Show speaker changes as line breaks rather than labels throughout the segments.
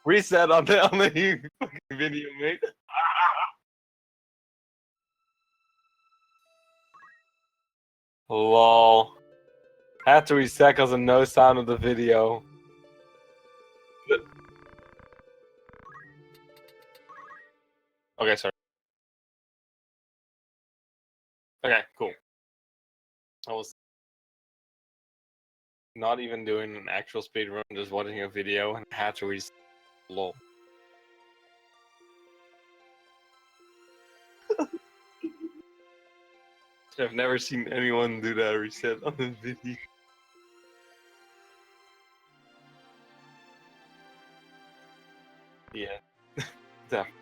Reset on the fucking video, mate. Lol. Had to reset because of no sound of the video. Okay, sorry. Okay, cool. I was not even doing an actual speedrun, just watching a video and had to reset. Lol. I've never seen anyone do that reset on a video. Yeah. Definitely.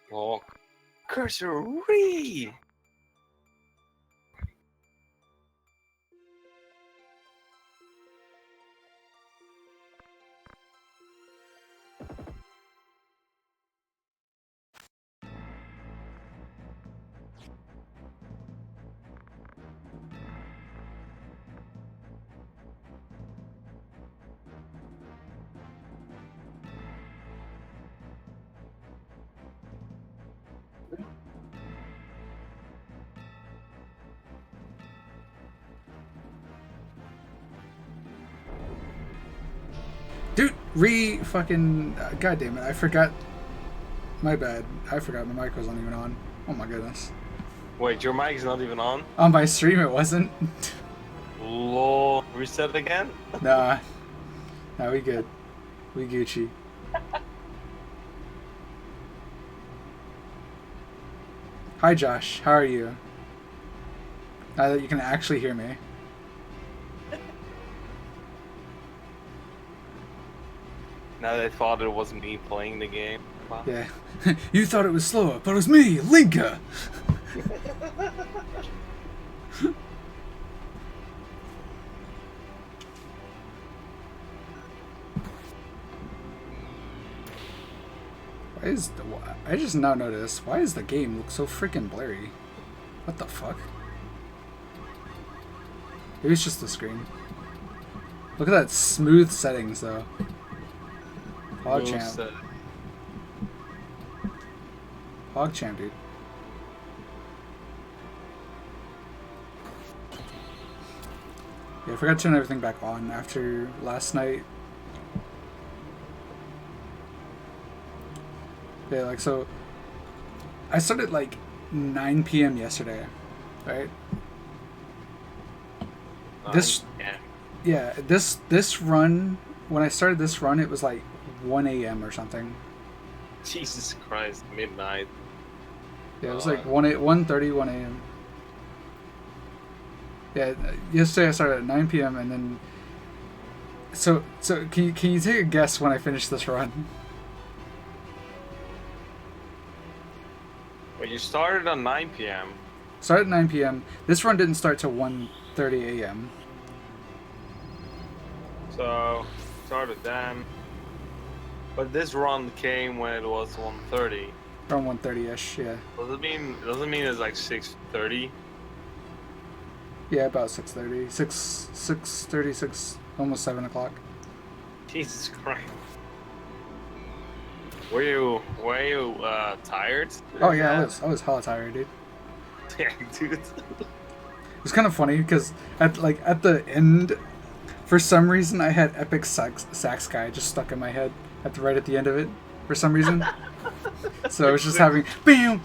Oh, cursory.
Dude, fucking god damn it! I forgot. My bad. I forgot my mic wasn't even on. Oh my goodness.
Wait, your mic's not even on?
On my stream, it wasn't.
Lol. Reset again?
Nah, we good. We Gucci. Hi Josh, how are you? Now that you can actually hear me.
Now they thought it was me playing the game. Wow.
Yeah. You thought it was slower, but it was me, Linka! Why is the... I just now noticed, why does the game look so freaking blurry? What the fuck? Maybe it's just the screen. Look at that smooth settings though. PogChamp. PogChamp, dude. Yeah, I forgot to turn everything back on after last night. Yeah, like, so I started like 9 p.m. yesterday, right? This run, when I started this run, it was like 1 a.m. or something.
Jesus Christ, midnight.
Yeah, it was like 1:30, 1 a.m. Yeah, yesterday I started at 9 p.m. and then. So can you take a guess when I finished this run?
Well, you started on 9 p.m.
Started at 9 p.m. This run didn't start till 1:30 a.m.
So started then. But this run came when it was 1:30.
Around 1:30ish, yeah.
Doesn't mean it's like 6:30?
Yeah, about 6:30. 6:36, almost 7 o'clock.
Jesus Christ. Were you tired?
Oh yeah, I was hella tired, dude.
Yeah, dude.
It was kind of funny because at the end, for some reason I had Epic Sax Guy just stuck in my head right at the end of it for some reason. So I was just having bam,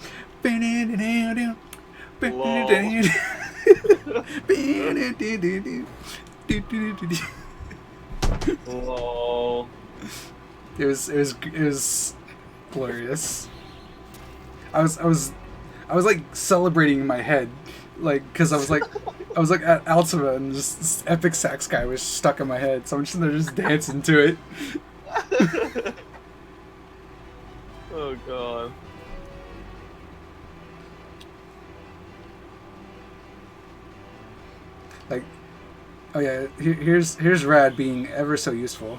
Lol.
It was glorious. I was like celebrating in my head, like, because I was like at Altima and just this Epic Sax Guy was stuck in my head, so I'm just there just dancing to it.
Oh god.
Like, oh yeah, here's Rad being ever so useful.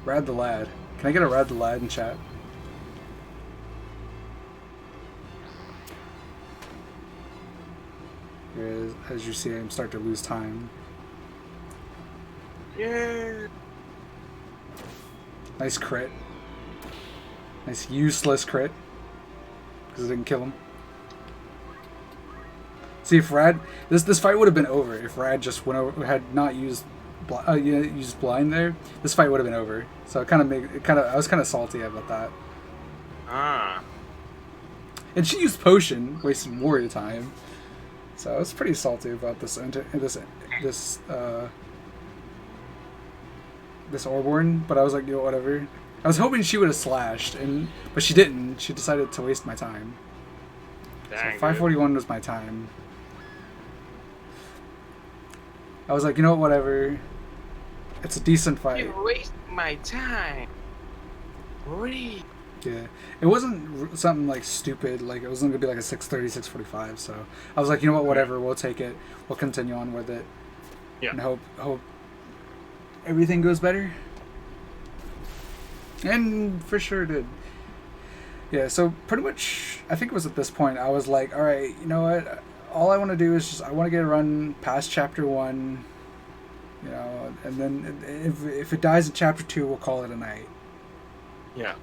Rad the Lad. Can I get a Rad the Lad in chat? As you see, I'm starting to lose time.
Yeah.
Nice crit. Nice useless crit. Because it didn't kill him. See, if Rad... This fight would have been over if Rad just went over... Had not used used blind there. This fight would have been over. So it kind of made... I was kind of salty about that.
Ah.
And she used potion, wasting warrior time. So I was pretty salty about this Orborn, but I was like, you know, whatever. I was hoping she would have slashed, but she didn't. She decided to waste my time.
Dang,
So 541 was my time. I was like, you know what, whatever. It's a decent fight.
You waste my time. Really?
Yeah. It wasn't something like stupid, like it wasn't going to be like a 630, 645, so I was like, you know what, whatever, we'll take it. We'll continue on with it.
Yeah.
And hope everything goes better. And for sure did. Yeah, so pretty much, I think it was at this point, I was like, alright, you know what, all I want to do is just, I want to get a run past Chapter 1, you know, and then if it dies in Chapter 2, we'll call it a night.
Yeah.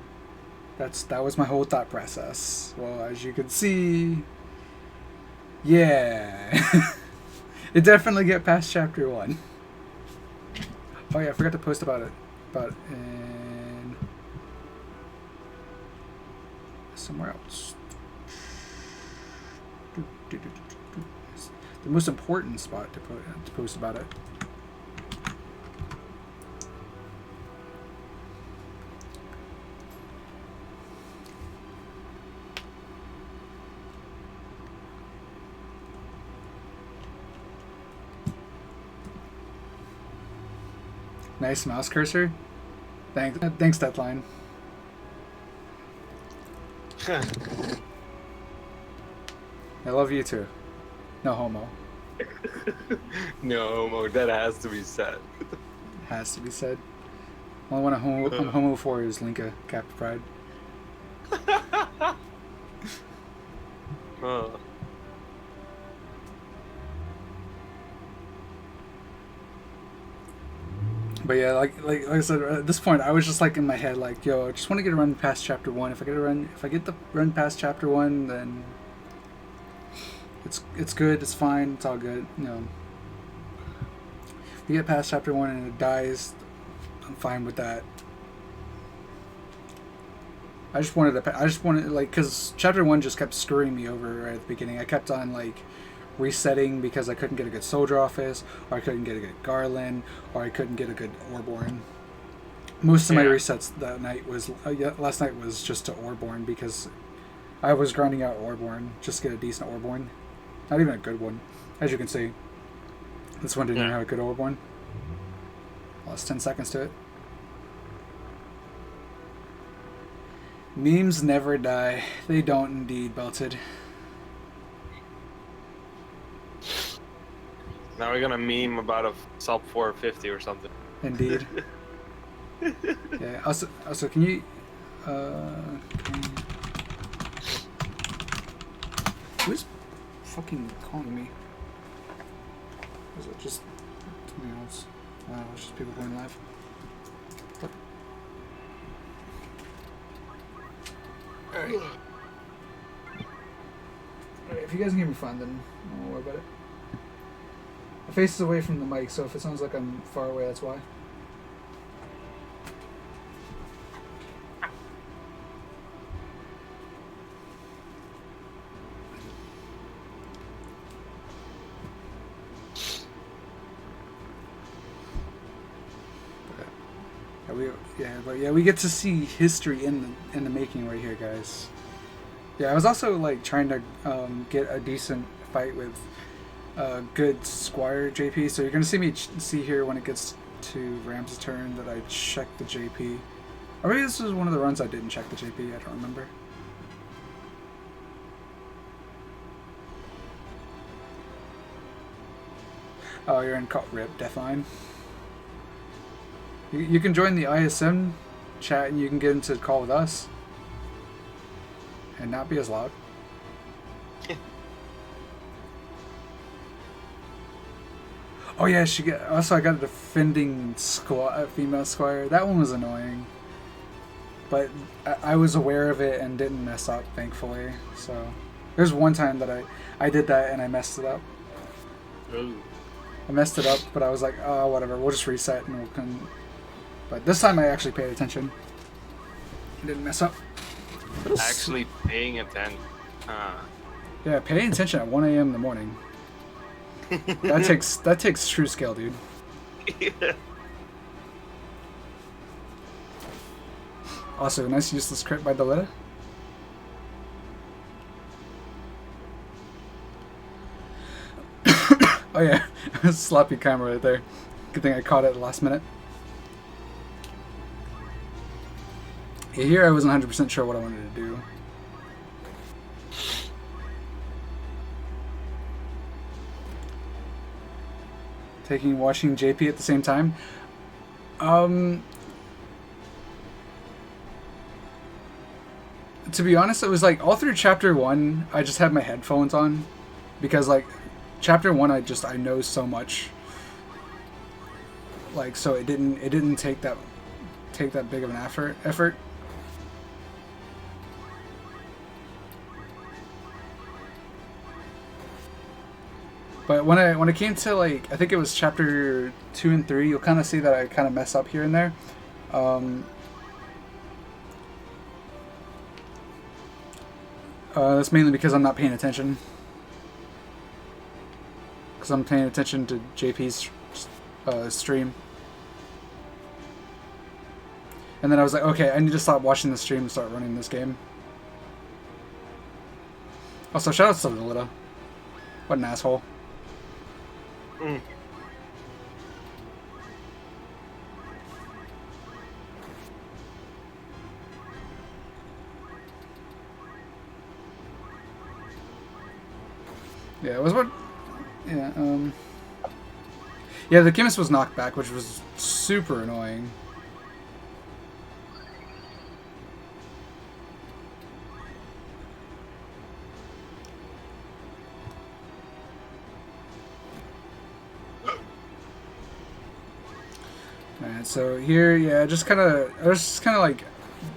That was my whole thought process. Well, as you can see, yeah, it definitely get past Chapter 1. Oh yeah, I forgot to post about it, but in somewhere else. The most important spot to post about it. Nice mouse cursor. Thanks, Deadline. I love you too. No homo.
No homo. That has to be said.
Has to be said. Only one I'm homo for is Linka, Captain Pride. But yeah, like I said, at this point, I was just like in my head, like, yo, I just want to get a run past Chapter 1. If I get the run past Chapter 1, then it's good, it's fine, it's all good, you know. If we get past Chapter 1 and it dies, I'm fine with that. I just wanted like, because Chapter 1 just kept screwing me over right at the beginning. I kept on like resetting because I couldn't get a good Soldier Office, or I couldn't get a good Garland, or I couldn't get a good Orborn. Most of my resets that night was last night was just to Orborn, because I was grinding out Orborn just to get a decent Orborn. Not even a good one, as you can see. This one didn't even have a good Orborn. Lost 10 seconds to it. Memes never die. They don't indeed, Belted.
Now we're gonna meme about a sub 450 or something.
Indeed. Yeah. Also, can you? Who's fucking calling me? Is it just something else? It's just people going live. What? Alright. Alright, if you guys can hear me fine, then I won't worry about it. My face is away from the mic, so if it sounds like I'm far away, that's why. We get to see history in the making right here, guys. Yeah, I was also like trying to get a decent fight with good Squire JP. So you're gonna see me see here when it gets to Ram's turn that I check the JP. Or maybe this was one of the runs I didn't check the JP. I don't remember. Oh, you're in RIP Deathline. You can join the ISM chat and you can get into the call with us. And not be as loud. Oh yeah, also I got a defending female squire. That one was annoying. But I was aware of it and didn't mess up, thankfully. So there's one time that I did that and I messed it up.
Ooh.
I messed it up, but I was like, oh, whatever, we'll just reset and we'll come. But this time I actually paid attention. I didn't mess up.
Actually paying attention.
Yeah, paying attention at 1 a.m. in the morning. That takes true skill, dude.
Yeah.
Also, nice useless crit by Delita. Oh yeah, sloppy camera right there. Good thing I caught it at the last minute. Yeah, here I wasn't 100% sure what I wanted to do. Watching JP at the same time. To be honest, it was like all through chapter 1, I just had my headphones on because like chapter 1, I know so much. Like, so it didn't take that big of an effort. But when it came to like, I think it was chapter 2 and 3, you'll kind of see that I kind of mess up here and there. That's mainly because I'm not paying attention. Because I'm paying attention to JP's stream. And then I was like, okay, I need to stop watching the stream and start running this game. Also, shout out to Lilita. What an asshole.
Mm.
Yeah, it was what... Yeah, yeah, the chemist was knocked back, which was super annoying. Alright, so here, yeah, I was just kind of like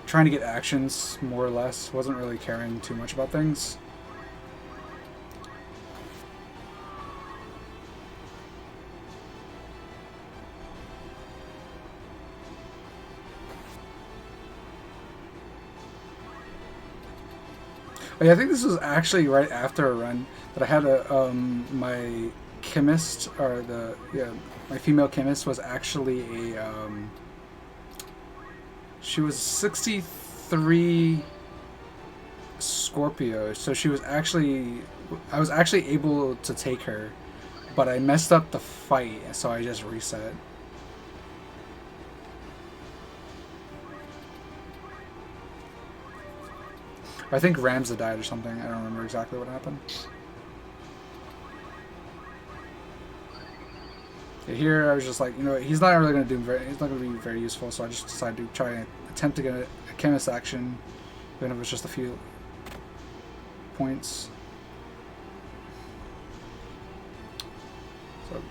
trying to get actions, more or less. Wasn't really caring too much about things. Oh, yeah, I think this was actually right after a run that I had my chemist, or my female chemist was actually a, she was 63 Scorpio, so I was actually able to take her, but I messed up the fight, so I just reset. I think Ramza died or something. I don't remember exactly what happened. Yeah, here I was just like, you know, he's not really going to he's not going to be very useful, so I just decided to try and attempt to get a chemist action, even if it was just a few points. So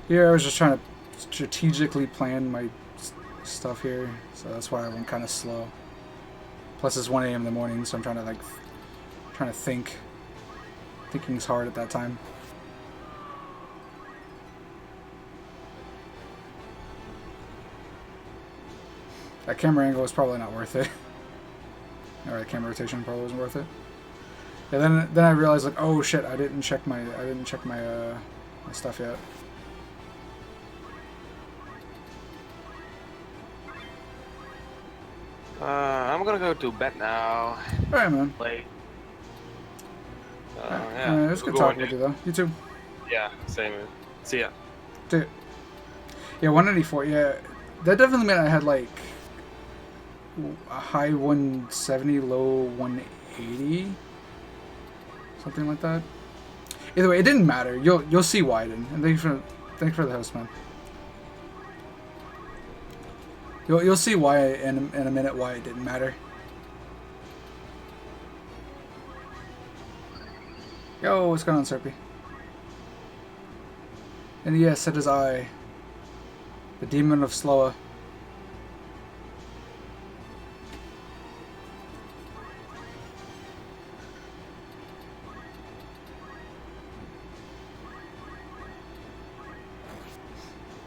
here I was just trying to strategically plan my stuff here, so that's why I went kind of slow. Plus it's 1 a.m. in the morning, so I'm trying to think. Thinking's hard at that time. That camera angle was probably not worth it. Or the camera rotation probably wasn't worth it. Yeah, then I realized like, oh shit, I didn't check my my stuff yet.
I'm gonna go to bed now.
Alright, man.
Late.
Yeah, it was good talking with you though. You too.
Yeah, same. See ya.
Dude. Yeah, 194. Yeah, that definitely meant I had like a high 170, low 180, something like that. Either way, it didn't matter. You'll see why it didn't. And thanks for the host, man. You'll see why in a minute why it didn't matter. Yo, what's going on, Serpy? And yes, it is I, the demon of Sloa.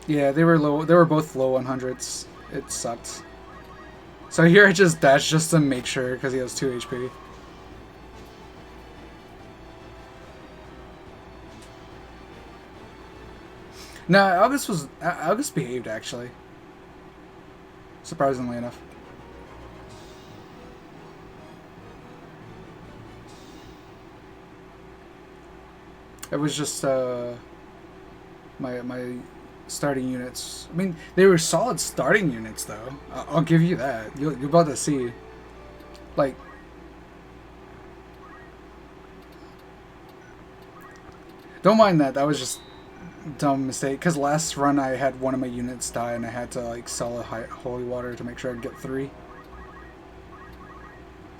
Yeah, they were low. They were both low 100s. It sucked. So here I just dashed just to make sure because he has 2 HP. No, August behaved actually. Surprisingly enough. It was just my starting units. I mean, they were solid starting units though. I'll give you that. You're about to see. Like, don't mind that. That was just dumb mistake. Cause last run I had one of my units die and I had to like sell a holy water to make sure I'd get 3.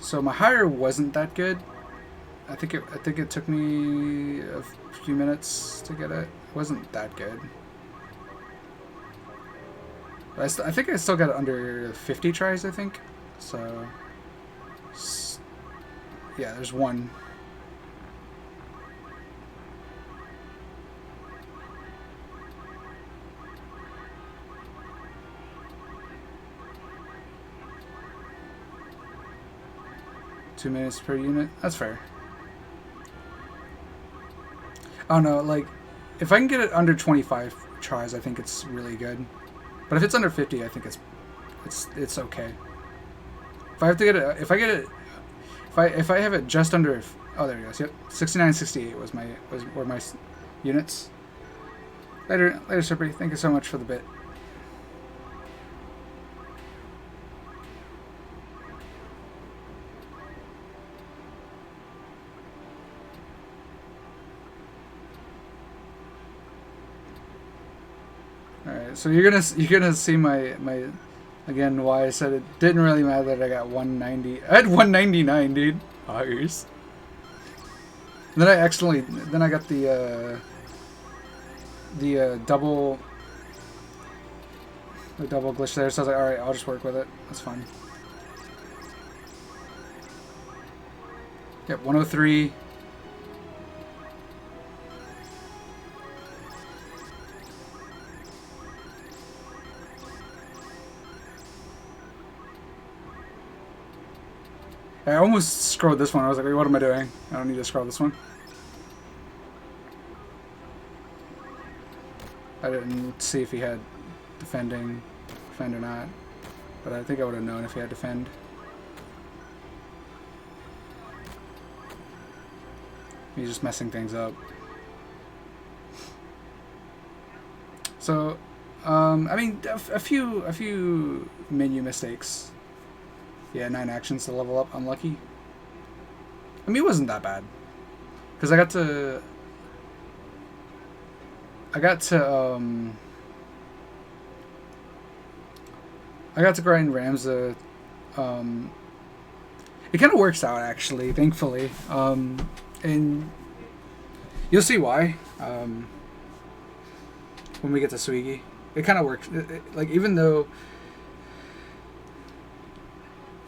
So my hire wasn't that good. I think it took me a few minutes to get it. It wasn't that good. But I think I still got it under 50 tries, I think. So, yeah, there's one. Two minutes per unit. That's fair. Oh no, like, if I can get it under 25 tries, I think it's really good. But if it's under 50, I think it's okay. If I have to get it, if I have it just under, oh there it goes. Yep, 69, 68 were my units. Later, Serpy. Thank you so much for the bit. Alright, so you're gonna see my again why I said it didn't really matter that I got 190. I had 199, dude. Hires. And then I got the double glitch there, so I was like, alright, I'll just work with it. That's fine. Yep, 103. I almost scrolled this one. I was like, wait, what am I doing? I don't need to scroll this one. I didn't see if he had defend or not. But I think I would have known if he had defend. He's just messing things up. So, I mean, a few menu mistakes. Yeah, 9 actions to level up. Unlucky. I mean, it wasn't that bad. Because I got to grind Ramza. It kind of works out, actually, thankfully. And you'll see why when we get to Suigi. It kind of works. Like, even though...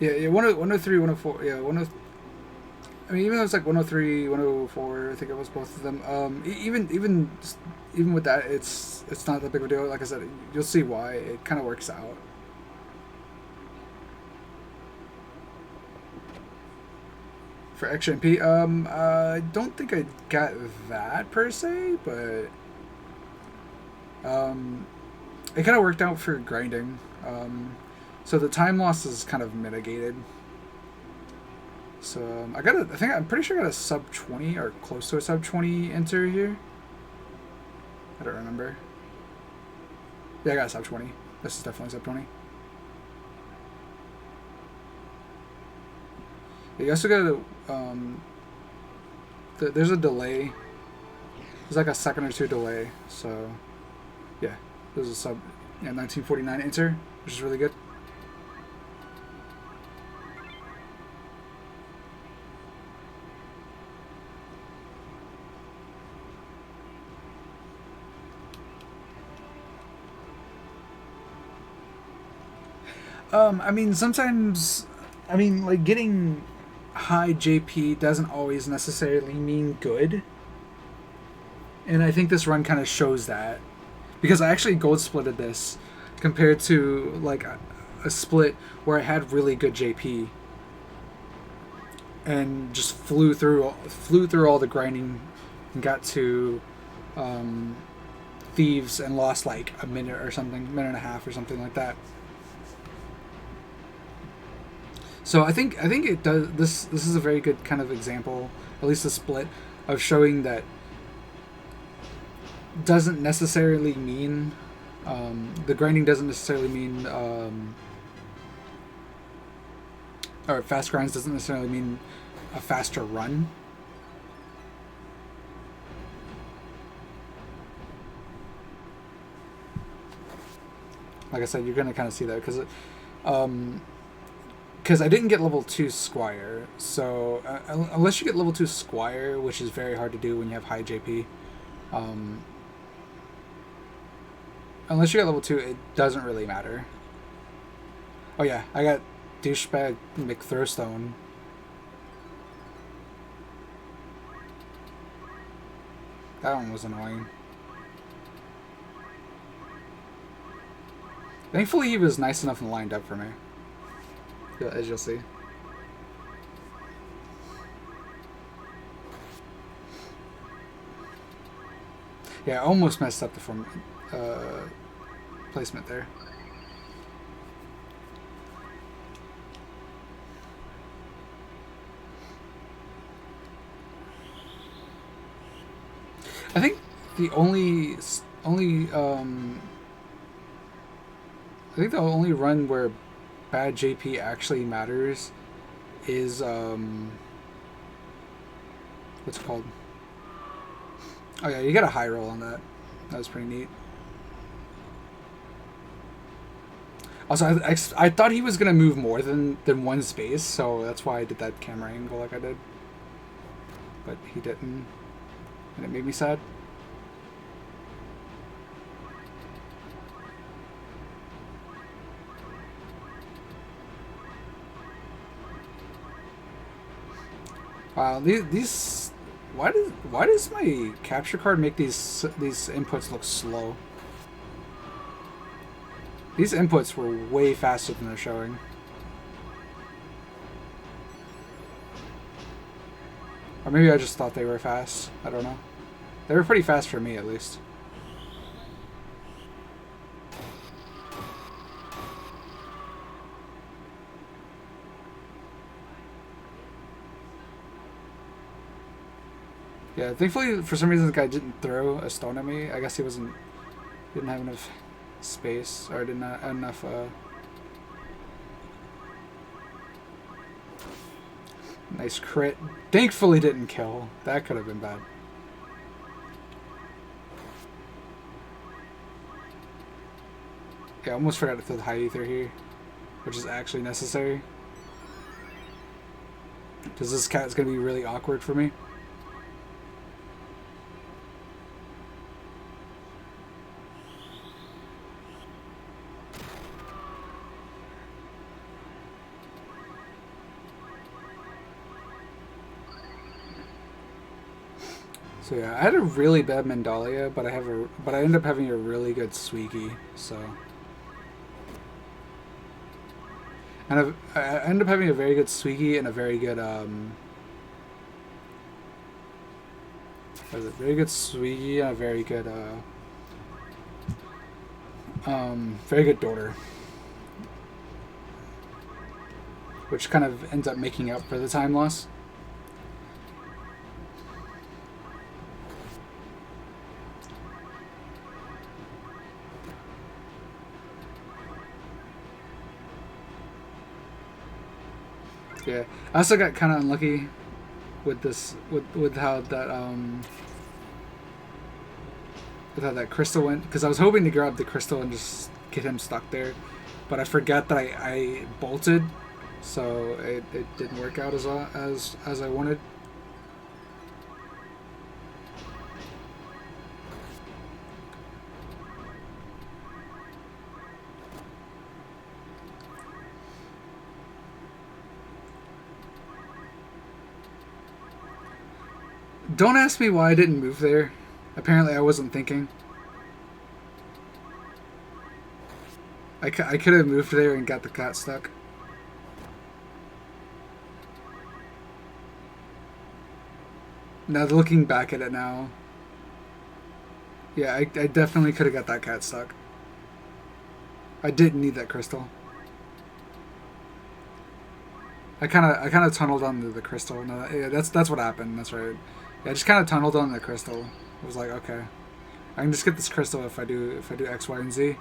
Yeah, 103, 104, yeah, 103. I mean, even though it's like 103, 104, I think it was both of them. Even with that, it's not that big of a deal. Like I said, you'll see why. It kind of works out. For extra MP, I don't think I got that per se, but it kind of worked out for grinding. So the time loss is kind of mitigated. So I'm pretty sure I got a sub 20 or close to a sub 20 enter here. I don't remember. Yeah, I got a sub 20. This is definitely sub 20. Yeah, you also got there's a delay There's like a second or two delay. So, yeah, there's a sub, yeah, 1949 enter, which is really good. I mean, sometimes, I mean, like getting high JP doesn't always necessarily mean good. And I think this run kind of shows that. Because I actually gold splitted this compared to like a split where I had really good JP and just flew through all the grinding and got to thieves and lost like a minute or something, minute and a half or something like that. So I think it does. This is a very good kind of example, at least a split, of showing that doesn't necessarily mean the grinding doesn't necessarily mean or fast grinds doesn't necessarily mean a faster run. Like I said, you're gonna kind of see that because I didn't get level 2 Squire, so unless you get level 2 Squire, which is very hard to do when you have high JP, unless you get level 2, it doesn't really matter. Oh yeah, I got douchebag McThrowstone. That one was annoying. Thankfully, he was nice enough and lined up for me. Yeah, as you'll see. Yeah, I almost messed up the placement there. I think the only run where bad JP actually matters is what's it called? Oh yeah, you got a high roll on that. That was pretty neat. Also, I thought he was gonna move more than one space, so that's why I did that camera angle like I did. But he didn't, and it made me sad. Wow, these why does my capture card make these inputs look slow? These inputs were way faster than they're showing. Or maybe I just thought they were fast. I don't know. They were pretty fast for me, at least. Yeah, thankfully, for some reason, the guy didn't throw a stone at me. I guess he didn't have enough space, or didn't have enough, nice crit. Thankfully didn't kill. That could have been bad. Yeah, I almost forgot to throw the high ether here, which is actually necessary. Because this cat's going to be really awkward for me. So yeah, I had a really bad Mandalia, but I ended up having a really good Suigi, so. And I ended up having a very good Suigi and a very good very good Suigi and a very good daughter, which kind of ends up making up for the time loss. Yeah, I also got kind of unlucky with this, with how that without that crystal went, because I was hoping to grab the crystal and just get him stuck there, but I forgot that I bolted, so it didn't work out as I wanted. Don't ask me why I didn't move there. Apparently I wasn't thinking. I could have moved there and got the cat stuck. Now looking back at it now. Yeah, I definitely could have got that cat stuck. I didn't need that crystal. I kind of tunneled under the crystal. No, yeah, that's what happened. That's right. Yeah, I just kind of tunneled on the crystal. I was like, okay, I can just get this crystal if I do X, Y, and Z.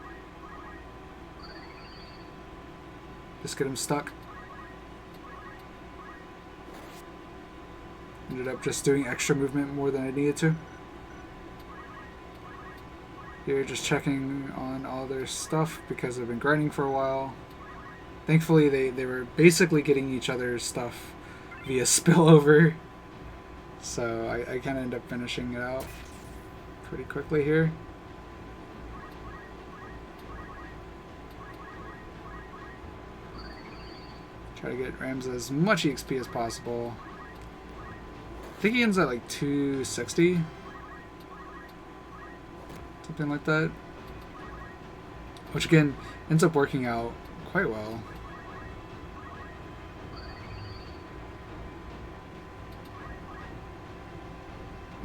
Just get him stuck. Ended up just doing extra movement more than I needed to. Here, just checking on all their stuff because I've been grinding for a while. Thankfully, they were basically getting each other's stuff via spillover. So I kind of end up finishing it out pretty quickly here. Try to get Rams as much EXP as possible. I think he ends at like 260. Something like that. Which again, ends up working out quite well.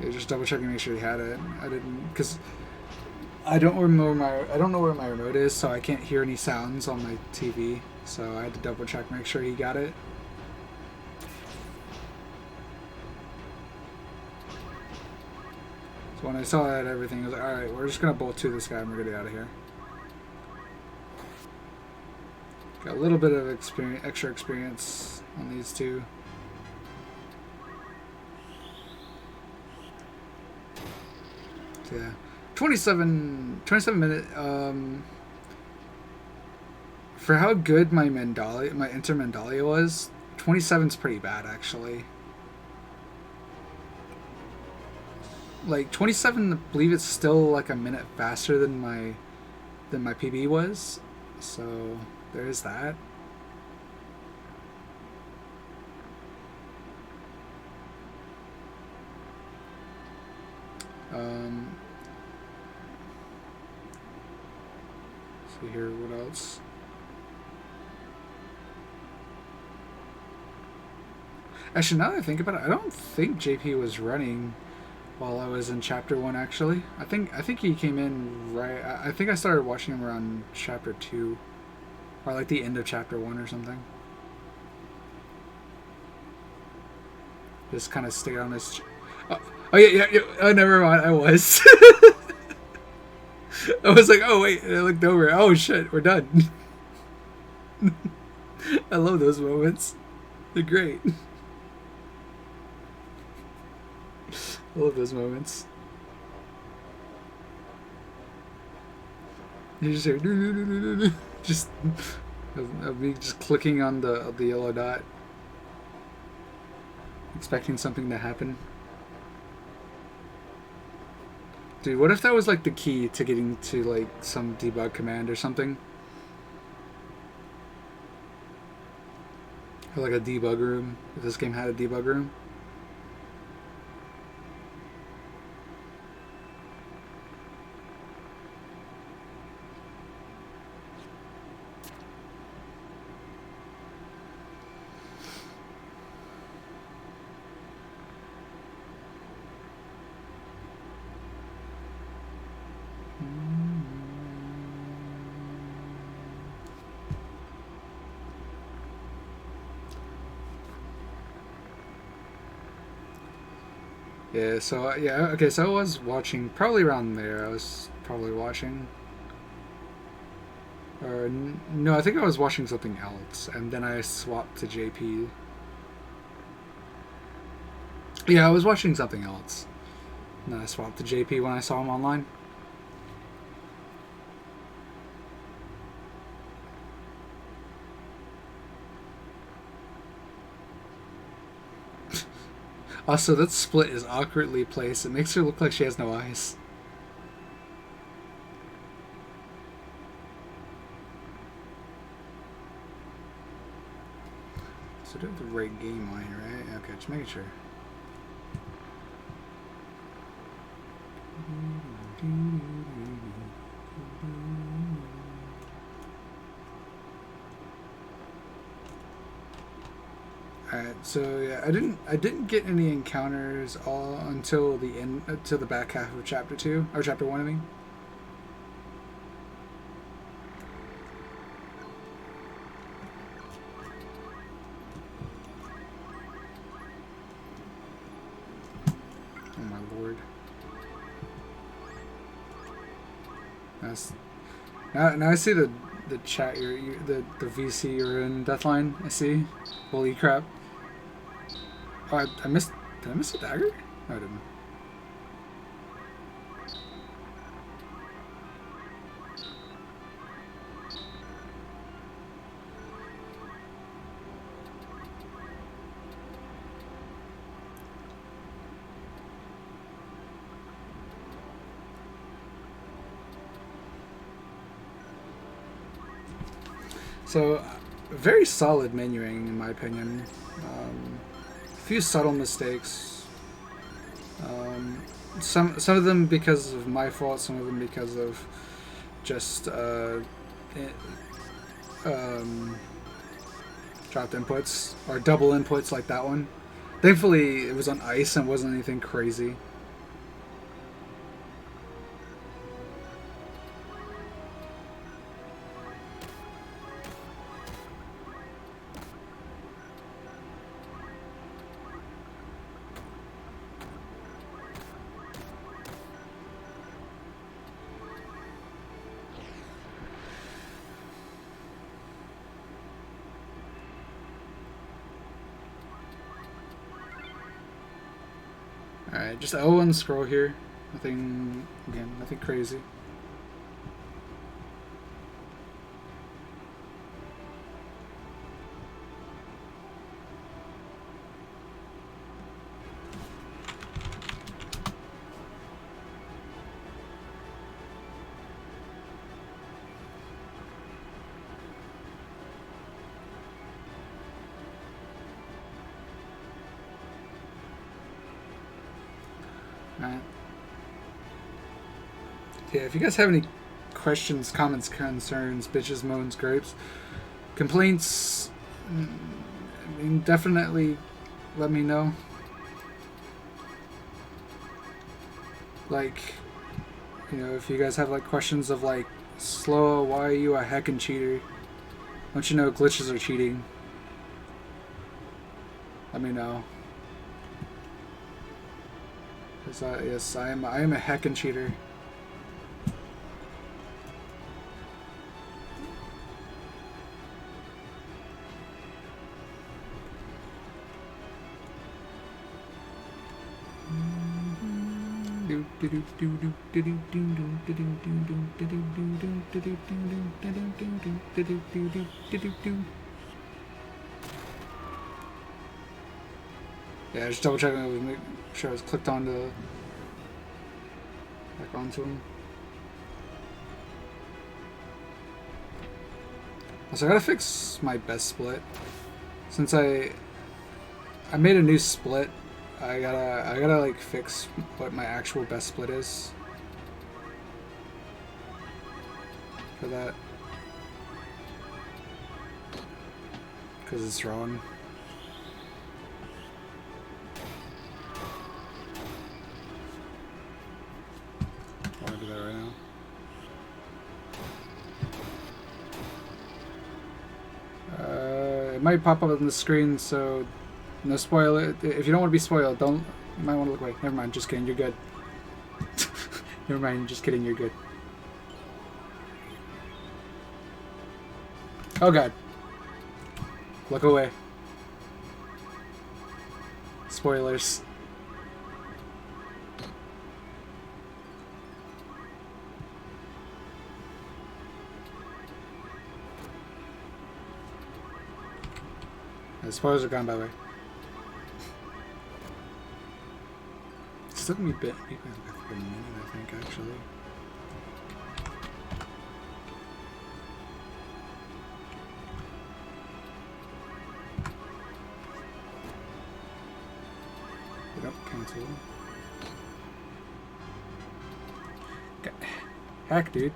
Yeah, just double checking, make sure he had it. I didn't, because I don't know where my remote is, so I can't hear any sounds on my TV. So I had to double check, make sure he got it. So when I saw that everything, I was like, all right, we're just gonna bolt to this guy and we're gonna get out of here. Got a little bit of extra experience on these two. So yeah, 27 minute. For how good my Inter Mandalia was, 27's pretty bad actually. Like 27, I believe it's still like a minute faster than my PB was. So there is that. See here, what else? Actually, now that I think about it, I don't think JP was running while I was in chapter 1. Actually, I think he came in right. I think I started watching him around chapter 2, or like the end of chapter 1 or something. Just kind of stayed on this. Oh yeah. Oh, never mind. I was. I was like, oh wait, and I looked over. Oh shit, we're done. I love those moments. They're great. I love those moments. You just hear just of me just clicking on the yellow dot, expecting something to happen. Dude, what if that was like the key to getting to like some debug command or something? Or like a debug room, if this game had a debug room. Yeah, so, yeah, okay, so I was watching, probably around there, I was probably watching, or, no, I think I was watching something else, and then I swapped to JP. Yeah, I was watching something else, and then I swapped to JP when I saw him online. Also, that split is awkwardly placed. It makes her look like she has no eyes. So do have the right game line, right? Okay, just making sure. Alright, so yeah, I didn't get any encounters all until the end, until the back half of chapter 2 or chapter 1. I mean. Oh my lord. That's now I see the chat the VC you're in, Deathline. I see. Holy crap. Oh, I missed. Did I miss a dagger? No, I didn't. So, very solid menuing in my opinion. A few subtle mistakes. Some of them because of my fault. Some of them because of just dropped inputs or double inputs like that one. Thankfully, it was on ice and wasn't anything crazy. Alright, just O and scroll here. Nothing, again, nothing crazy. Alright. Yeah, if you guys have any questions, comments, concerns, bitches, moans, gripes, complaints, I mean, definitely let me know. Like, you know, if you guys have like questions of like, Slow, why are you a heckin' cheater? Don't you know glitches are cheating? Let me know. Yes, I am a heckin' cheater. Yeah, just double checking to make sure I was clicked onto back onto him. Also, I gotta fix my best split. Since I made a new split, I gotta like fix what my actual best split is for that, because it's wrong. I want to do that right now. It might pop up on the screen, so no spoiler. If you don't want to be spoiled, don't. You might want to look away. Never mind. Just kidding. You're good. Never mind. Just kidding. You're good. Oh god. Look away. Spoilers. The spoilers are gone, by the way. took me a minute, I think, actually. Yep, cancel. Heck, dude.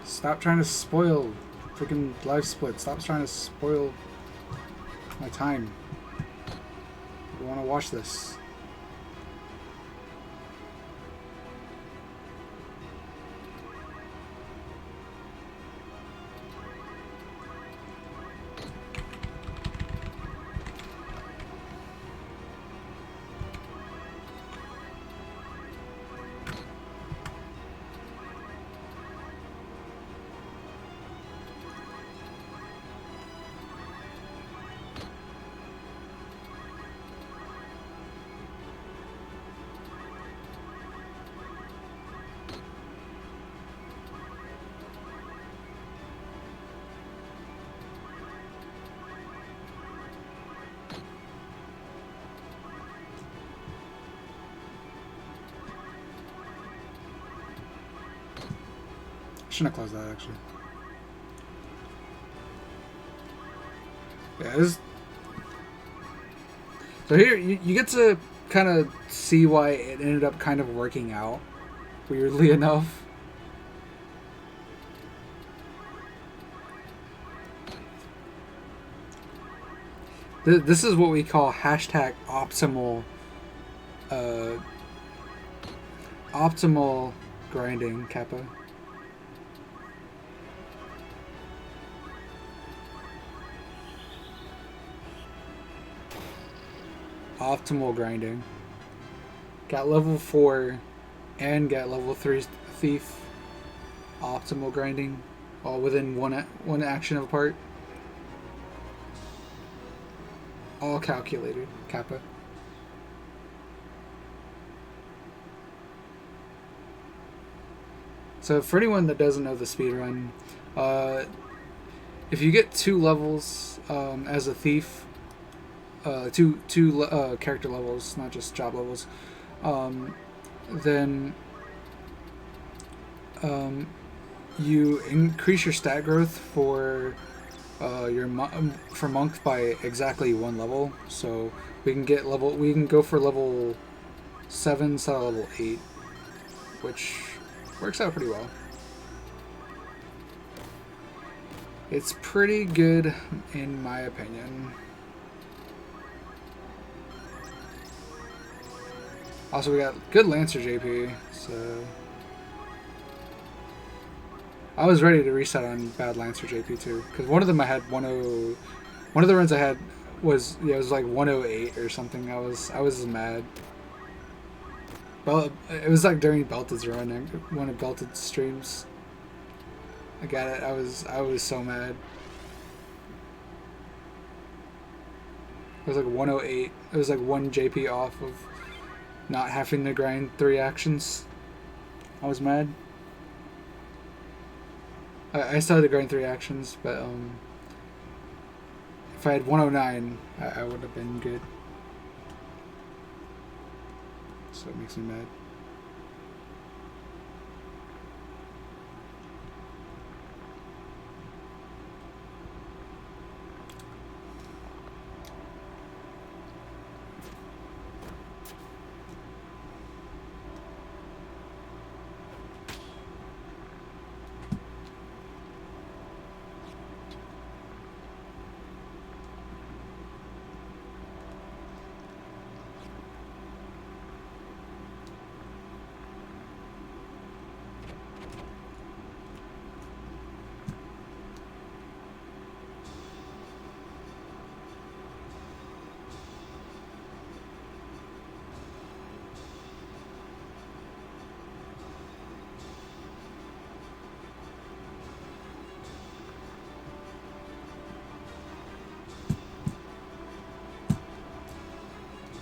Stop trying to spoil freaking live split. Stop trying to spoil my time. I want to watch this. Shouldn't have closed that, actually. Yeah, this... So here, you get to kind of see why it ended up kind of working out, weirdly enough. This is what we call hashtag optimal, optimal grinding, Kappa. Optimal grinding. Got level 4 and got level 3 thief. Optimal grinding, all within one action apart. All calculated, Kappa. So for anyone that doesn't know the speedrun, if you get 2 levels as a thief, two character levels, not just job levels, then you increase your stat growth for for monk by exactly 1 level. So we can go for level 7 instead of level 8, which works out pretty well. It's pretty good in my opinion. Also, we got good Lancer JP, so I was ready to reset on bad Lancer JP too, because one of them I had 10. One of the runs I had was it was like 108 or something. I was mad. Well, it was like during Belted's run, one of Belted's streams. I got it. I was so mad. It was like 108. It was like 1 JP off of not having to grind 3 actions. I was mad. I still had to grind 3 actions, but if I had 109, I would have been good. So it makes me mad.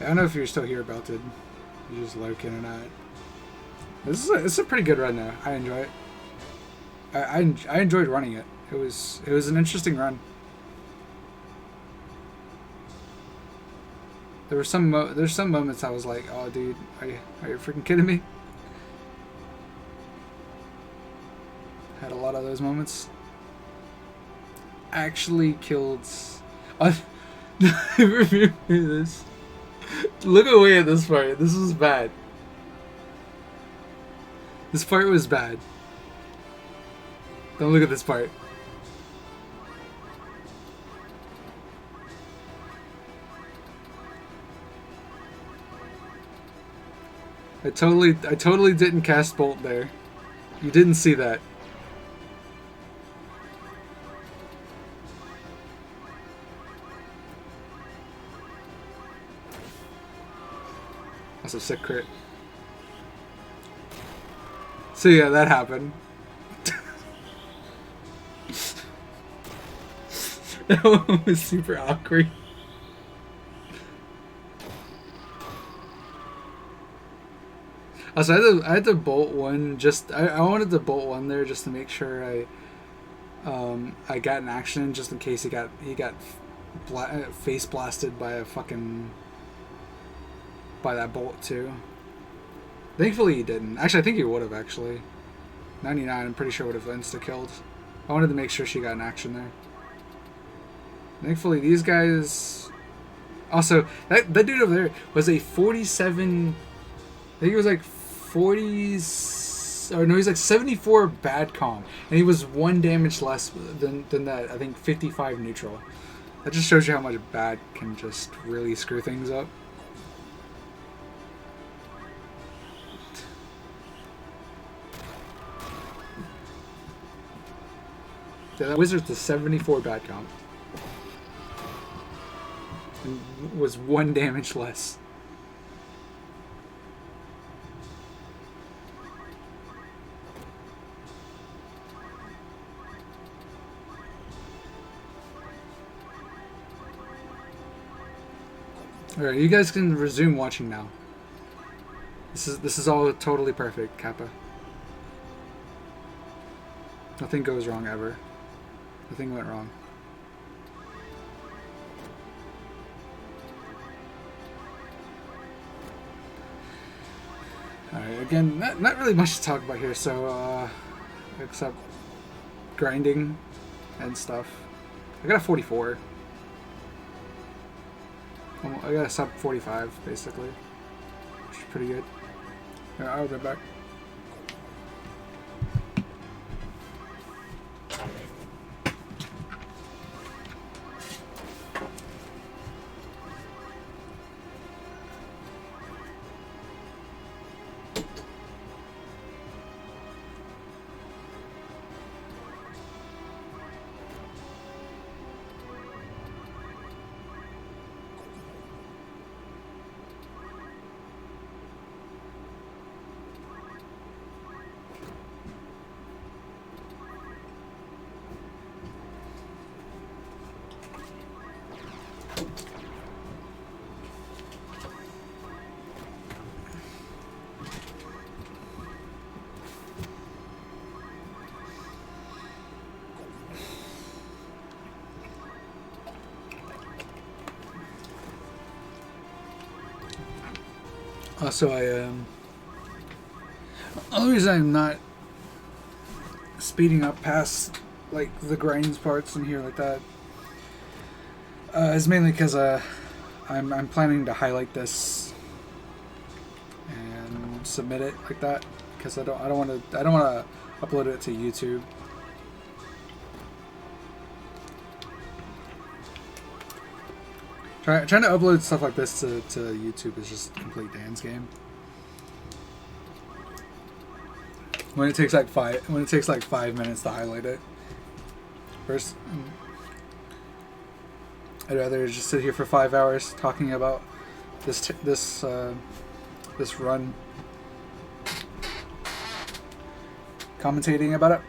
I don't know if you're still here, Belted. You just lurk in or not. This is a pretty good run though. I enjoy it. I enjoyed running it. It was an interesting run. There's some moments I was like, oh dude, are you freaking kidding me? Had a lot of those moments. Actually killed. Remember this. Look away at this part. This was bad. This part was bad. Don't look at this part. I totally didn't cast Bolt there. You didn't see that. That's a sick crit. So yeah, that happened. That one was super awkward. Also, I had to bolt one. I wanted to bolt one there just to make sure I got an action just in case he got face blasted by that bolt too. Thankfully he didn't. Actually, I think he would have actually. 99, I'm pretty sure would have insta killed. I wanted to make sure she got an action there. Thankfully these guys. Also, that dude over there was a 47. I think it was like 40s, or no, he's like 74 bad calm, and he was 1 damage less than that. I think 55 neutral. That just shows you how much bad can just really screw things up. Yeah, that wizard's a 74 bad calm, and was 1 damage less. Alright, you guys can resume watching now. This is all totally perfect, Kappa. Nothing goes wrong ever. Nothing went wrong. Alright, again, not really much to talk about here, so except grinding and stuff. I got a 44. I got a sub 45, basically, which is pretty good. Yeah, I'll be back. Also, the only reason I'm not speeding up past like the grinds parts in here like that is mainly because I'm planning to highlight this and submit it like that, because I don't want to upload it to YouTube. Trying to upload stuff like this to YouTube is just complete Dan's game. When it takes like 5 minutes to highlight it. First, I'd rather just sit here for 5 hours talking about this run, commentating about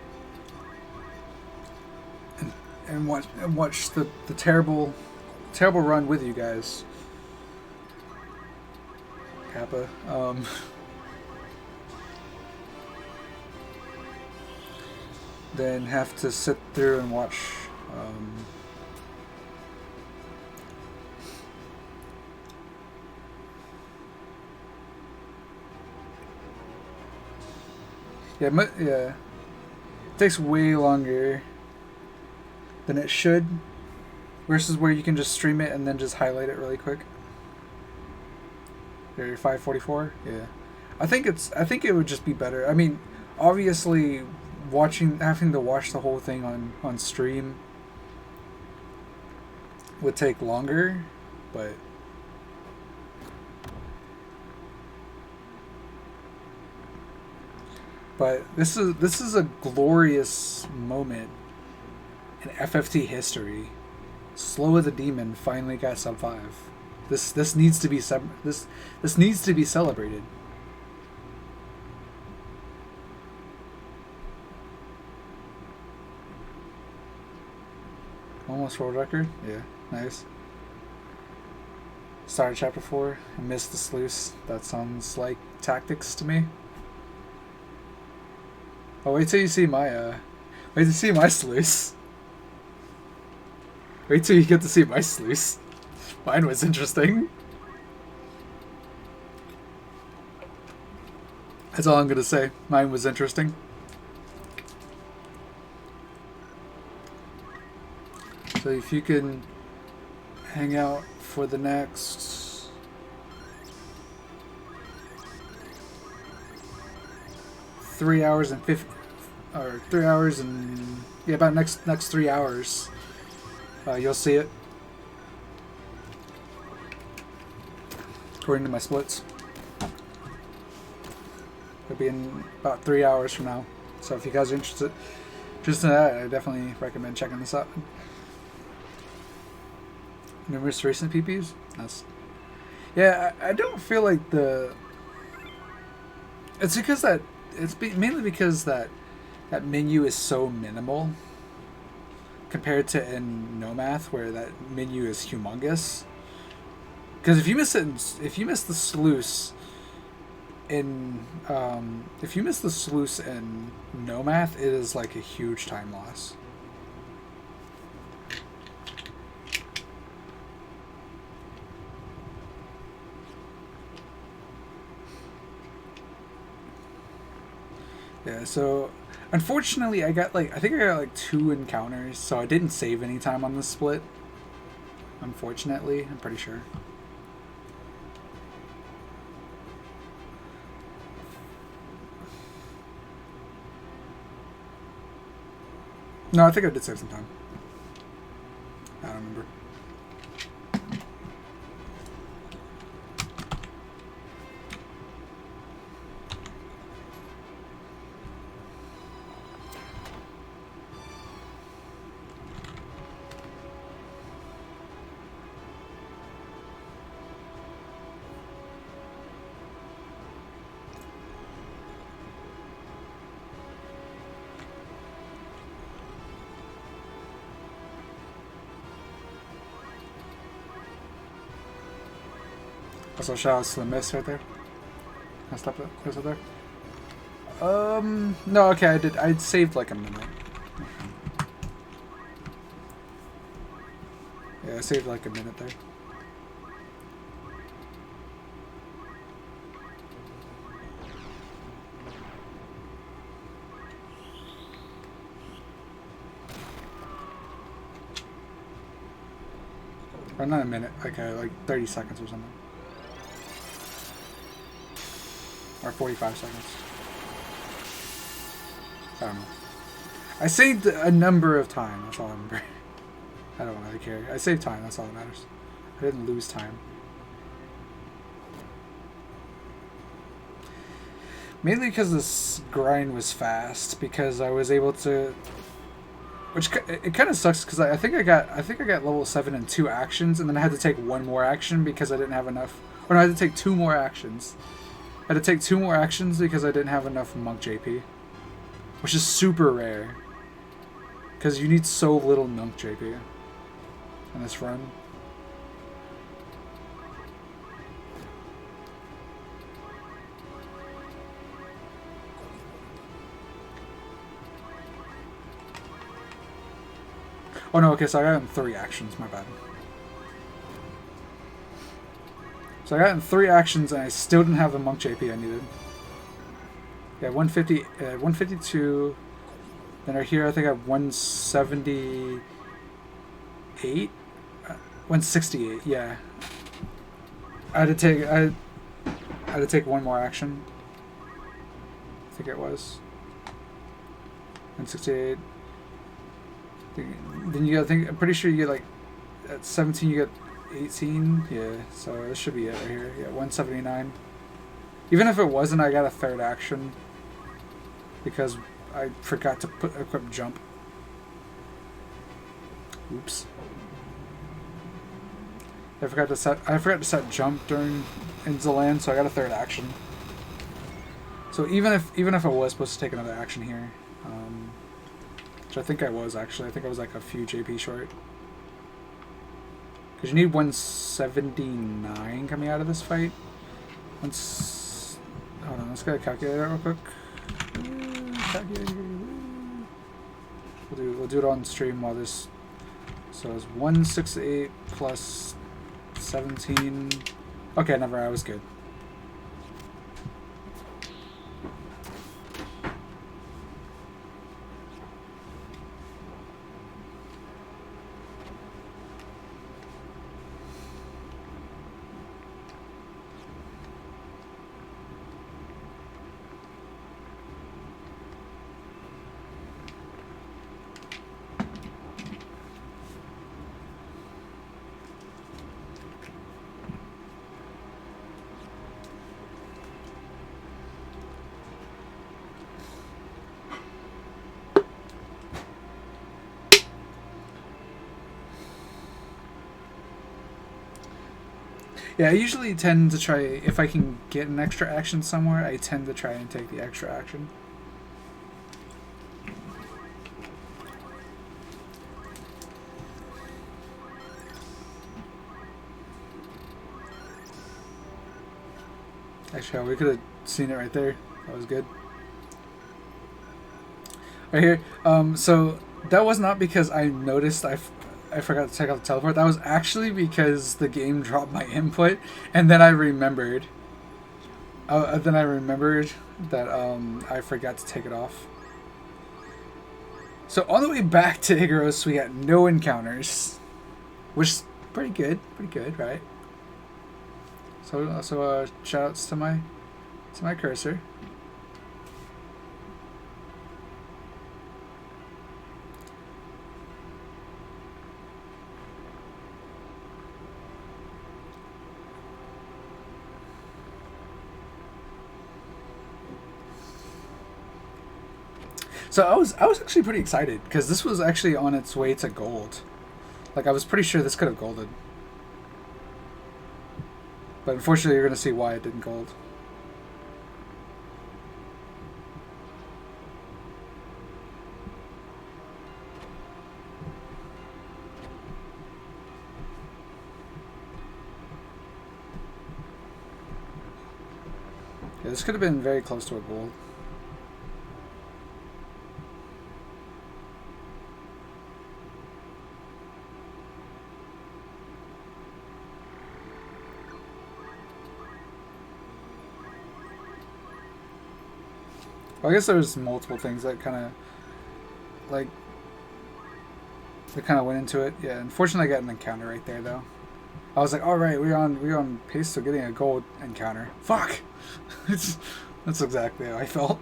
it, and watch the terrible run with you guys, Kappa. Then have to sit through and watch Yeah. It takes way longer than it should. Versus where you can just stream it and then just highlight it really quick. There, 544. Yeah. I think it would just be better. I mean, obviously, having to watch the whole thing on stream would take longer, but this is a glorious moment in FFT history. Slow of the Demon finally got sub 5. This needs to be this needs to be celebrated. Almost world record? Yeah, nice. Started chapter 4 and missed the sluice. That sounds like tactics to me. Oh, wait till you see my sluice. Wait till you get to see my sluice. Mine was interesting. That's all I'm gonna say. Mine was interesting. So if you can hang out for the next 3 hours and 50, or 3 hours and yeah, about next 3 hours, you'll see it. According to my splits, it'll be in about 3 hours from now. So if you guys are interested in that, I definitely recommend checking this out. Numerous recent PPs. That's, yeah. I don't feel like it's because that mainly because that menu is so minimal compared to in No Math, where that menu is humongous. Because if you miss the sluice in No Math, it is like a huge time loss. Yeah, so unfortunately I think I got like 2 encounters, so I didn't save any time on the split. Unfortunately, I'm pretty sure. No, I think I did save some time. I don't remember. Also, shout outs to the miss right there. I stopped it. Close it there. No, okay, I saved like a minute. Yeah, I saved like a minute there. Or not a minute, like 30 seconds or something. Or 45 seconds. I don't know. I saved a number of time, that's all I remember. I don't really care. I saved time, that's all that matters. I didn't lose time. Mainly because this grind was fast, because I was able to... Which, it kind of sucks, because I think I got level 7 in 2 actions, and then I had to take 1 more action because I didn't have enough... Or no, I had to take 2 more actions. I had to take 2 more actions because I didn't have enough Monk JP. Which is super rare. Because you need so little Monk JP in this run. Oh no, okay, so I got in 3 actions, my bad. So I got in 3 actions and I still didn't have the Monk JP I needed. Yeah, 150, 152. Then right here, I think I have 178, 168. Yeah, I had to take one more action. I think it was 168. Then you got, I think, I'm pretty sure you get like at 17 you get 18. Yeah, so this should be it right here. Yeah, 179. Even if it wasn't, I got a third action because I forgot to equip jump. Oops. I forgot to set jump during into the land, so I got a third action. So even if I was supposed to take another action here, which I think I was actually, I think I was like a few JP short. Because you need 179 coming out of this fight. Hold on, let's get a calculator real quick. We'll do it on stream while this. So it's 168 plus 17. Okay, never. I was good. Yeah, I usually tend to try, if I can get an extra action somewhere, I tend to try and take the extra action. Actually, we could have seen it right there. That was good. Right here. So that was not because I noticed I forgot to take out the teleport. That was actually because the game dropped my input, and then I remembered. Then I remembered that I forgot to take it off. So on the way back to Igros, we got no encounters, which is pretty good, right? So shout outs to my cursor. So I was actually pretty excited because this was actually on its way to gold. Like I was pretty sure this could have golded. But unfortunately you're gonna see why it didn't gold. Yeah, this could have been very close to a gold. Well, I guess there's multiple things that kind of, like, that kind of went into it. Yeah, unfortunately I got an encounter right there, though. I was like, all right, we're on pace to getting a gold encounter. Fuck! That's exactly how I felt.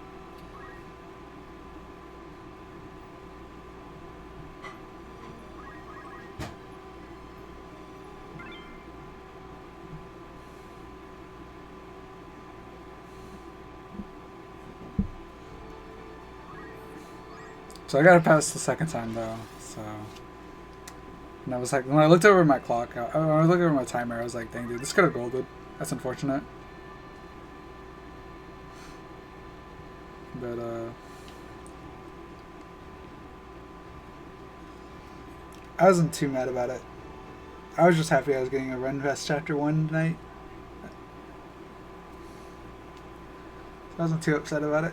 So I got to pass the second time though. So, and I was like, when I looked over my clock, when I looked over my timer, I was like, dang dude, this could have golded. That's unfortunate. But I wasn't too mad about it. I was just happy I was getting a Run Fest Chapter 1 tonight. I wasn't too upset about it.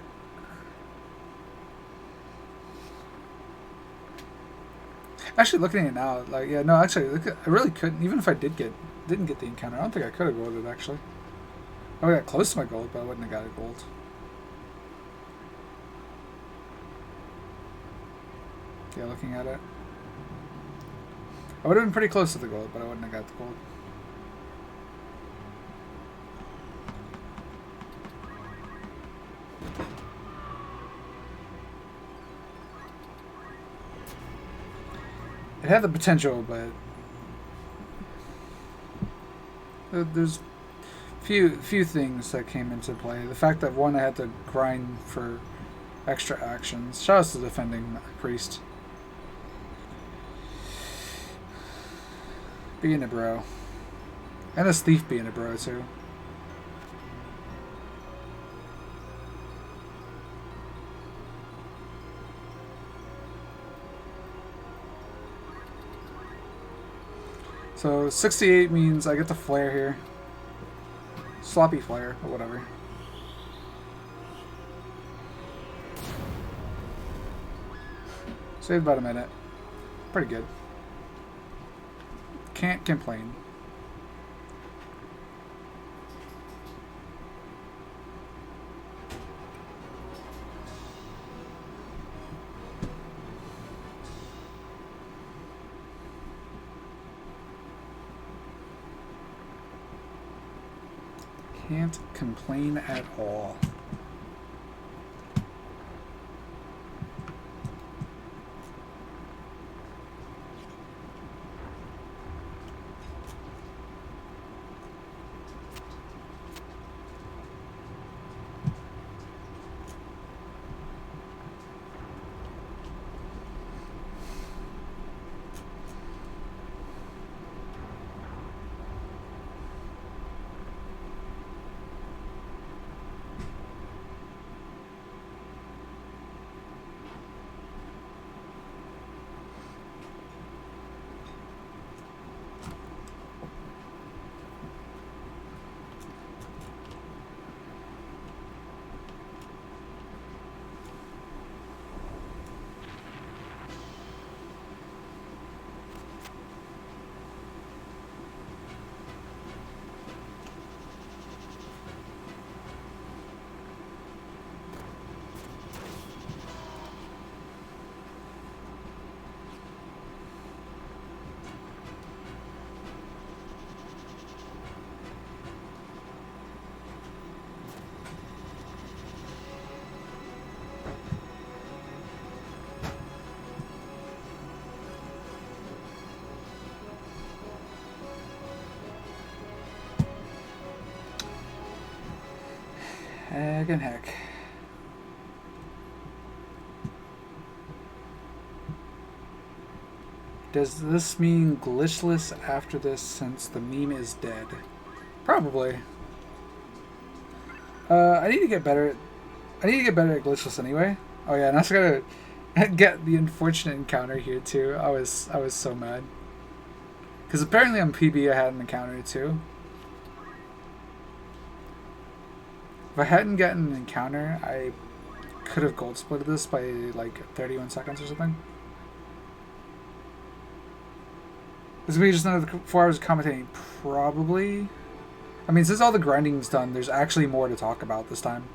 Actually, looking at it now, like, yeah, no, actually, I really couldn't. Even if I didn't get the encounter, I don't think I could have golded, actually. I would have got close to my gold, but I wouldn't have got a gold. Yeah, looking at it. I would have been pretty close to the gold, but I wouldn't have got the gold. It had the potential, but there's few things that came into play. The fact that one, I had to grind for extra actions. Shout out to defending priest. Being a bro. And this thief being a bro too. So 68 means I get the flare here. Sloppy flare, or whatever. Saved about a minute. Pretty good. Can't complain. Can't complain at all. Heck and heck. Does this mean glitchless after this since the meme is dead? Probably. I need to get better. I need to get better at glitchless anyway. Oh yeah, and I also gotta get the unfortunate encounter here too. I was so mad. Because apparently on PB I had an encounter too. If I hadn't gotten an encounter, I could have gold splitted this by like 31 seconds or something. This will be just another 4 hours of commentating, probably. I mean, since all the grinding's done, there's actually more to talk about this time.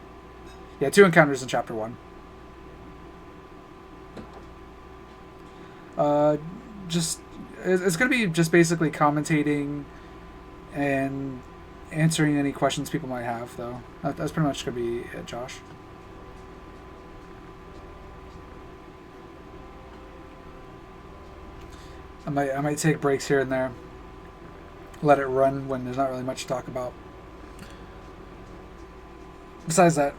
Yeah, 2 encounters in chapter 1. It's gonna be just basically commentating and answering any questions people might have, though. That's pretty much gonna be it, Josh. I might take breaks here and there. Let it run when there's not really much to talk about. Besides that,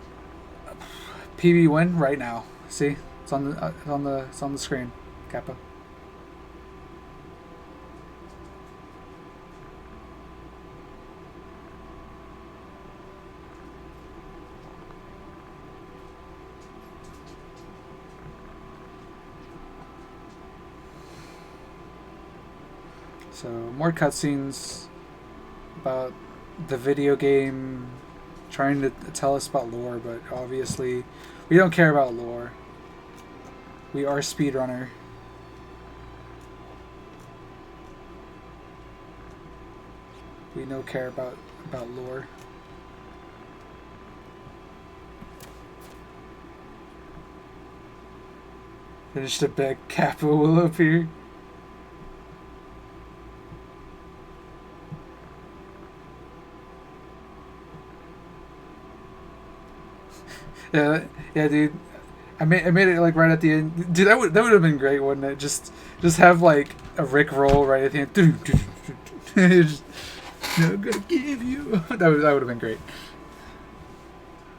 PB win right now. See, it's on the screen, Kappa. So, more cutscenes about the video game, trying to tell us about lore, but obviously we don't care about lore. We are speedrunner. We no care about lore. Finished a bet Kappa will appear. Yeah, yeah, dude. I made it like right at the end. Dude, that would have been great, wouldn't it? Just have like a Rick roll right at the end. Just, no, I'm gonna give you. That would have been great.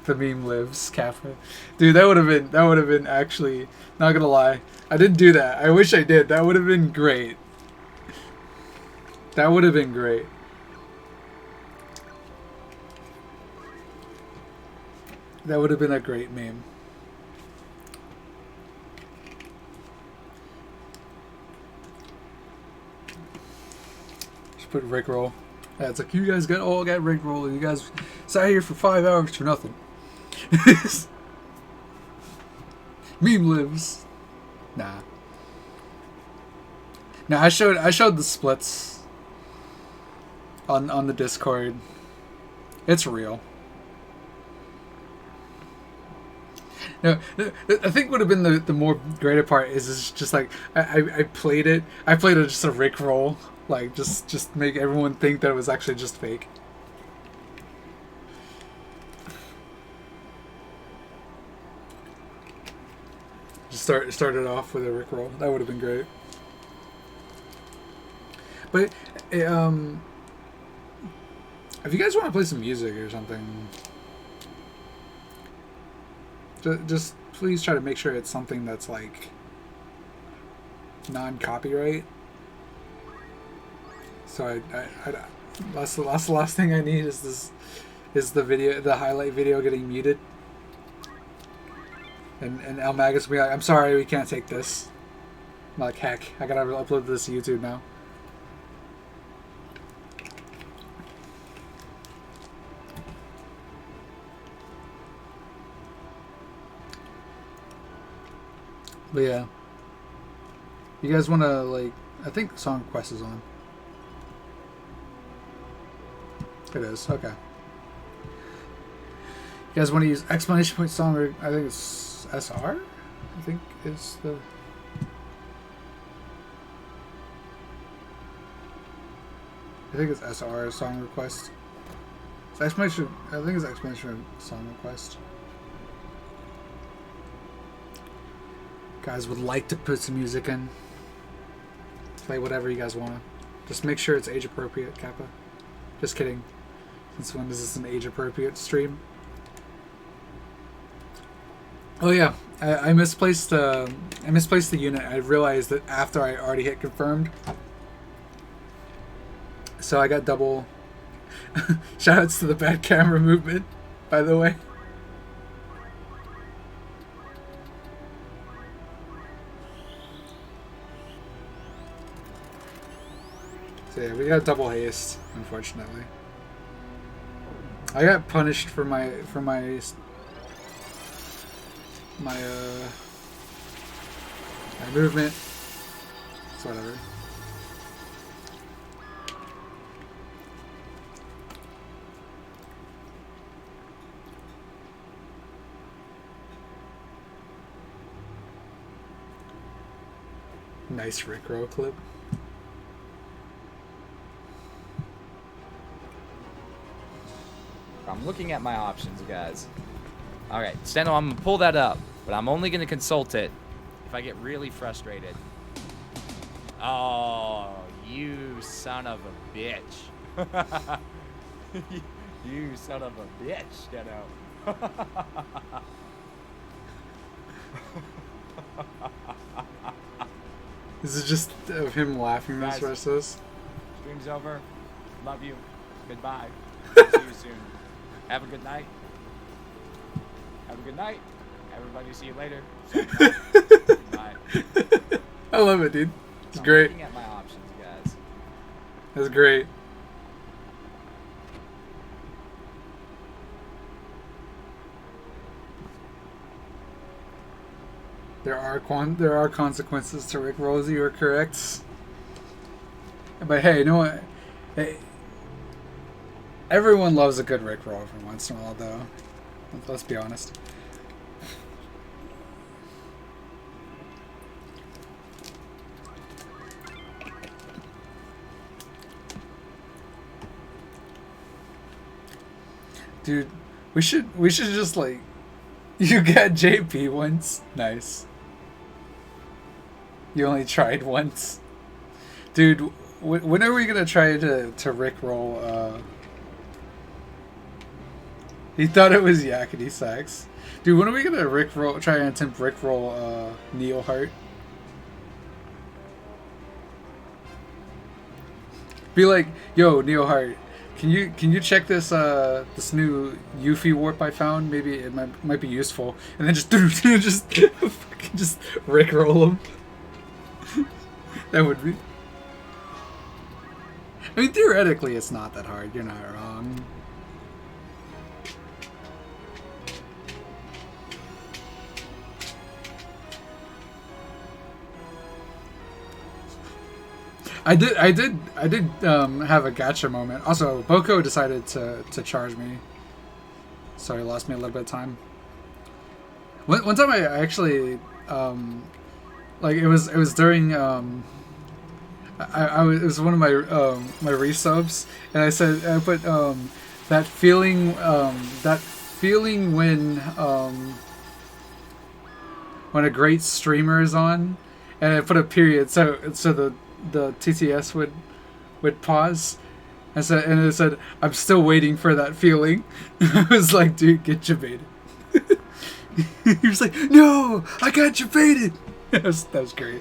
The meme lives, Kappa. Dude, that would have been actually, not gonna lie. I didn't do that. I wish I did. That would have been great. That would have been great. That would have been a great meme. Just put Rickroll. Yeah, it's like you guys all got Rickroll and you guys sat here for 5 hours for nothing. Meme lives. Nah. Nah, I showed the splits on the Discord. It's real. No, I think would have been the more greater part is just like I played it. I played it just a Rick roll, like just make everyone think that it was actually just fake. Just started off with a Rick roll. That would have been great. But if you guys want to play some music or something. Just please try to make sure it's something that's like non-copyright. So that's the last thing I need is the highlight video getting muted. And El Magus will be like, I'm sorry, we can't take this. I'm like, heck, I gotta upload this to YouTube now. But yeah. You guys want to, like... I think Song Request is on. It is, okay. You guys want to use exclamation point song, or I think it's SR? I think is the... I think it's SR, Song Request. It's exclamation... I think it's exclamation Song Request. Guys would like to put some music in. Play whatever you guys want. Just make sure it's age appropriate, Kappa. Just kidding. Since when is this an age appropriate stream? Oh yeah, I misplaced the unit. I realized that after I already hit confirmed. So I got double shoutouts to the bad camera movement, by the way. So yeah, we got double haste, unfortunately. I got punished for my movement. It's whatever. Nice Rickroll clip.
I'm looking at my options, guys. Alright, Steno, I'm going to pull that up, but I'm only going to consult it if I get really frustrated. Oh, you son of a bitch. You son of a bitch, Steno.
This is just of him laughing this
Guys,
rest of this.
Stream's over. Love you. Goodbye. See you soon. Have a good night. Have a good night. Everybody, see you later. Bye.
I love it, dude. It's
I'm
great.
looking at my options, guys.
That's great. There are consequences to Rick Rolls. You are correct. But hey, you know what? Hey, everyone loves a good Rick Roll every once in a while, though. Let's be honest. Dude, we should just like you got JP once. Nice. You only tried once. Dude, when are we gonna try to rickroll he thought it was yakety sax. Dude, when are we gonna try and attempt rickroll Neoheart? Be like, yo, Neoheart, can you check this this new Yuffie warp I found? Maybe it might be useful. And then just fucking just rickroll him. That would be. I mean, theoretically, it's not that hard. You're not wrong. I did have a gotcha moment. Also, Boko decided to charge me, so he lost me a little bit of time. One time I actually like it was during it was one of my my resubs, and I put that feeling when a great streamer is on, and I put a period so the TTS would pause. And it said, I'm still waiting for that feeling. I was like, dude, get jebaited. He was like, no, I got jebaited. That was great.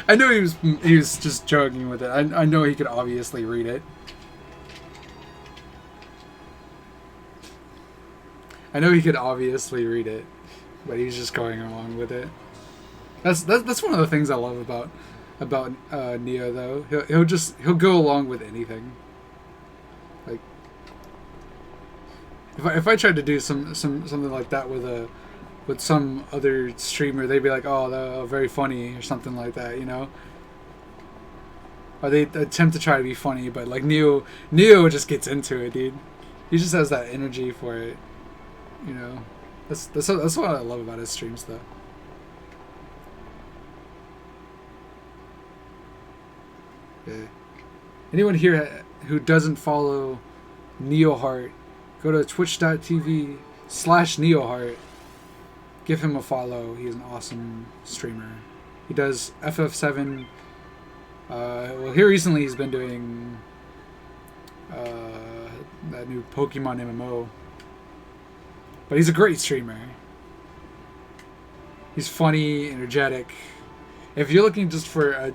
I know he was just joking with it. I know he could obviously read it. I know he could obviously read it, but he's just going along with it. That's one of the things I love about Neo, though. He'll go along with anything. Like if I tried to do something like that with some other streamer, they'd be like, oh, very funny or something like that, you know. Or they attempt to try to be funny, but like Neo just gets into it, dude. He just has that energy for it, you know. That's what I love about his streams, though. Yeah. Anyone here who doesn't follow Neoheart, go to twitch.tv/Neoheart. Give him a follow. He's an awesome streamer. He does FF7. Well, here recently he's been doing that new Pokemon MMO. But he's a great streamer. He's funny, energetic. If you're looking just for a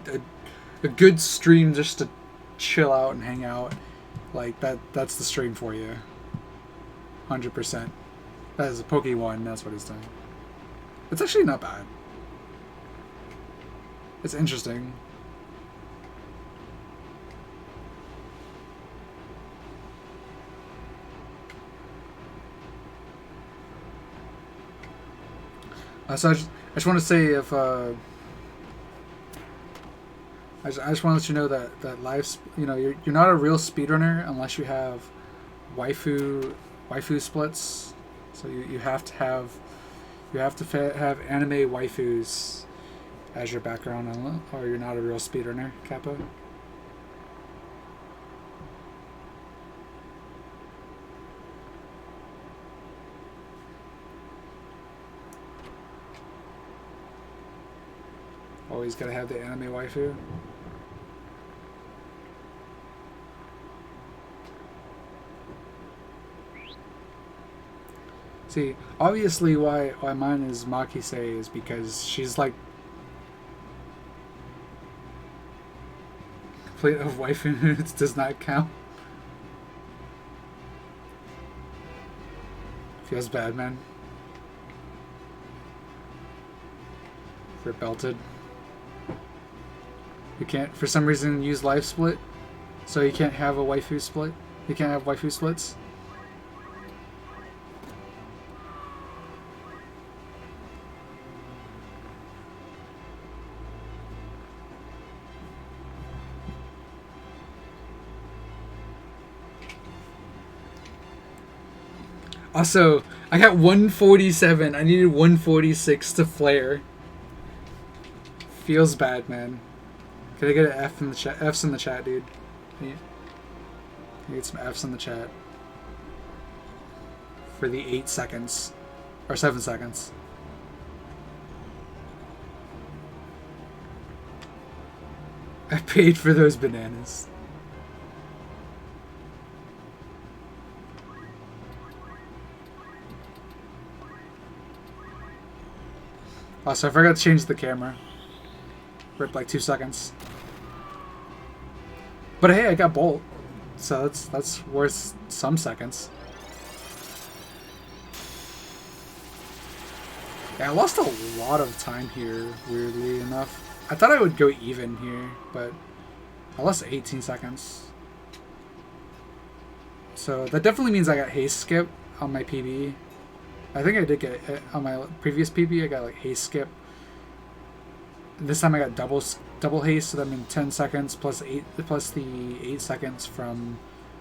good stream just to chill out and hang out, like that's the stream for you. 100%. That is a Pokemon, that's what he's doing. It's actually not bad. It's interesting. So I just want to say if I just want to let you know that life, you know, you're not a real speedrunner unless you have waifu splits. So you have to have anime waifus as your background, or you're not a real speedrunner, Kappa. Always gotta have the anime waifu. See, obviously why mine is Makise is because she's like complete of waifu it does not count. Feels bad, man. If belted. You can't, for some reason, use life split, so you can't have a waifu split. You can't have waifu splits. Also, I got 147. I needed 146 to flare. Feels bad, man. Can I get an F in the chat? F's in the chat, dude. I need some F's in the chat. for the 8 seconds. Or 7 seconds. I paid for those bananas. Also, I forgot to change the camera. Ripped like 2 seconds. But hey, I got Bolt. So that's worth some seconds. Yeah, I lost a lot of time here, weirdly enough. I thought I would go even here, but I lost 18 seconds. So that definitely means I got haste skip on my PB. I think I did get it on my previous PB. I got like haste skip. This time I got double haste, so that means 10 seconds plus the 8 seconds from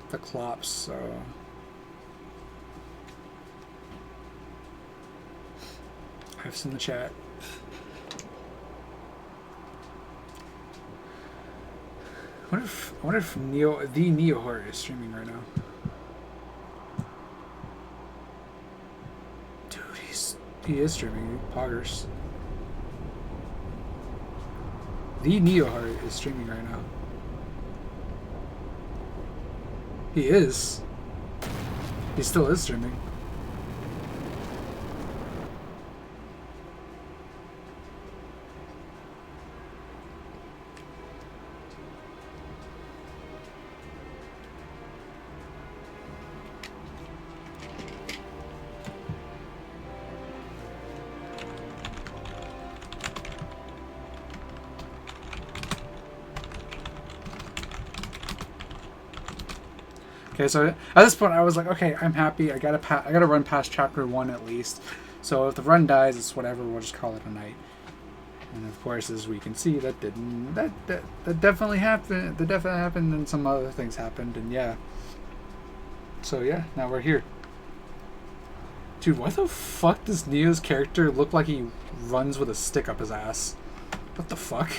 the clops. So I've in the chat. I wonder if the Neo Heart is streaming right now. Dude, he is streaming. Poggers. The Neo Heart is streaming right now. He is. He still is streaming. Okay, so at this point I was like, okay, I'm happy. I gotta run past chapter 1 at least. So if the run dies, it's whatever. We'll just call it a night. And of course, as we can see, that definitely happened. That definitely happened, and some other things happened, and yeah. So yeah, now we're here. Dude, why the fuck does Neo's character look like he runs with a stick up his ass? What the fuck?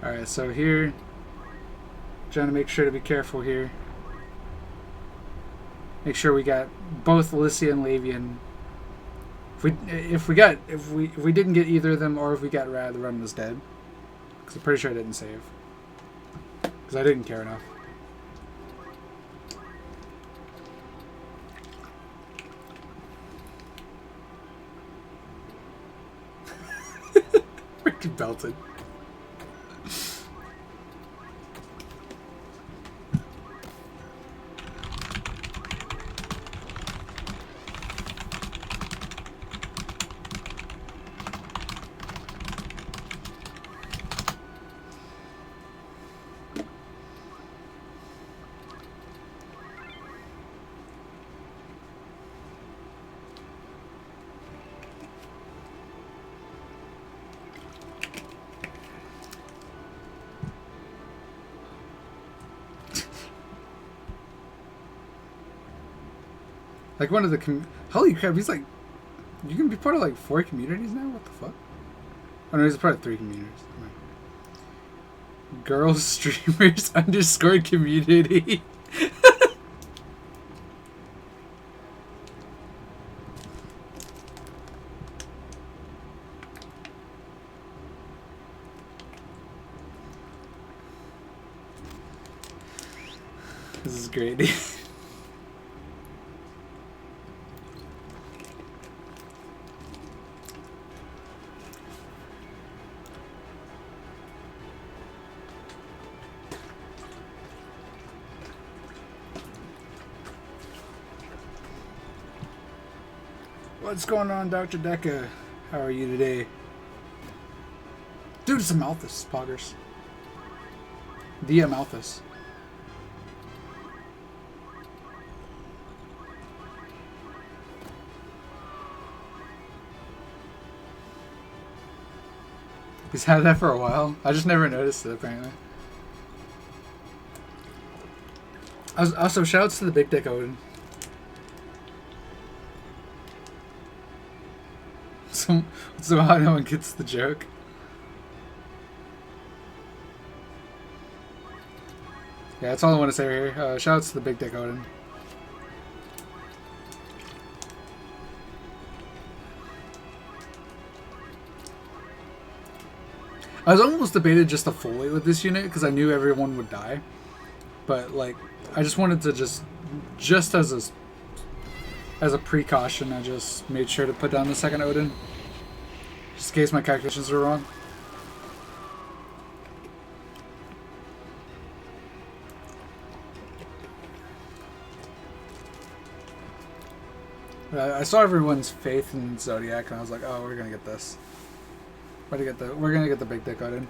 Alright, so here, trying to make sure to be careful here. Make sure we got both Alicia and Lavian. If we didn't get either of them, or if we got Rad, the run was dead. Because I'm pretty sure I didn't save. Because I didn't care enough. Ricky belted. Like one of the holy crap, he's like, you can be part of like 4 communities now? What the fuck? Oh no, he's a part of 3 communities. Girls streamers _ community. This is great. What's going on, Dr. Deca? How are you today? Dude, it's a Malthus, Poggers. The Malthus. He's had that for a while. I just never noticed it, apparently. Also, shoutouts to the Big Dick Odin. So how no one gets the joke. Yeah, that's all I want to say here. Shoutouts to the Big Dick Odin. I was almost debated just to fully with this unit because I knew everyone would die, but like I just wanted to just as a precaution, I just made sure to put down the second Odin, just in case my calculations were wrong. I saw everyone's faith in Zodiac, and I was like, "Oh, we're gonna get this. We're gonna get the Big Dick Odin."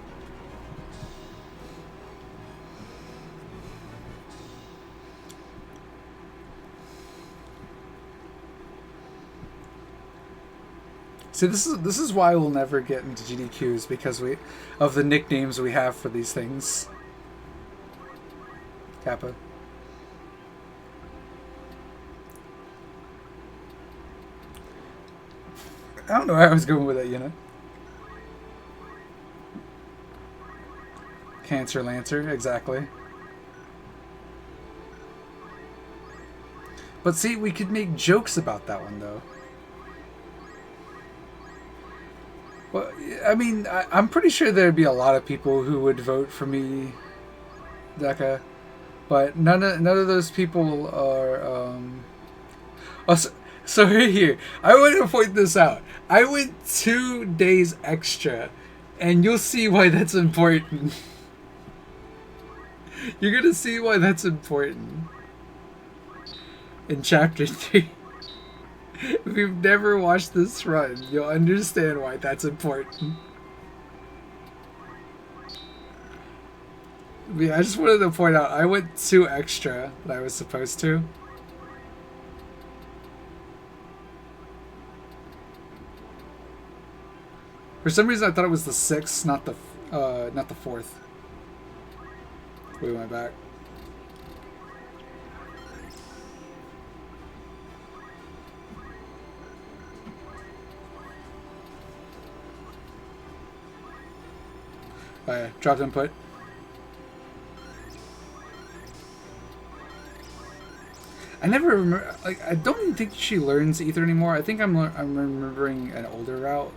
See, this is why we'll never get into GDQs because of the nicknames we have for these things. Kappa. I don't know where I was going with that unit. Cancer Lancer, exactly. But see, we could make jokes about that one, though. Well, I mean, I'm pretty sure there'd be a lot of people who would vote for me, Deca, but none of those people are. Also, so here, I want to point this out. I went 2 days extra, and you'll see why that's important. You're gonna see why that's important in chapter 3. If you've never watched this run, you'll understand why that's important. I just wanted to point out, I went 2 extra than I was supposed to. For some reason, I thought it was the 6th, not the 4th. We went back. Oh yeah, dropped input. I never remember. Like, I don't even think she learns ether anymore. I think I'm remembering an older route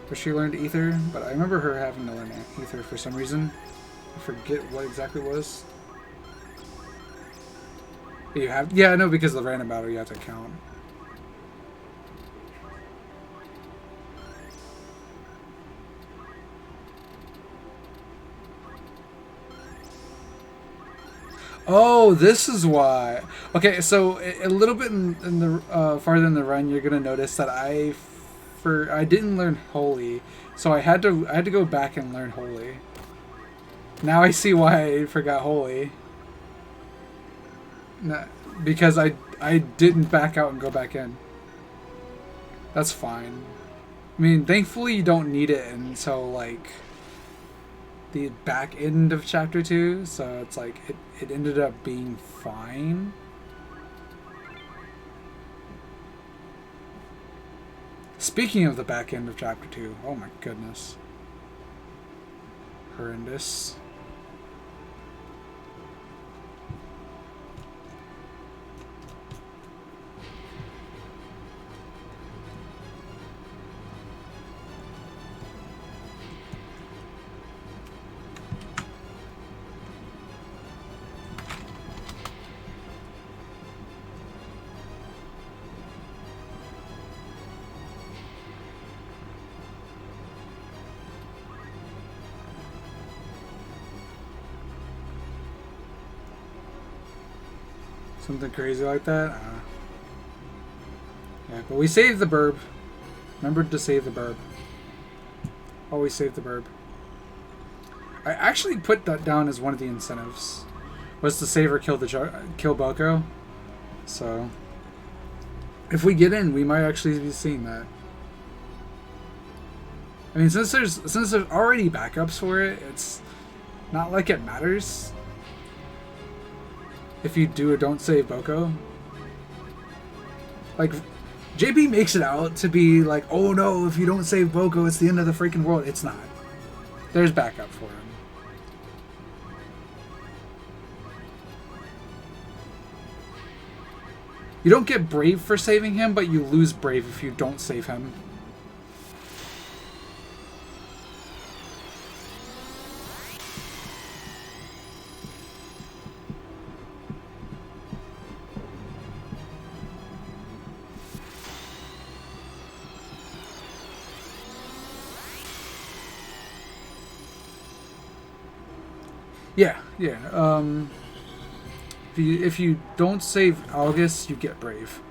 where she learned ether, but I remember her having to learn ether for some reason. I forget what exactly it was. You have, yeah, I know, because of the random battle you have to count. Oh, this is why. Okay, so a little bit in the farther in the run, you're gonna notice that I didn't learn Holy, so I had to go back and learn Holy. Now I see why I forgot Holy. Because I didn't back out and go back in. That's fine. I mean, thankfully you don't need it until like the back end of chapter 2, so it's like it ended up being fine. Speaking of the back end of chapter 2, oh my goodness. Horrendous. Something crazy like that? Yeah, but we saved the burb. Remember to save the burb. Always save the burb. I actually put that down as one of the incentives. Was to save or kill kill Boko. So if we get in, we might actually be seeing that. I mean, since there's already backups for it, it's not like it matters if you do or don't save Boko. Like, JP makes it out to be like, oh no, if you don't save Boko, it's the end of the freaking world. It's not. There's backup for him. You don't get Brave for saving him, but you lose Brave if you don't save him. Yeah. If you don't save August, you get Brave.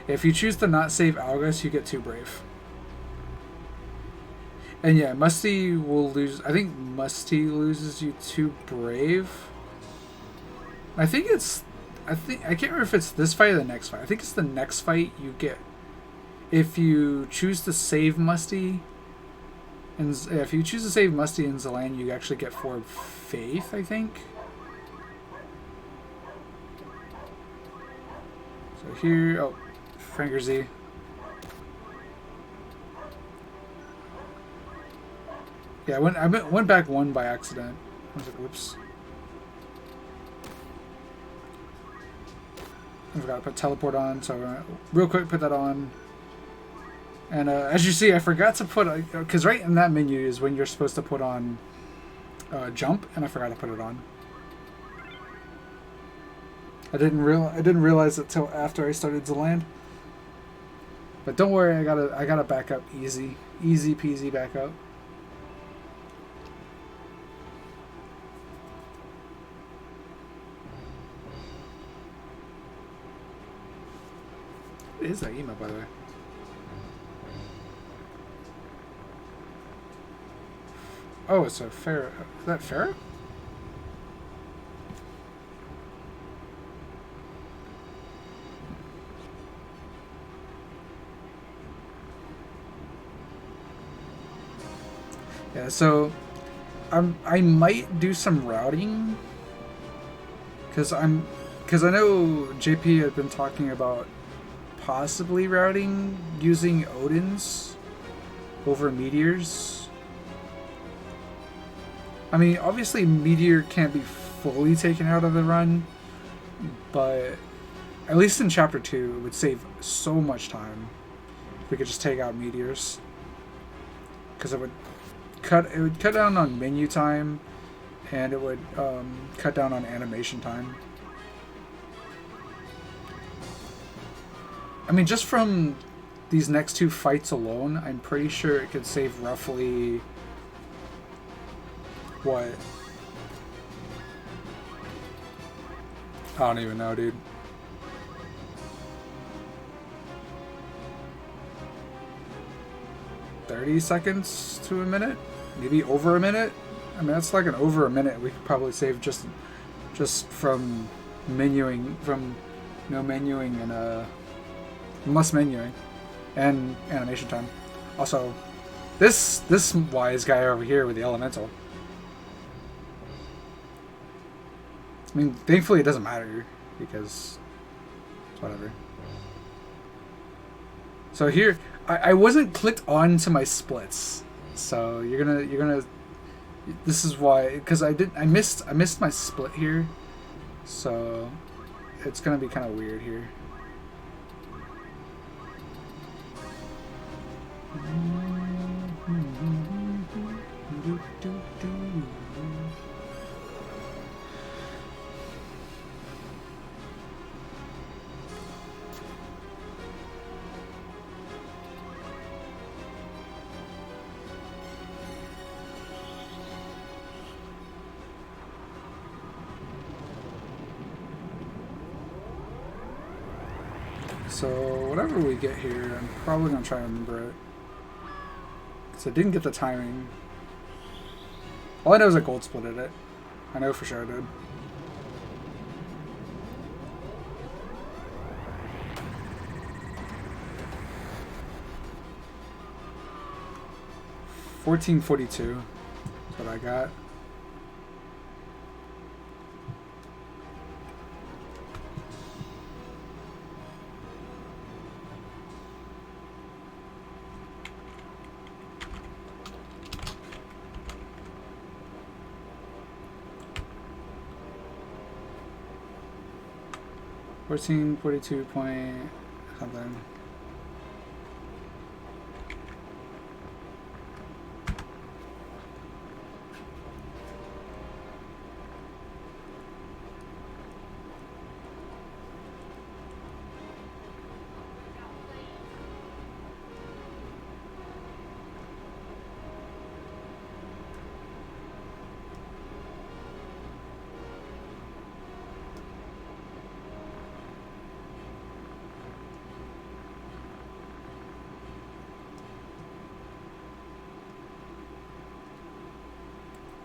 If you choose to not save August, you get 2 Brave. And yeah, Musty will lose. I think Musty loses you 2 Brave. I think I can't remember if it's this fight or the next fight. I think it's the next fight you get. If you choose to save Musty. And if you choose to save Musty and Zelan, you actually get 4 Faith, I think. So here, oh, Franker Z. Yeah, I went back 1 by accident. I was like, whoops. I forgot to put teleport on, so real quick put that on. And as you see, I forgot to put, because right in that menu is when you're supposed to put on jump, and I forgot to put it on. I didn't realize it till after I started to land. But don't worry, I got a backup easy peasy backup. What is that email, by the way? Oh, it's a Pharaoh. Is that Pharaoh? Yeah, so I might do some routing because I know JP had been talking about possibly routing using Odins over meteors. I mean, obviously Meteor can't be fully taken out of the run, but at least in Chapter 2, it would save so much time if we could just take out Meteors. Because it would cut down on menu time, and it would cut down on animation time. I mean, just from these next 2 fights alone, I'm pretty sure it could save roughly... What? I don't even know, dude. 30 seconds to a minute? Maybe over a minute? I mean, that's like over a minute we could probably save just from menuing, from no menuing and less menuing and animation time. Also, this wise guy over here with the elemental. I mean, thankfully it doesn't matter because it's whatever. So here, I wasn't clicked on to my splits, so you're gonna. This is why, because I missed my split here, so it's gonna be kind of weird here. So whatever we get here, I'm probably gonna try and remember it. Because I didn't get the timing. All I know is I gold splitted it. I know for sure I did. $14.42 is what I got. $14.42 point something.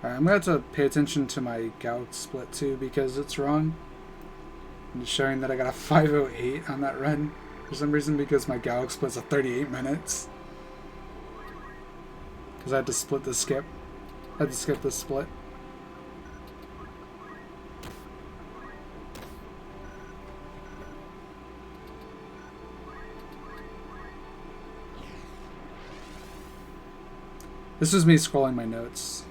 I'm gonna have to pay attention to my gout split too because it's wrong. It's showing that I got a 5:08 on that run for some reason because my gout split's at 38 minutes. Because I had to split the skip. I had to skip the split. This was me scrolling my notes.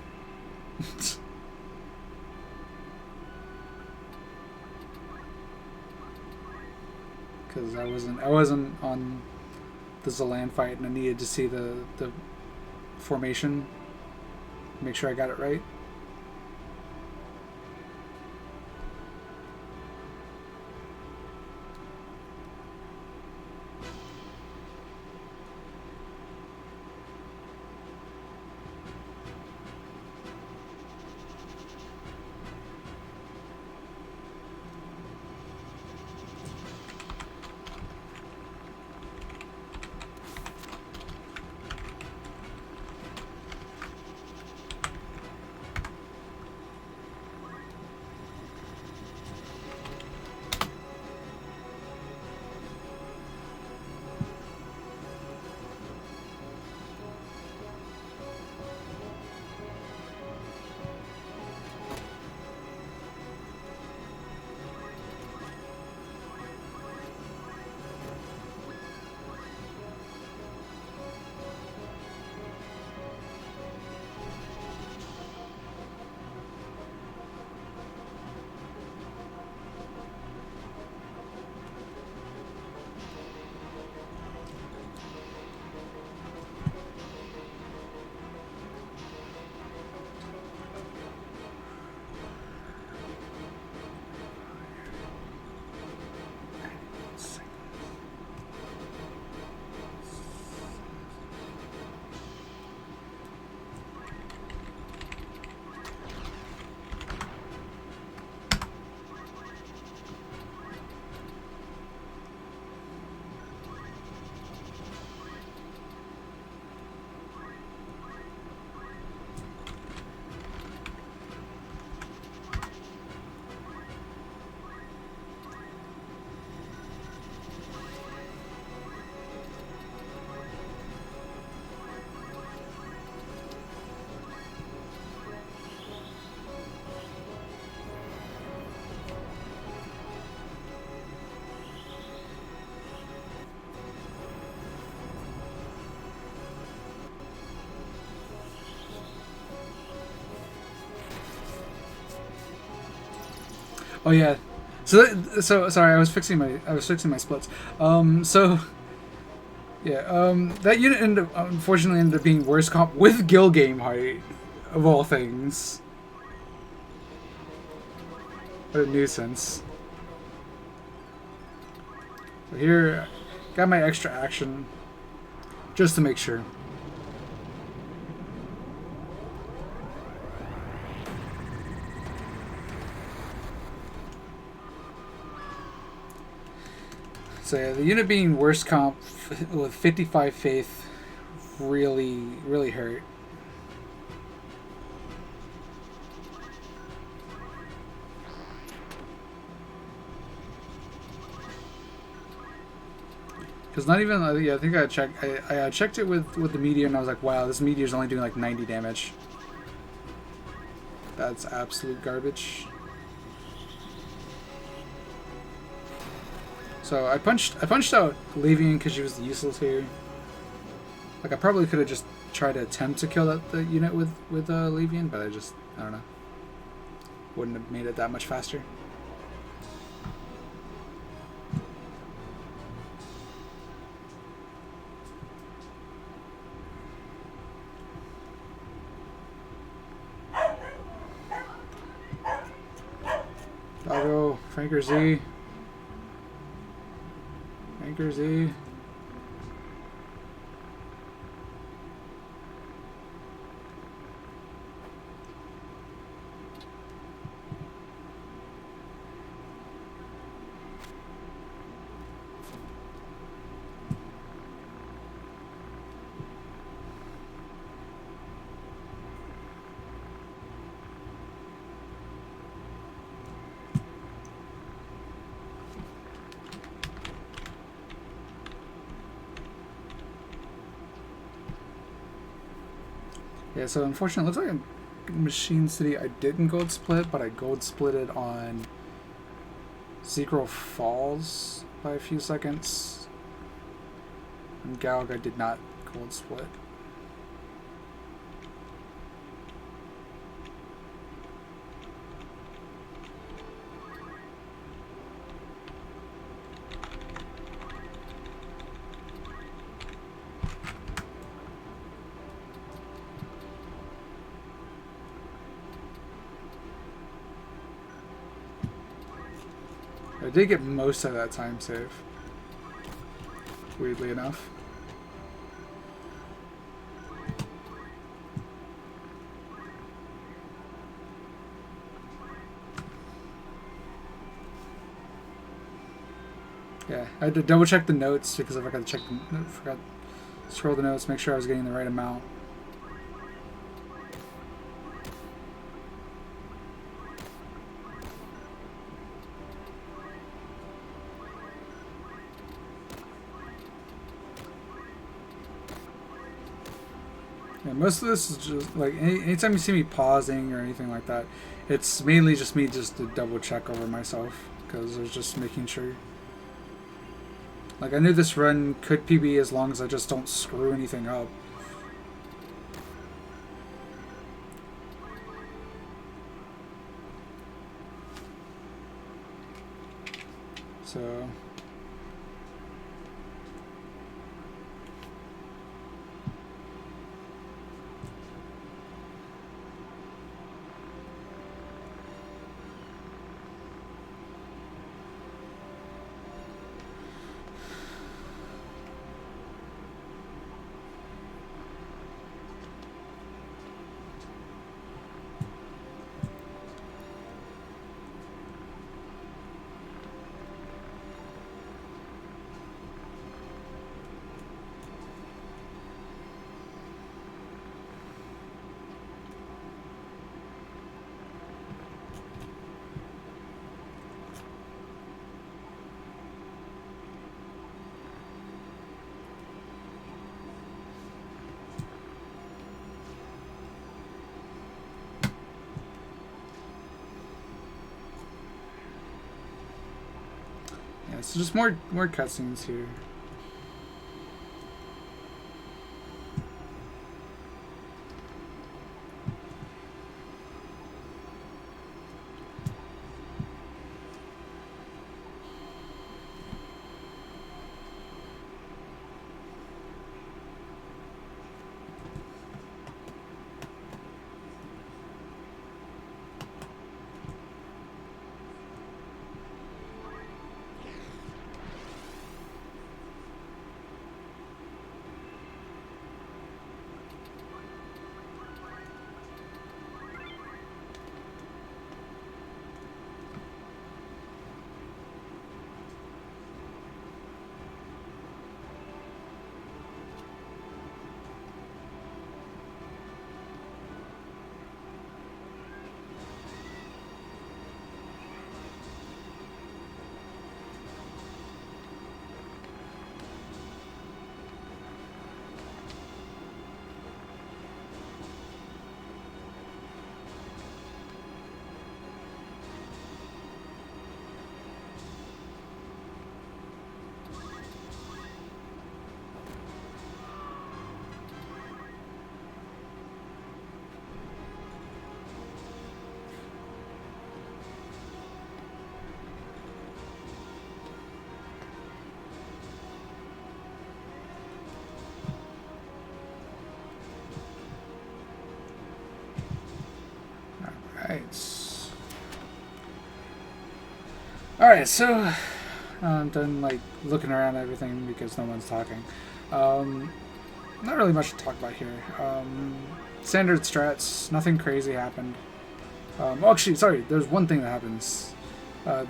Because I wasn't on the Zeland fight and I needed to see the formation, make sure I got it right. Oh yeah, so sorry. I was fixing my splits. So yeah, that unit unfortunately ended up being worse comp with Gil game height, of all things. What a nuisance. So here, got my extra action, just to make sure. So yeah, the unit being worst comp with 55 faith really hurt. Because not even, yeah, I think I checked. I checked it with the meteor, and I was like, wow, this meteor's only doing like 90 damage. That's absolute garbage. So I punched out Levian because she was useless here. Like I probably could have just tried to attempt to kill the unit with Levian, but I don't know. Wouldn't have made it that much faster. Doggo, Franker Z. Franker Z. Yeah, so unfortunately, it looks like in Machine City I didn't gold split, but I gold splitted on Zekro Falls by a few seconds. And Galg I did not gold split. I did get most of that time save, weirdly enough. Yeah, I had to double check the notes because I forgot to scroll the notes, make sure I was getting the right amount. Yeah, most of this is just like anytime you see me pausing or anything like that, it's mainly just me to double check over myself because I was just making sure. Like I knew this run could PB as long as I just don't screw anything up. So yeah, so just more cutscenes here. Alright, so I'm done like looking around everything because no one's talking. Not really much to talk about here. Standard strats, nothing crazy happened. Actually, sorry, there's one thing that happens.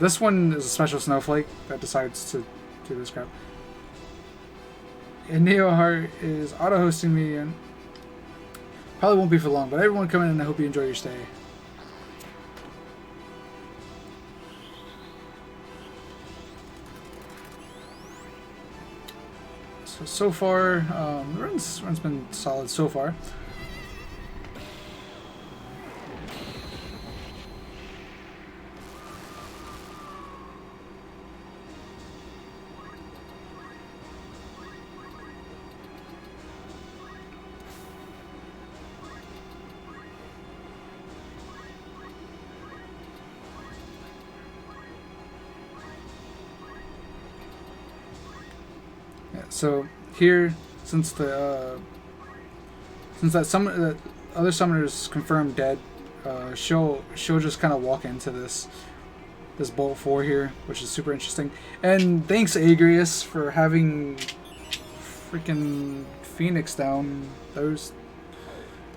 This one is a special snowflake that decides to do this crap. And Neoheart is auto-hosting me and probably won't be for long, but everyone come in and I hope you enjoy your stay. So far, the run's been solid so far. So here, since that other summoner's confirmed dead, she'll just kind of walk into this Bolt 4 here, which is super interesting. And thanks Agrius for having freaking Phoenix down. Those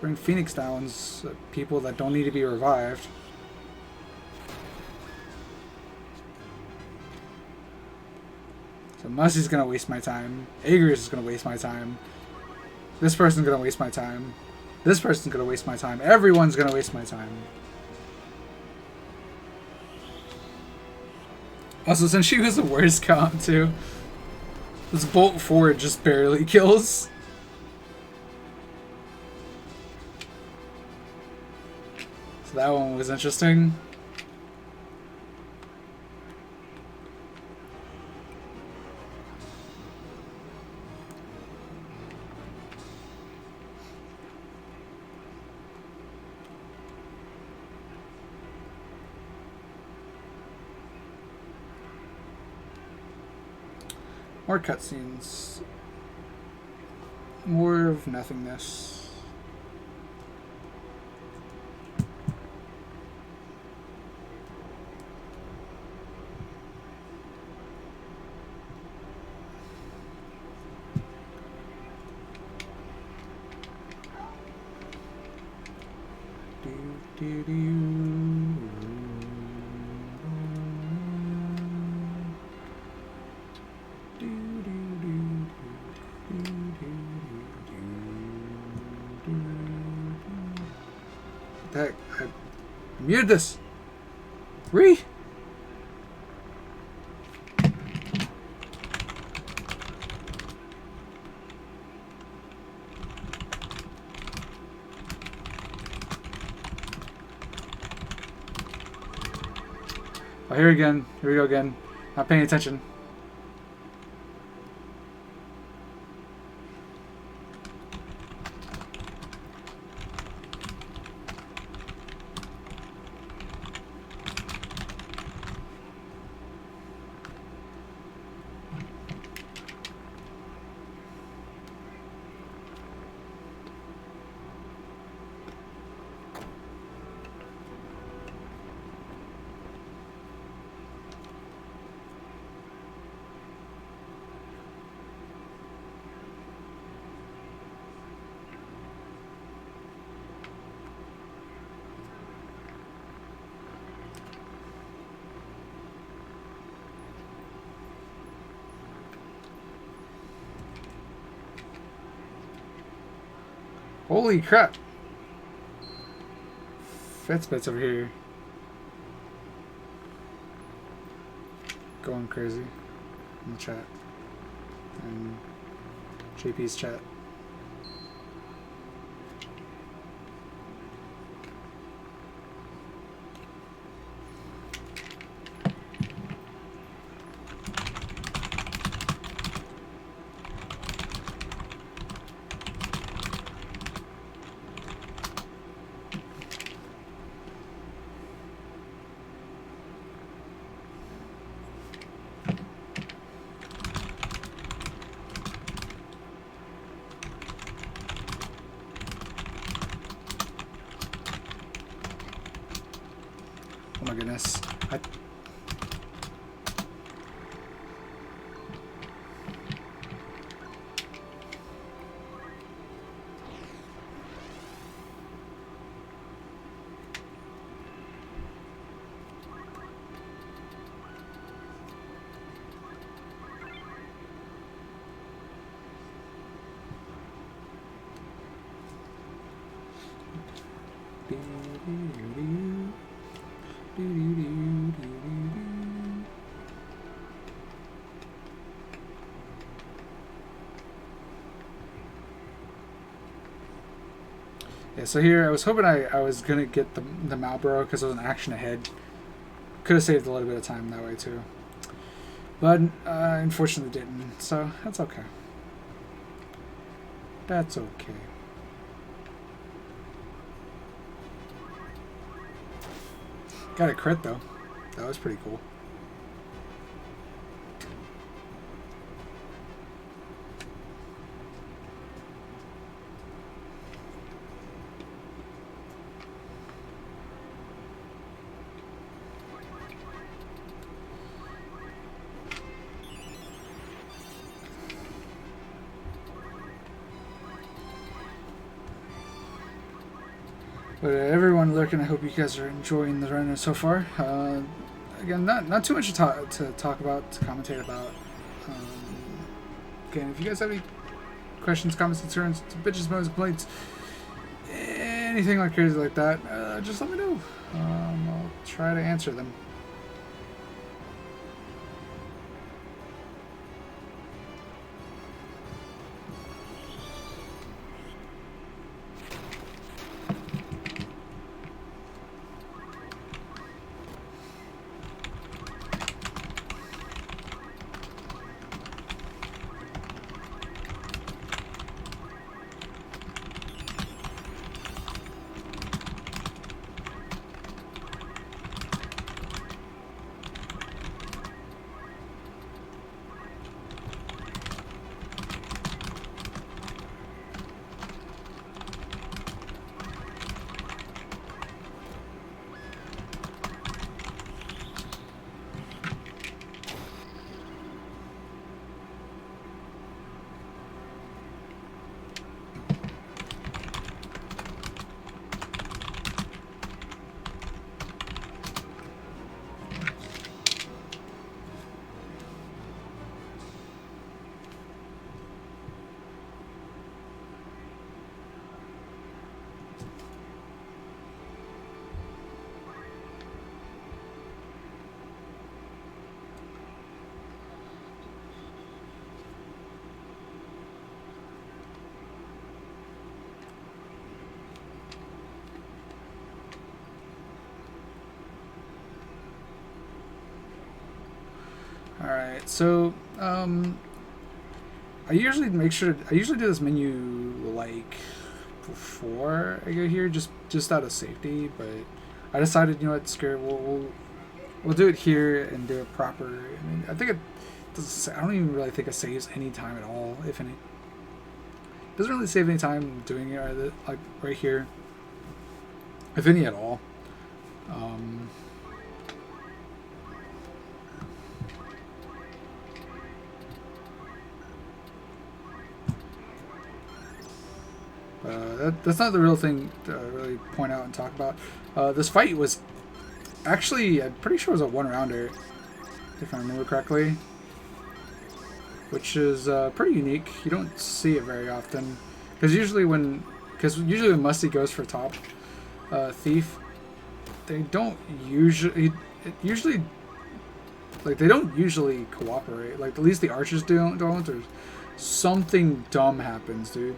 bring Phoenix downs, people that don't need to be revived. So Mussie's gonna waste my time. Agrius is gonna waste my time. This person's gonna waste my time. This person's gonna waste my time. Everyone's gonna waste my time. Also, since she was the worst comp too, this Bolt 4 just barely kills. So that one was interesting. More cutscenes. More of nothingness. Do, do, do. Heck, I muted this. Re. Oh, here again. Here we go again. Not paying attention. Holy crap! Fitspit's over here. Going crazy in the chat. And JP's chat. Oh my goodness. Yeah, so here I was hoping I was gonna get the Marlboro because there was an action ahead. Could have saved a little bit of time that way too, but unfortunately didn't. So that's okay. That's okay. Got a crit though. That was pretty cool. But everyone lurking, I hope you guys are enjoying the run so far. Again, not too much to talk about, to commentate about. Again, if you guys have any questions, comments, concerns, bitches, moans, complaints, anything like crazy like that, just let me know. I'll try to answer them. Alright, so, I usually do this menu, like, before I go here, just out of safety, but I decided, you know what, screw it, we'll do it here and do it proper. I mean, I think it doesn't, I don't even really think it saves any time at all, if any. It doesn't really save any time doing it, like, right here, if any at all. That's not the real thing to really point out and talk about. This fight was actually, I'm pretty sure it was a one-rounder, if I remember correctly, which is pretty unique. You don't see it very often, because usually when Musty goes for top thief, they don't usually they don't usually cooperate. Like, at least the archers don't, or something dumb happens, dude.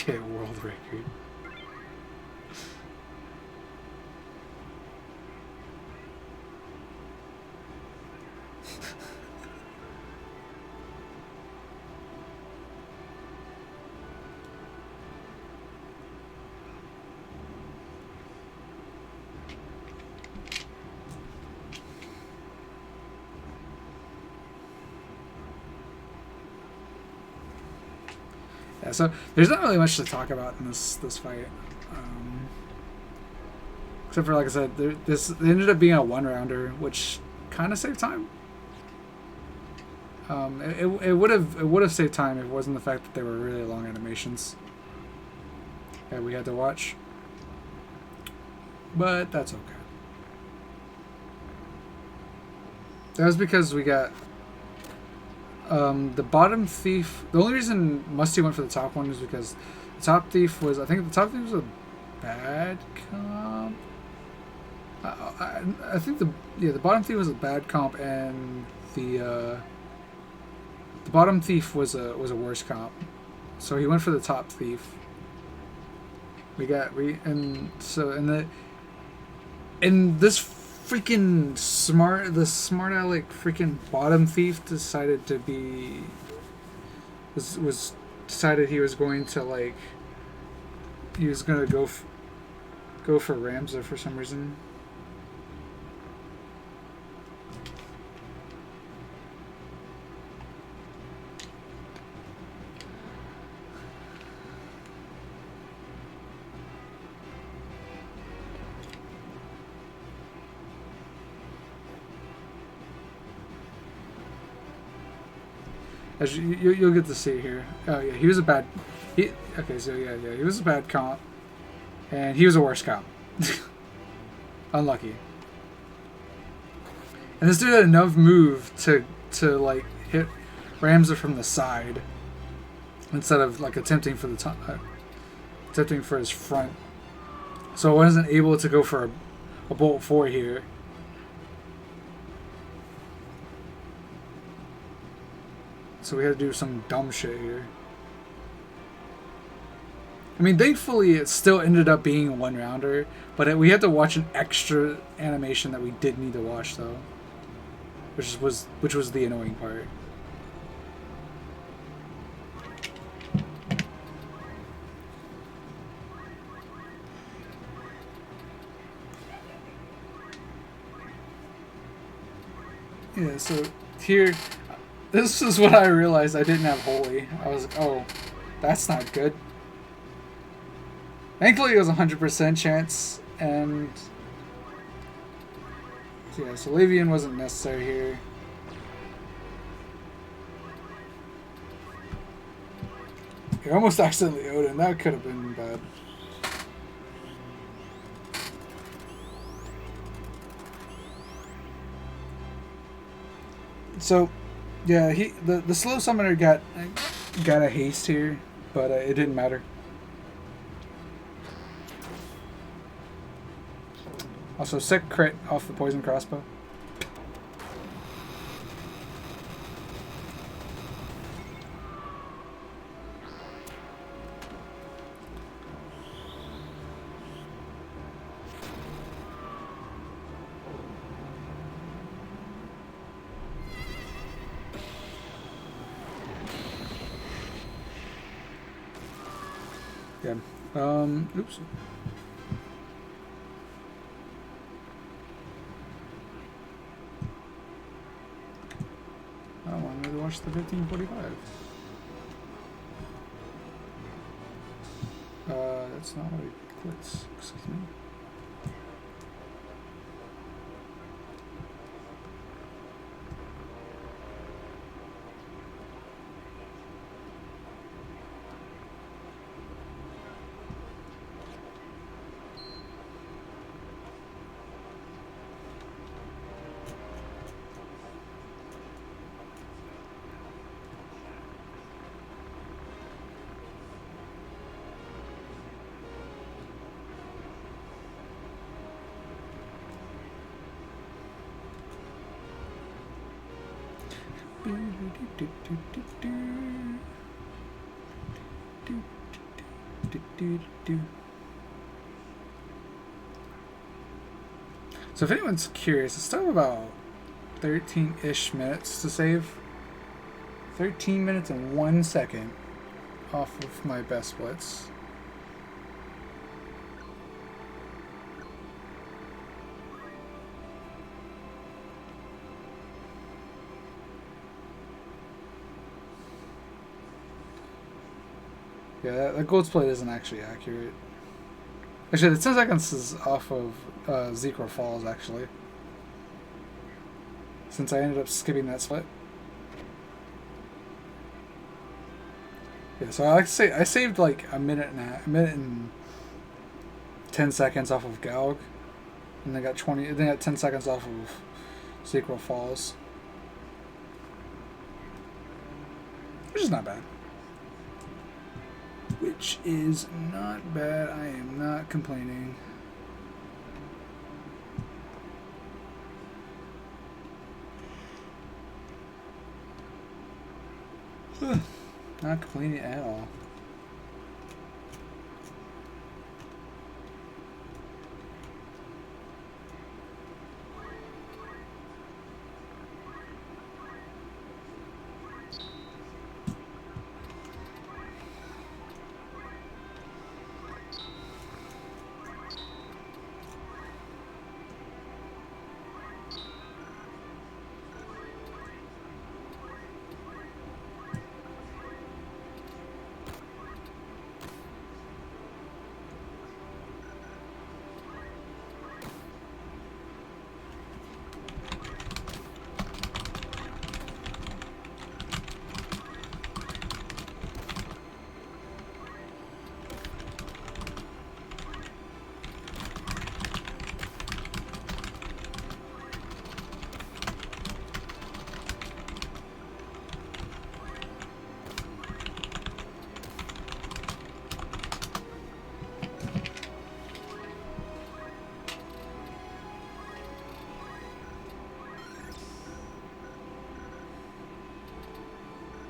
Okay, world record. Yeah, so there's not really much to talk about in this fight, except for, like I said, this ended up being a one-rounder, which kind of saved time. It would have saved time if it wasn't the fact that they were really long animations that we had to watch, but that's okay. That was because we got The bottom thief. The only reason Musty went for the top one is because the top thief was. I think the top thief was a bad comp. I think the bottom thief was a bad comp, and the bottom thief was a worse comp. So he went for the top thief. And this freaking smart aleck freaking bottom thief decided to be was decided he was going to like he was gonna go for Ramza for some reason. As you'll get to see here. Oh yeah, he was a bad. He was a bad comp, and he was a worse comp. Unlucky. And this dude had enough move to like hit Ramza from the side instead of like attempting for attempting for his front. So I wasn't able to go for a bolt 4 here. So we had to do some dumb shit here. I mean, thankfully it still ended up being a one-rounder, but we had to watch an extra animation that we did need to watch though, which was the annoying part. Yeah, so here, this is what I realized I didn't have Holy. I was like, oh, that's not good. Thankfully, it was 100% chance, and yeah, so Lavian wasn't necessary here. I almost accidentally Odin. That could have been bad. So, yeah, the slow summoner got a haste here, but it didn't matter. Also, sick crit off the poison crossbow. Yeah. Oops. I wanted to watch the 1545. That's not what I clicked. Excuse me. So if anyone's curious, it's still about 13-ish minutes to save. 13 minutes and 1 second off of my best blitz. Yeah, that gold split isn't actually accurate. Actually, the 10 seconds is off of Zekro Falls, actually. Since I ended up skipping that split. Yeah, so I like to say I saved like a minute and 10 seconds off of Galg, and then got 10 seconds off of Zekro Falls. which is not bad. Which is not bad. I am not complaining. Not complaining at all.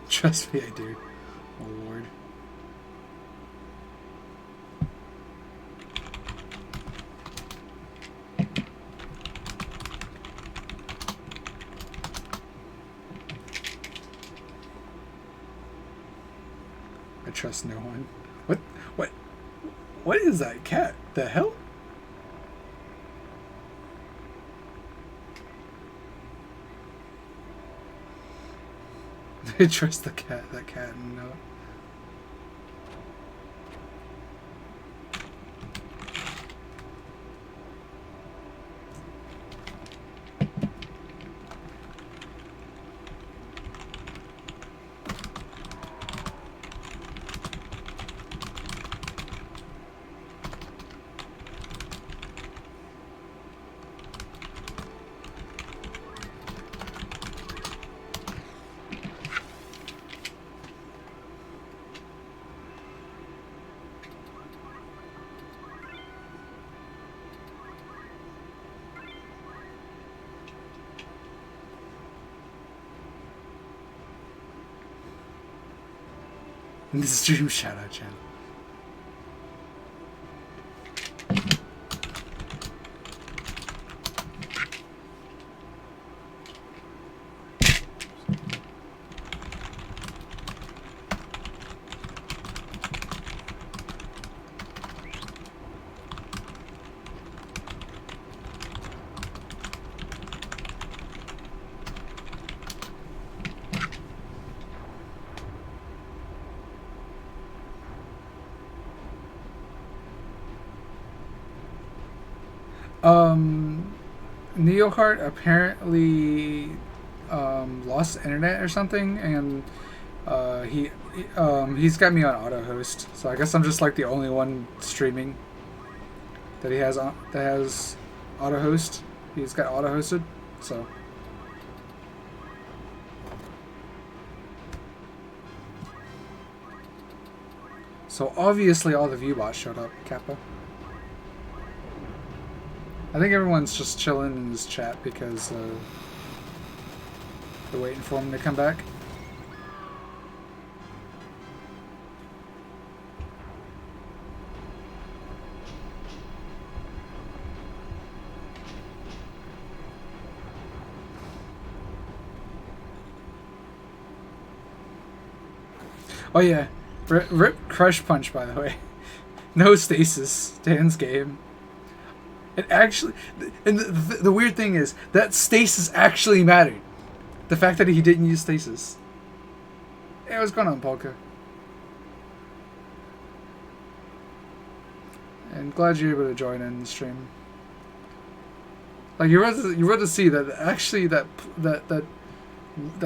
Trust me, I do. Oh, Lord. I trust no one. What is that cat? The hell? I trust the cat. That cat. No. In the stream shout out channel. Neoheart apparently lost internet or something, and he's got me on auto host, so I guess I'm just like the only one streaming that he has on that has auto host. He's got auto hosted, so. So obviously all the view bots showed up, Kappa. I think everyone's just chilling in this chat because they're waiting for him to come back. Oh yeah, Rip Crush Punch, by the way. No stasis, Dan's game. It actually, and the weird thing is that stasis actually mattered. The fact that he didn't use stasis. Hey, what's going on, Polka? And glad you're able to join in the stream. Like you're about to see that actually that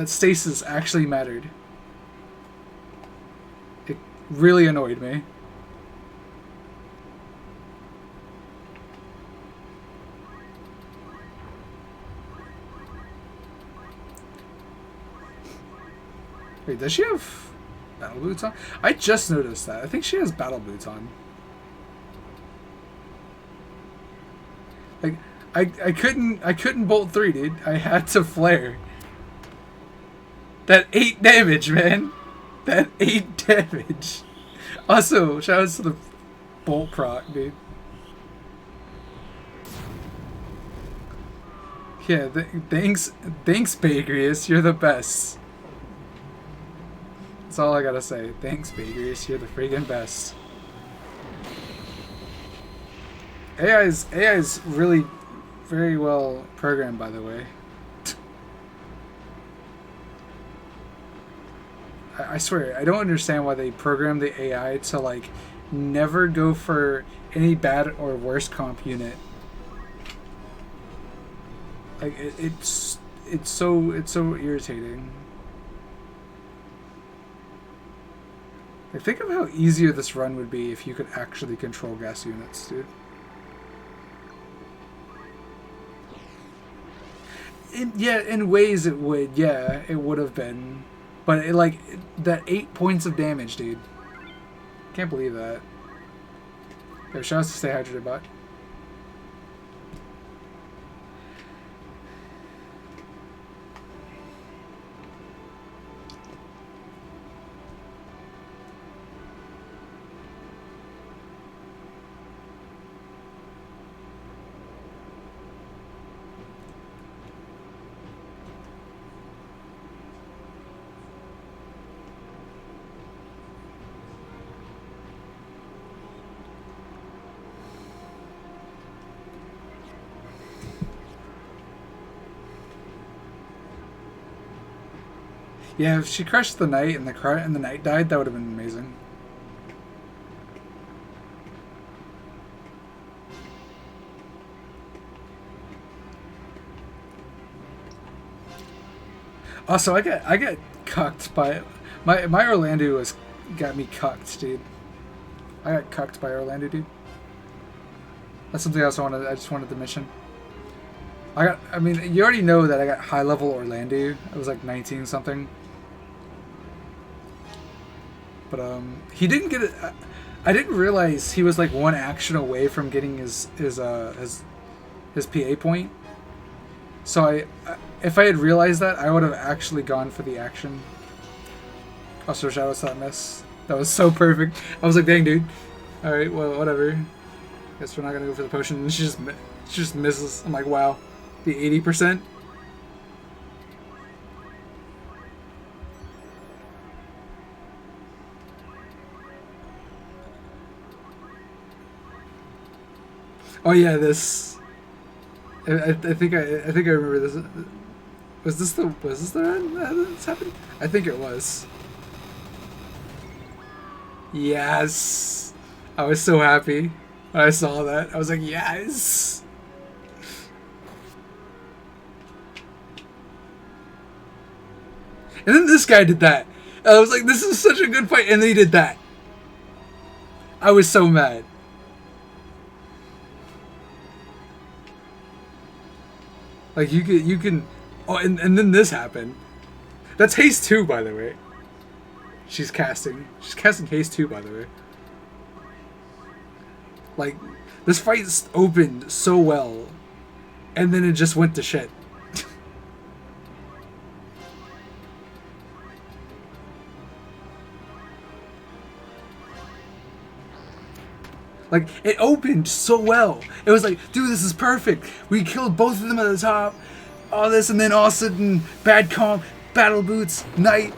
stasis actually mattered. It really annoyed me. Wait, does she have... battle boots on? I just noticed that. I think she has battle boots on. Like, I couldn't bolt 3, dude. I had to flare. That 8 damage, man. That 8 damage. Also, shout out to the bolt proc, dude. Yeah, thanks, Bagrius. You're the best. That's all I gotta say. Thanks, Bagrius. You're the friggin' best. AI's really very well programmed, by the way. I swear, I don't understand why they program the AI to like never go for any bad or worse comp unit. Like it's so irritating. Like, think of how easier this run would be if you could actually control gas units, dude. In ways it would, yeah, it would have been. But that 8 points of damage, dude. Can't believe that. Yo, shout out to Stay Hydrated Bot. Yeah, if she crushed the knight and the knight died, that would have been amazing. Also, I got cucked by my Orlando got me cucked, dude. I got cucked by Orlando, dude. That's something else I just wanted to mention. I mean, you already know that I got high level Orlando. I was like 19 something. But he didn't get it. I didn't realize he was like one action away from getting his PA point. So if I had realized that, I would have actually gone for the action. Also, shout out to that miss. That was so perfect. I was like, dang, dude. All right, well, whatever. Guess we're not gonna go for the potion. And she just misses. I'm like, wow, the 80%. Oh yeah, this. I think I remember this. Was this the run that this happened? I think it was. Yes, I was so happy when I saw that. I was like, yes. And then this guy did that. And I was like, this is such a good fight, and then he did that. I was so mad. Like, you can... Oh, and then this happened. That's haste 2, by the way. She's casting haste 2, by the way. Like, this fight opened so well. And then it just went to shit. Like, it opened so well. It was like, dude, this is perfect. We killed both of them at the top. All this, and then all of a sudden, bad comp, battle boots, knight,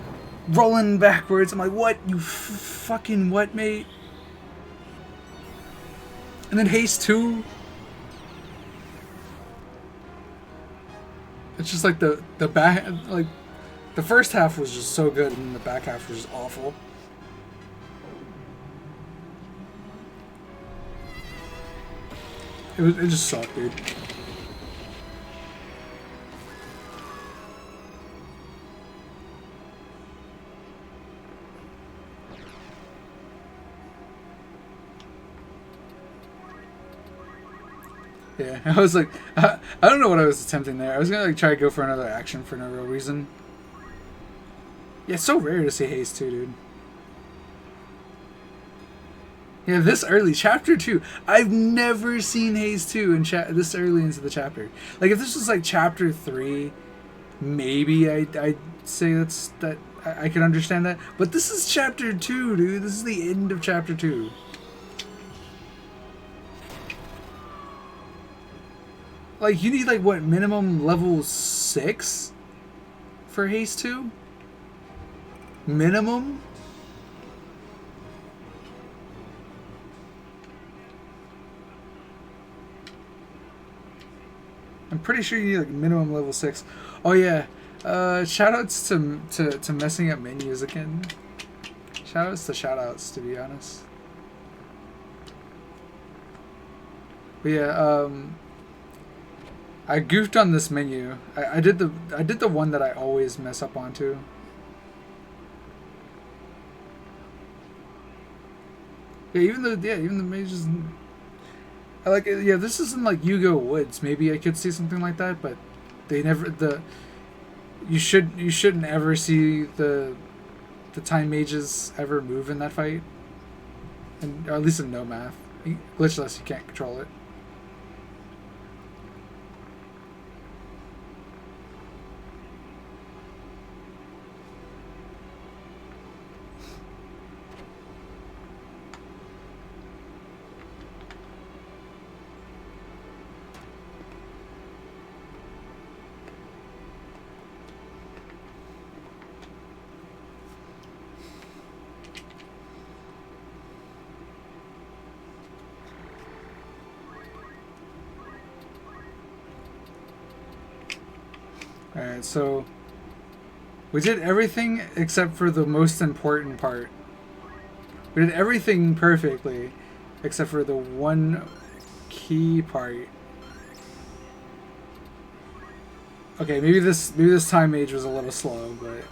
rolling backwards. I'm like, what? You fucking what, mate? And then haste 2. It's just like the back, like, the first half was just so good, and the back half was just awful. It just sucked, dude. Yeah, I was like, I don't know what I was attempting there. I was gonna like try to go for another action for no real reason. Yeah, it's so rare to see haste too, dude. Yeah, this early, chapter 2. I've never seen Haze 2 in this early into the chapter. Like, if this was like chapter 3, maybe I'd say that I can understand that. But this is chapter 2, dude. This is the end of chapter 2. Like, you need, like, what, minimum level 6 for Haze 2? Minimum? I'm pretty sure you need, like, minimum level 6. Oh, yeah. Shoutouts to messing up menus again. Shoutouts to shoutouts, to be honest. But yeah, I goofed on this menu. I did the one that I always mess up onto. Yeah, even the mages. I like it. Yeah, this isn't like Yugo Woods. Maybe I could see something like that, but they never you shouldn't ever see the time mages ever move in that fight, or at least in no math. Glitchless, you can't control it. Alright, so we did everything except for the most important part. We did everything perfectly except for the one key part. Okay, maybe this time mage was a little slow, but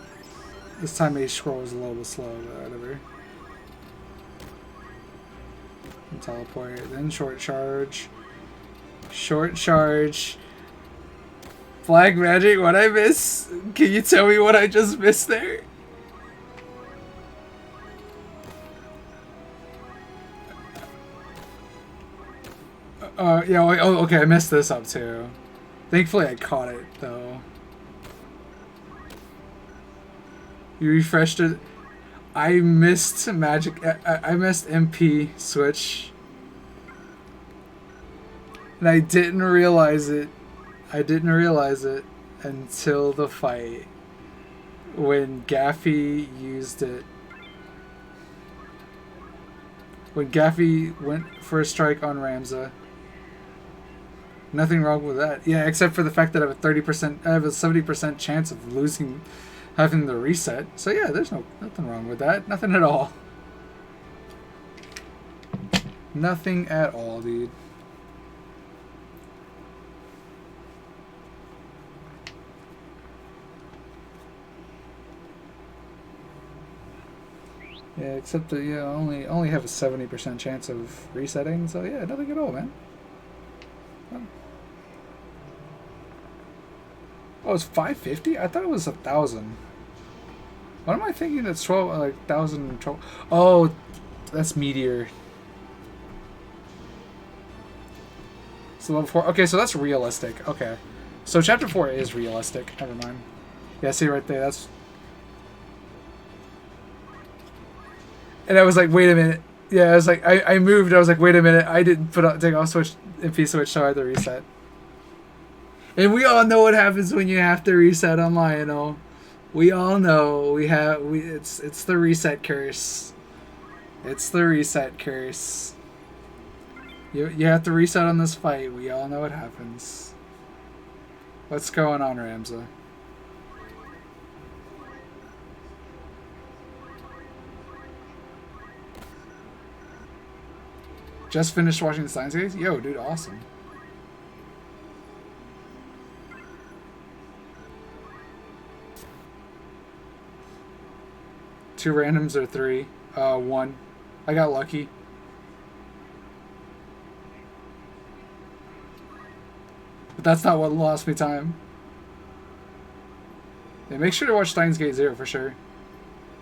this time mage scroll was a little bit slow, but whatever. And teleport, then short charge. Short charge. Black magic, what I miss? Can you tell me what I just missed there? Yeah, oh, okay, I messed this up too. Thankfully I caught it, though. You refreshed it. I missed magic, I missed MP switch. And I didn't realize it. I didn't realize it until the fight when Gaffy used it. When Gaffy went for a strike on Ramza. Nothing wrong with that. Yeah, except for the fact that I have a 70% chance of losing, having the reset. So yeah, there's nothing wrong with that. Nothing at all. Nothing at all, dude. Yeah, except that you only have a 70% chance of resetting, so yeah, nothing at all, man. Oh, it's 550? I thought it was 1,000. What am I thinking? That's 12, like 1,000, 12. Oh, that's Meteor. So level 4. Okay, so that's realistic. Okay, so chapter 4 is realistic. Never mind. Yeah, see right there. That's. And I was like, wait a minute. Yeah, I was like, I moved. I was like, wait a minute. I didn't take off switch MP switch, so I had to reset. And we all know what happens when you have to reset on Lionel. We all know it's the reset curse. It's the reset curse. You have to reset on this fight. We all know what happens. What's going on, Ramza? Just finished watching the Science Games? Yo, dude, awesome. Two randoms or three? One. I got lucky. But that's not what lost me time. Yeah, make sure to watch Steins Gate 0 for sure.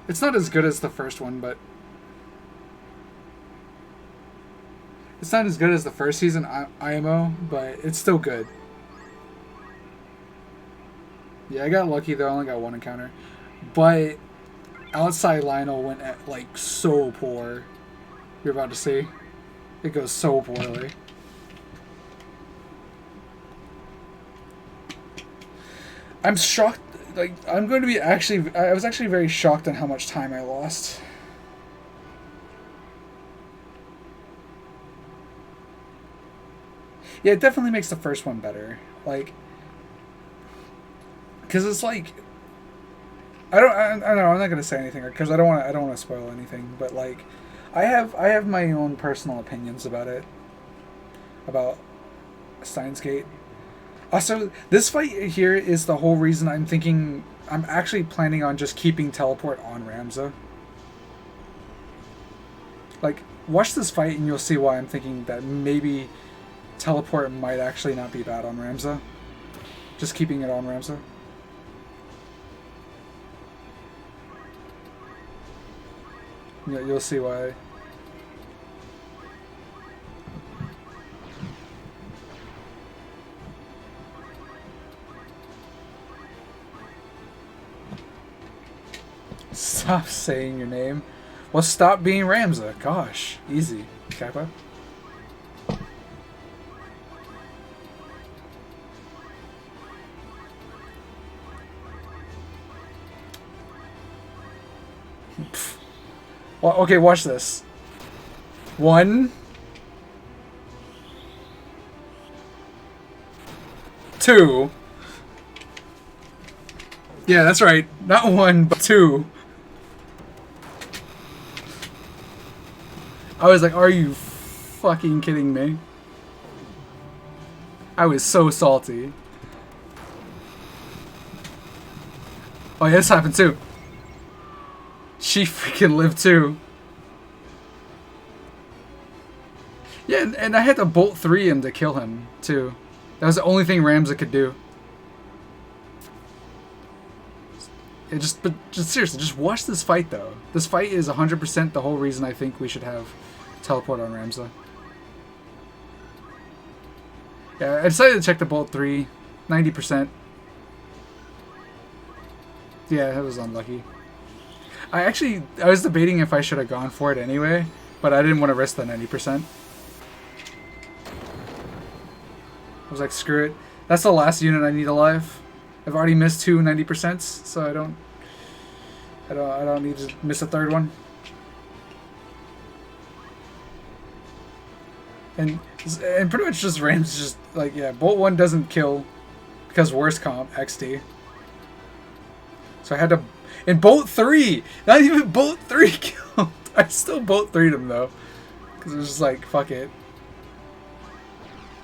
It's not as good as the first one, but It's not as good as the first season IMO, but it's still good. Yeah, I got lucky though. I only got one encounter, but outside Lionel went at like so poor. You're about to see. It goes so poorly. I'm shocked. Like, I'm going to be actually... I was actually very shocked on how much time I lost. Yeah, it definitely makes the first one better. Like... Because it's like... I don't know, I'm not going to say anything, because I don't want to spoil anything, but like... I have my own personal opinions about it. About Steins Gate. Also, this fight here is the whole reason I'm thinking... I'm actually planning on just keeping teleport on Ramza. Like, watch this fight and you'll see why I'm thinking that maybe teleport might actually not be bad on Ramza. Just keeping it on Ramza. Yeah, you'll see why. Stop saying your name. Well, stop being Ramza. Gosh, easy, Kappa. Well, okay, watch this. 1, 2. Yeah, that's right. Not 1, but 2. I was like, are you fucking kidding me? I was so salty. Oh yeah, this happened too. She freaking lived too. Yeah, and I had to bolt 3 him to kill him too. That was the only thing Ramza could do. But just seriously, just watch this fight though. This fight is 100% the whole reason I think we should have teleport on Ramza. Yeah, I decided to check the bolt 3, 90%. Yeah, that was unlucky. I was debating if I should have gone for it anyway, but I didn't want to risk the 90%. I was like, screw it. That's the last unit I need alive. I've already missed 2 90%, so I don't need to miss a third one. And pretty much just Rams just like, yeah, bolt 1 doesn't kill because worst comp XD. So I had to, and bolt 3, not even bolt 3 killed. I still bolt 3'd him though, because it was just like, fuck it.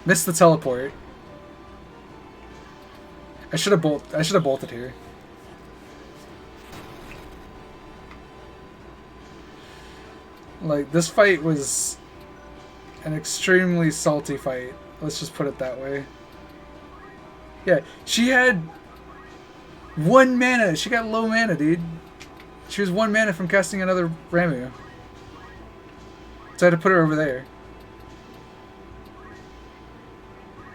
Missed the teleport. I should have bolted here. Like, this fight was an extremely salty fight. Let's just put it that way. Yeah, she had 1 mana. She got low mana, dude. She was 1 mana from casting another Ramu. So I had to put her over there.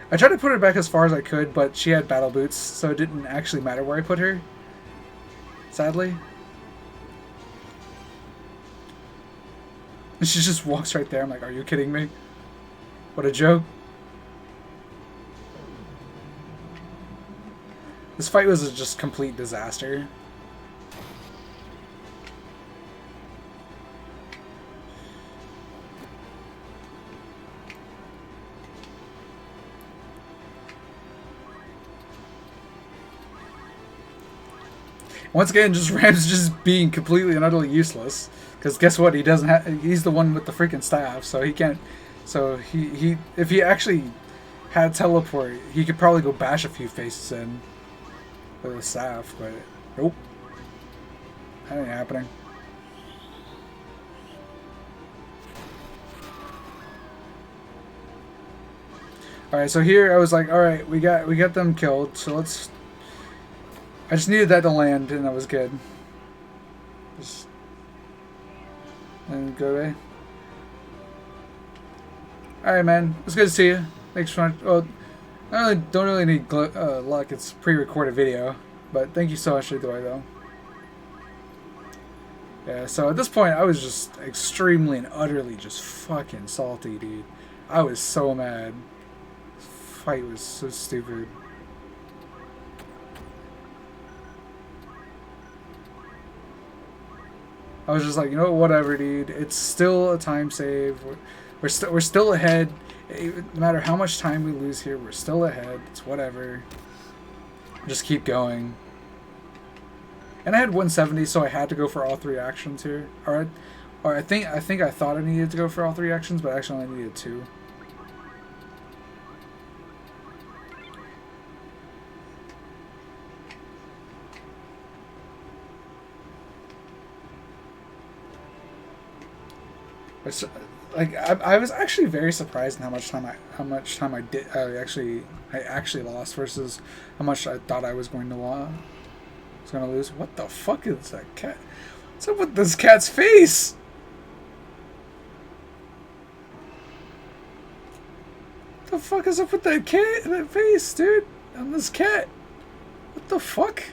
I tried to put her back as far as I could, but she had battle boots, so it didn't actually matter where I put her. Sadly. And she just walks right there. I'm like, are you kidding me? What a joke. This fight was a just complete disaster. Once again, just Rams just being completely and utterly useless. Because guess what? He doesn't have. He's the one with the freaking staff, so he can't. So he if he actually had teleport, he could probably go bash a few faces in with the staff. But nope, that ain't happening. All right, so here I was like, all right, we got them killed. So let's. I just needed that to land, and that was good. Just and go away. Alright, man. It's good to see you. Thanks for... Well, I don't really need luck. It's pre-recorded video. But thank you so much either way, though. Yeah, so at this point, I was just extremely and utterly just fucking salty, dude. I was so mad. This fight was so stupid. I was just like, you know, whatever, dude. It's still a time save. We're still ahead. No matter how much time we lose here, we're still ahead. It's whatever. Just keep going. And I had 170, so I had to go for all 3 actions here. Or I think I thought I needed to go for all 3 actions, but actually I only needed 2. Like I was actually very surprised in how much time I did I actually lost versus how much I thought I was going to lose. What the fuck is that cat? What's up with this cat's face? What the fuck is up with that cat and that face, dude? And this cat. What the fuck?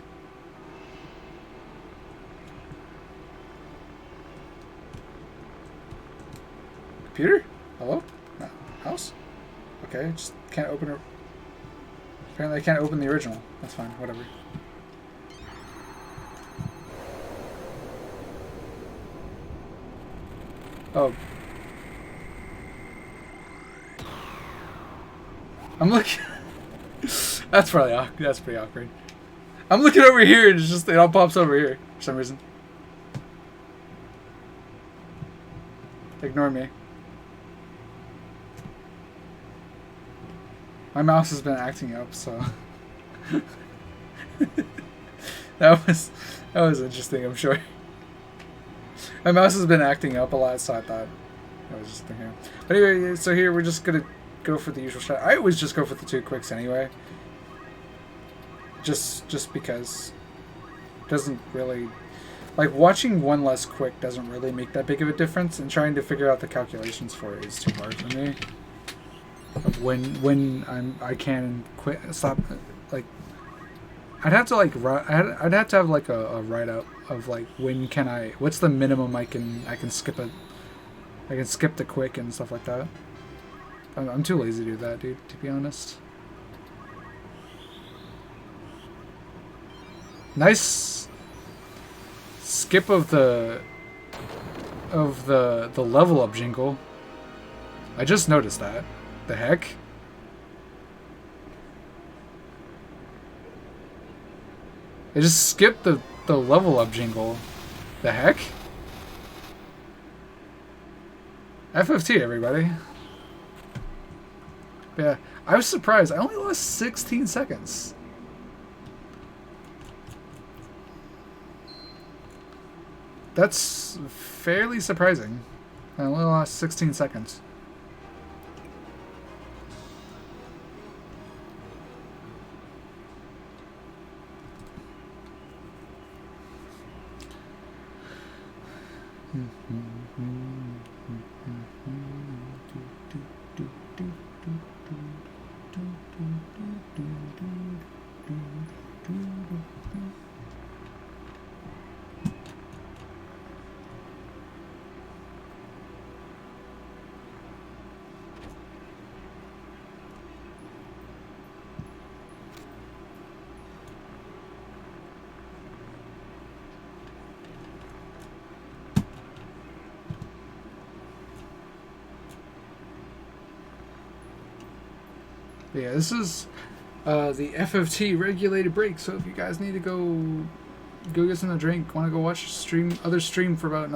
Computer? Hello? No. House? Okay, just can't open it. Apparently I can't open the original. That's fine, whatever. Oh. I'm looking... That's pretty awkward. I'm looking over here and it all pops over here for some reason. Ignore me. My mouse has been acting up, so that was interesting, I'm sure. My mouse has been acting up a lot, so I thought I was just thinking. But anyway, so here we're just gonna go for the usual shot. I always just go for the 2 quicks anyway. Just because it doesn't really, like, watching one less quick doesn't really make that big of a difference, and trying to figure out the calculations for it is too hard for me. Of when I can quit, stop, like, I'd have to like I'd have to have like a write up of like what's the minimum I can skip the quick and stuff like that. I'm too lazy to do that, dude, to be honest. Nice skip of the level up jingle. I just noticed that. The heck? I just skipped the level up jingle. The heck? FFT, everybody. Yeah, I was surprised. I only lost 16 seconds. That's fairly surprising. I only lost 16 seconds. Yeah, this is the FFT regulated break. So if you guys need to go get something to drink, want to go watch other stream for about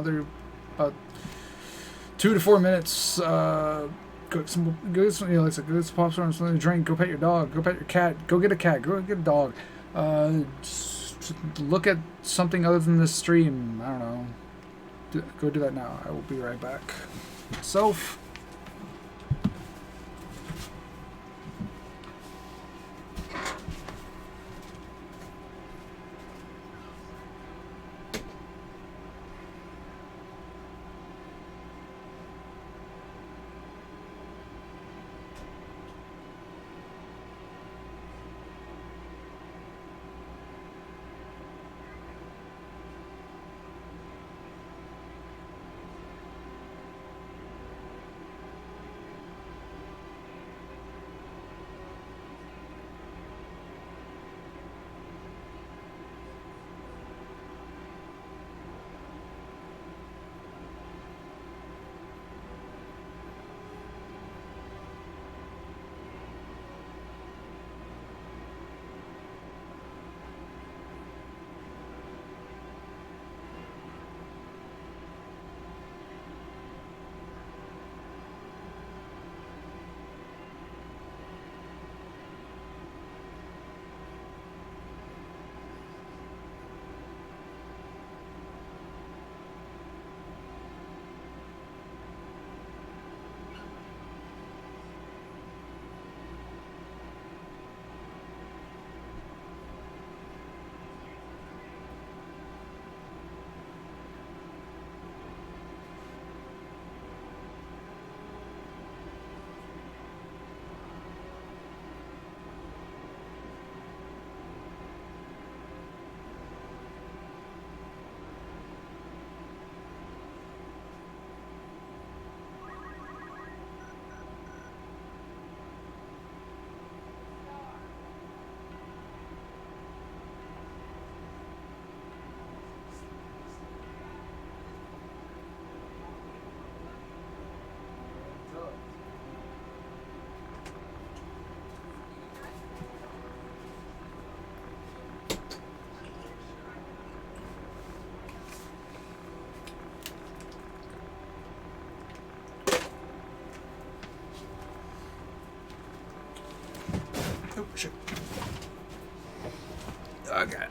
2 to 4 minutes, go get some like go get some popcorn, something to drink. Go pet your dog. Go pet your cat. Go get a cat. Go get a dog. Just look at something other than this stream. I don't know. Go do that now. I will be right back. Self.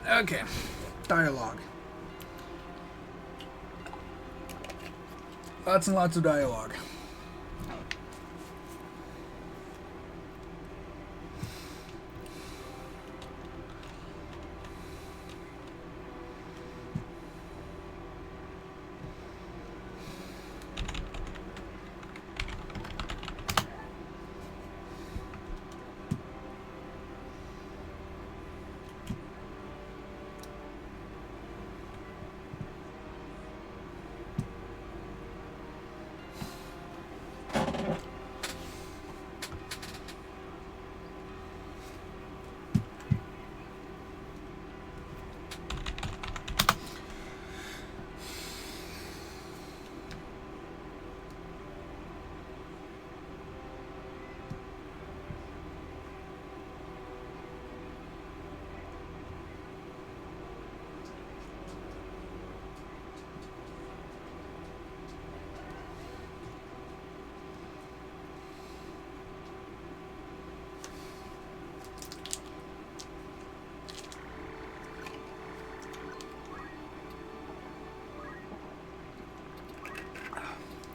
Okay. Dialogue. Lots and lots of dialogue.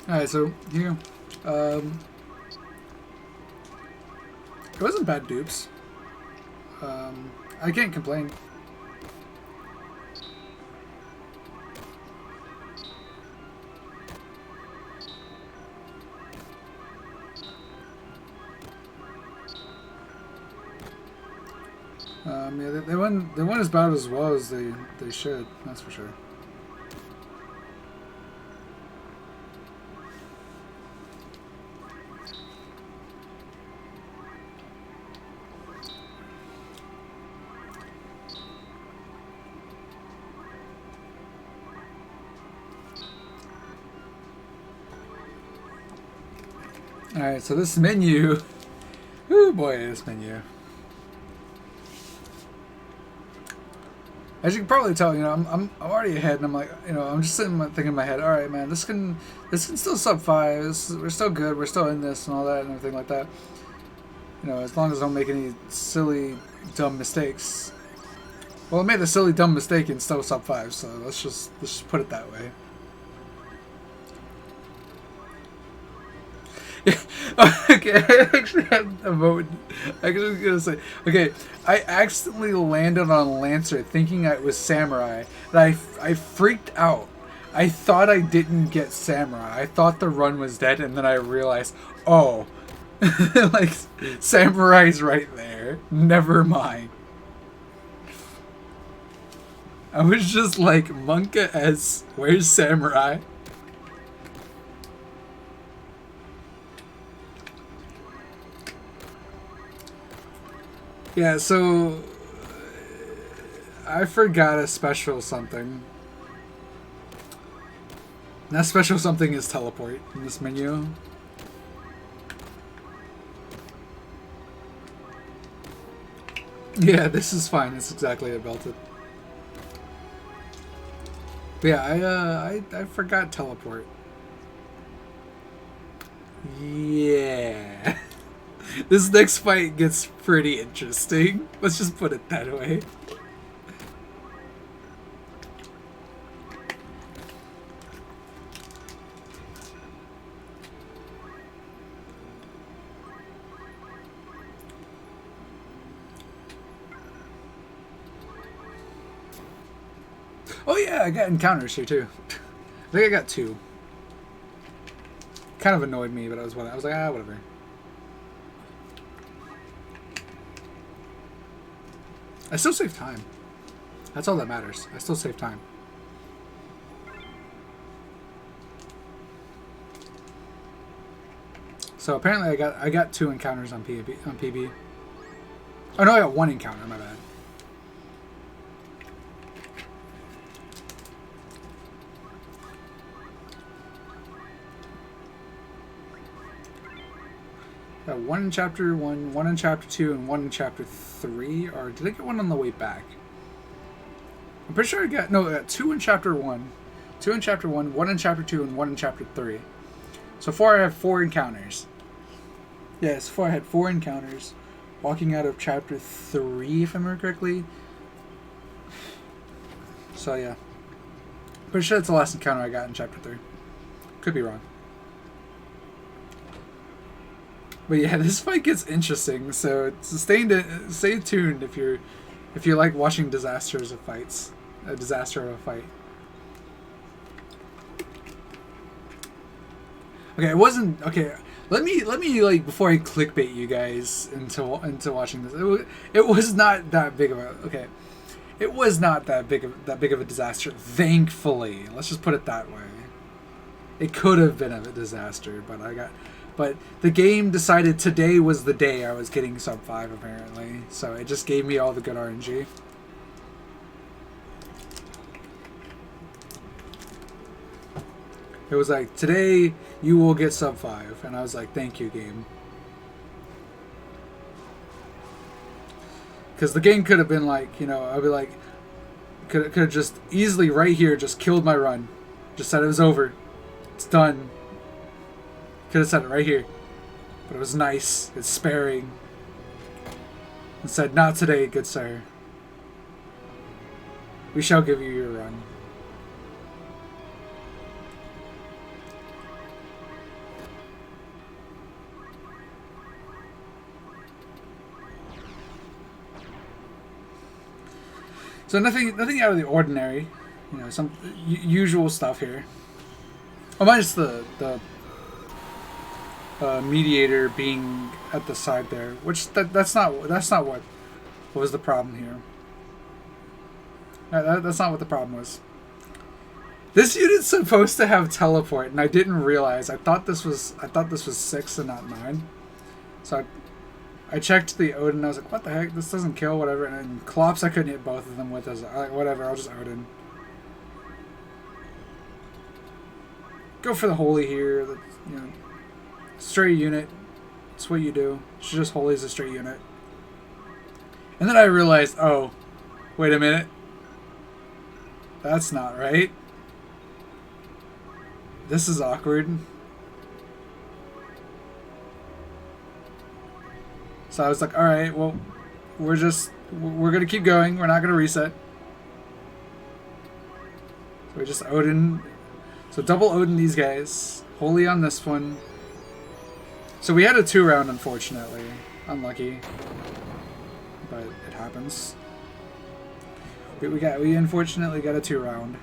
Alright, so here. It wasn't bad dupes. I can't complain. Yeah, they won as bad as well as they should. That's for sure. Alright, so this menu. Oh boy, this menu. As you can probably tell, I'm already ahead, and I'm like, I'm just sitting thinking in my head, all right, man, this can still sub 5. We're still good. We're still in this and all that and everything like that. As long as I don't make any silly, dumb mistakes. Well, I made a silly, dumb mistake and still sub 5, so let's just put it that way. Okay, I actually had a moment. I was gonna say, okay, I accidentally landed on Lancer thinking I was Samurai, and I freaked out. I thought I didn't get Samurai. I thought the run was dead, and then I realized, oh, like Samurai's right there. Never mind. I was just like, Monka S, where's Samurai? Yeah, so I forgot a special something. And that special something is teleport in this menu. Yeah, this is fine. It's exactly a belted. But yeah, I forgot teleport. Yeah. This next fight gets pretty interesting. Let's just put it that way. Oh yeah, I got encounters here too. I think I got 2. Kind of annoyed me, but I was like, whatever. I still save time. That's all that matters. I still save time. So apparently I got 2 encounters on PB. Oh no, I got 1 encounter. My bad. Got 1 in chapter 1, 1 in chapter 2, and 1 in chapter 3. Or did I get 1 on the way back? I'm pretty sure I got 2 in chapter 1, 2 in chapter 1, 1 in chapter 2, and 1 in chapter 3. So far I have 4 encounters. Yeah, so far I had 4 encounters. Walking out of chapter 3, if I remember correctly. So yeah. Pretty sure that's the last encounter I got in chapter 3. Could be wrong. But yeah, this fight gets interesting, so stay tuned if you like watching disasters of fights. A disaster of a fight. Okay, it wasn't okay. Let me like before I clickbait you guys into watching this. It was not that big of a okay. It was not that big of a disaster. Thankfully, let's just put it that way. It could have been a disaster, but the game decided today was the day I was getting sub 5 apparently. So it just gave me all the good RNG. It was like, today you will get sub 5. And I was like, thank you, game. Because the game could have been like, you know, I'd be like, could have just easily right here just killed my run. Just said it was over. It's done. Could have said it right here. But it was nice. It's sparing. And said, not today, good sir. We shall give you your run. So nothing out of the ordinary, you know, some usual stuff here. Oh, minus the mediator being at the side there, which that's not what was the problem here. That's not what the problem was. This unit's supposed to have teleport, and I didn't realize. I thought this was 6 and not 9. So I checked the Odin. I was like, what the heck? This doesn't kill, whatever. And Klops, I couldn't hit both of them with. I was like, whatever, I'll just Odin. Go for the holy here. You know, straight unit. That's what you do. She just holy as a straight unit. And then I realized, oh, wait a minute. That's not right. This is awkward. So I was like, alright, well, we're going to keep going. We're not going to reset. So we just Odin. So double Odin these guys. Holy on this one. So we had a 2 round, unfortunately. Unlucky. But it happens. We unfortunately got a 2 round.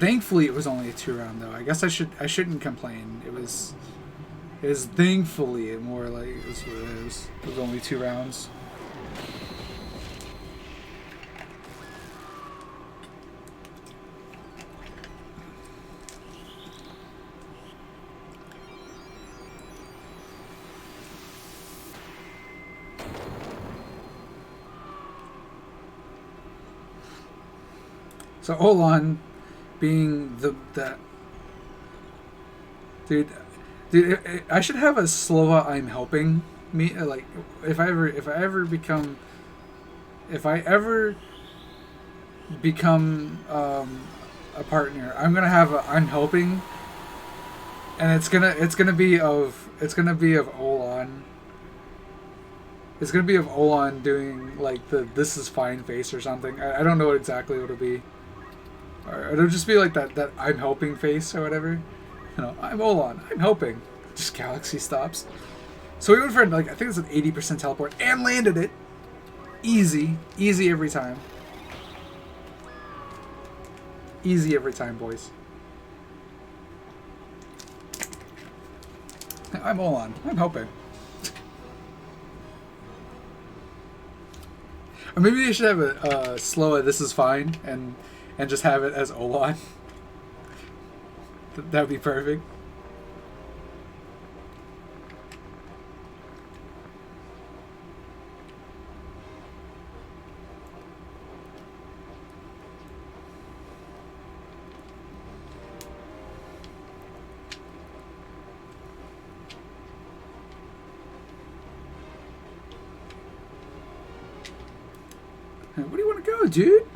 Thankfully, it was only a 2 round, though. I guess I shouldn't complain. It was thankfully more like it was what it is. It was only 2 rounds. So Olan being that dude, I should have a Slova I'm helping me like if I ever become a partner, I'm gonna have a I'm helping, and it's gonna be of Olan. It's gonna be of Olan doing like the "this is fine" face or something. I don't know exactly what it'll be. Or it'll just be like that I'm helping face or whatever. You know, I'm Olan, I'm helping. Just galaxy stops. So we went for like I think it's an 80% teleport and landed it. Easy every time. Easy every time, boys. I'm Olan, I'm helping. Or maybe they should have a slow "this is fine" and just have it as Olan. That would be perfect. Where do you want to go, dude?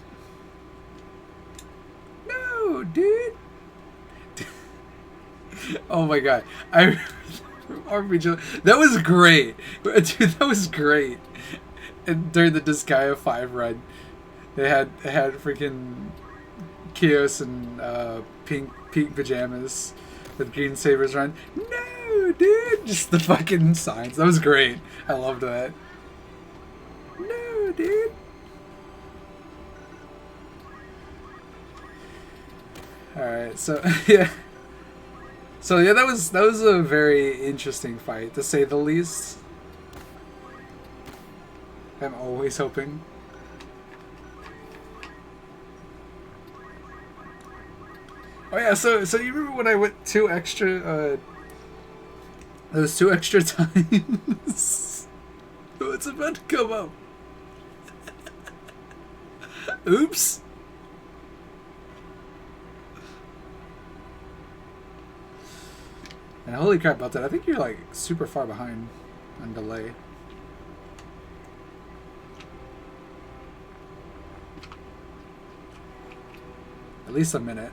No, dude. Oh my god. RPG. That was great. Dude, that was great. And during the Disgaea 5 run, they had freaking Kios and pink pajamas with green sabers run. No, dude, just the fucking signs. That was great. I loved that. No, dude. All right, so yeah. So yeah, that was a very interesting fight, to say the least. I'm always hoping. Oh yeah, so you remember when I went 2 extra those 2 extra times? Oh, it's about to come up. Oops. And holy crap, about that, I think you're like super far behind on delay. At least a minute.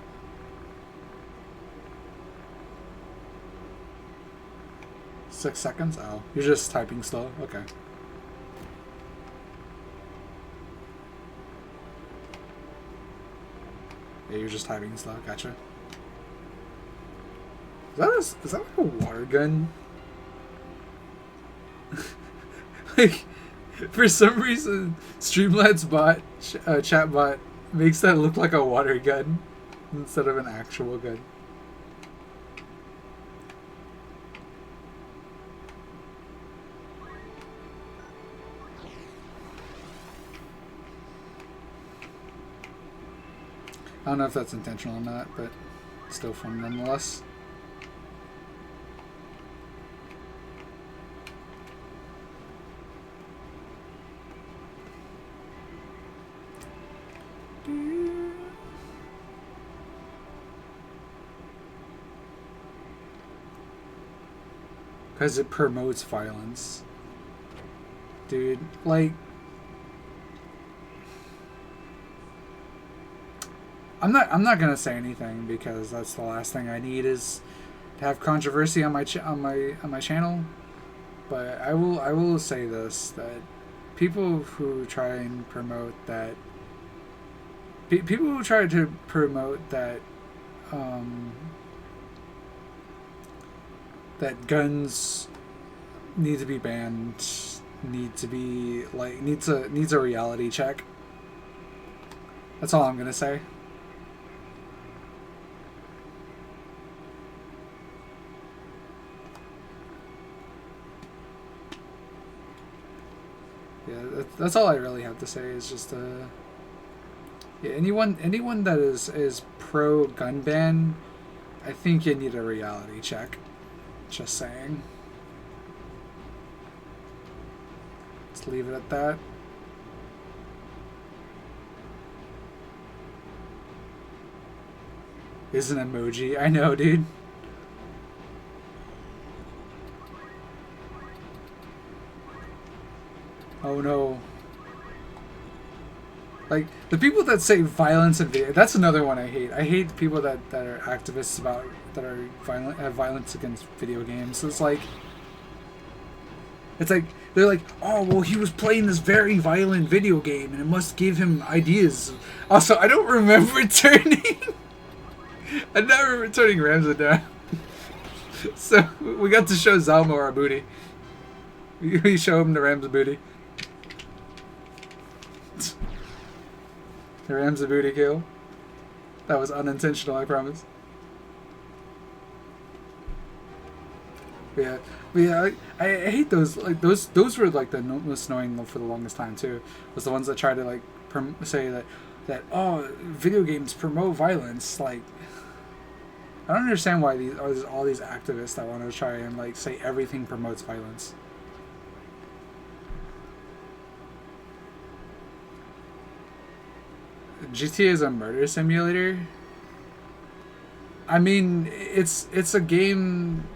Six seconds? Oh, you're just typing slow? Okay. Yeah, you're just typing slow. Gotcha. Is that like a water gun? Like, for some reason, Streamlabs chatbot makes that look like a water gun instead of an actual gun. I don't know if that's intentional or not, but still fun nonetheless. Because it promotes violence. Dude, like... I'm not gonna say anything because that's the last thing I need is to have controversy on my channel. But I will say this, that people who try and promote that people who try to promote that that guns need to be banned, needs a reality check. That's all I'm gonna say. Yeah, that's all I really have to say. Is just yeah, anyone that is pro gun ban, I think you need a reality check. Just saying. Let's leave it at that. Is an emoji. I know, dude. Oh no. Like, the people that say violence in video, that's another one I hate. I hate people that are activists about, that are violent, have violence against video games. So it's like, they're like, oh, well, he was playing this very violent video game and it must give him ideas. Also, I don't remember turning, I never remember turning Ramsey down. So, we got to show Zalmo our booty. We show him the Ramsey booty. The Ramsey booty kill. That was unintentional, I promise. Yeah, but yeah, I hate those. Like those were like the most annoying for the longest time too. Was the ones that try to like say that oh, video games promote violence. Like, I don't understand why all these activists that want to try and like say everything promotes violence. GTA is a murder simulator. I mean, it's a game.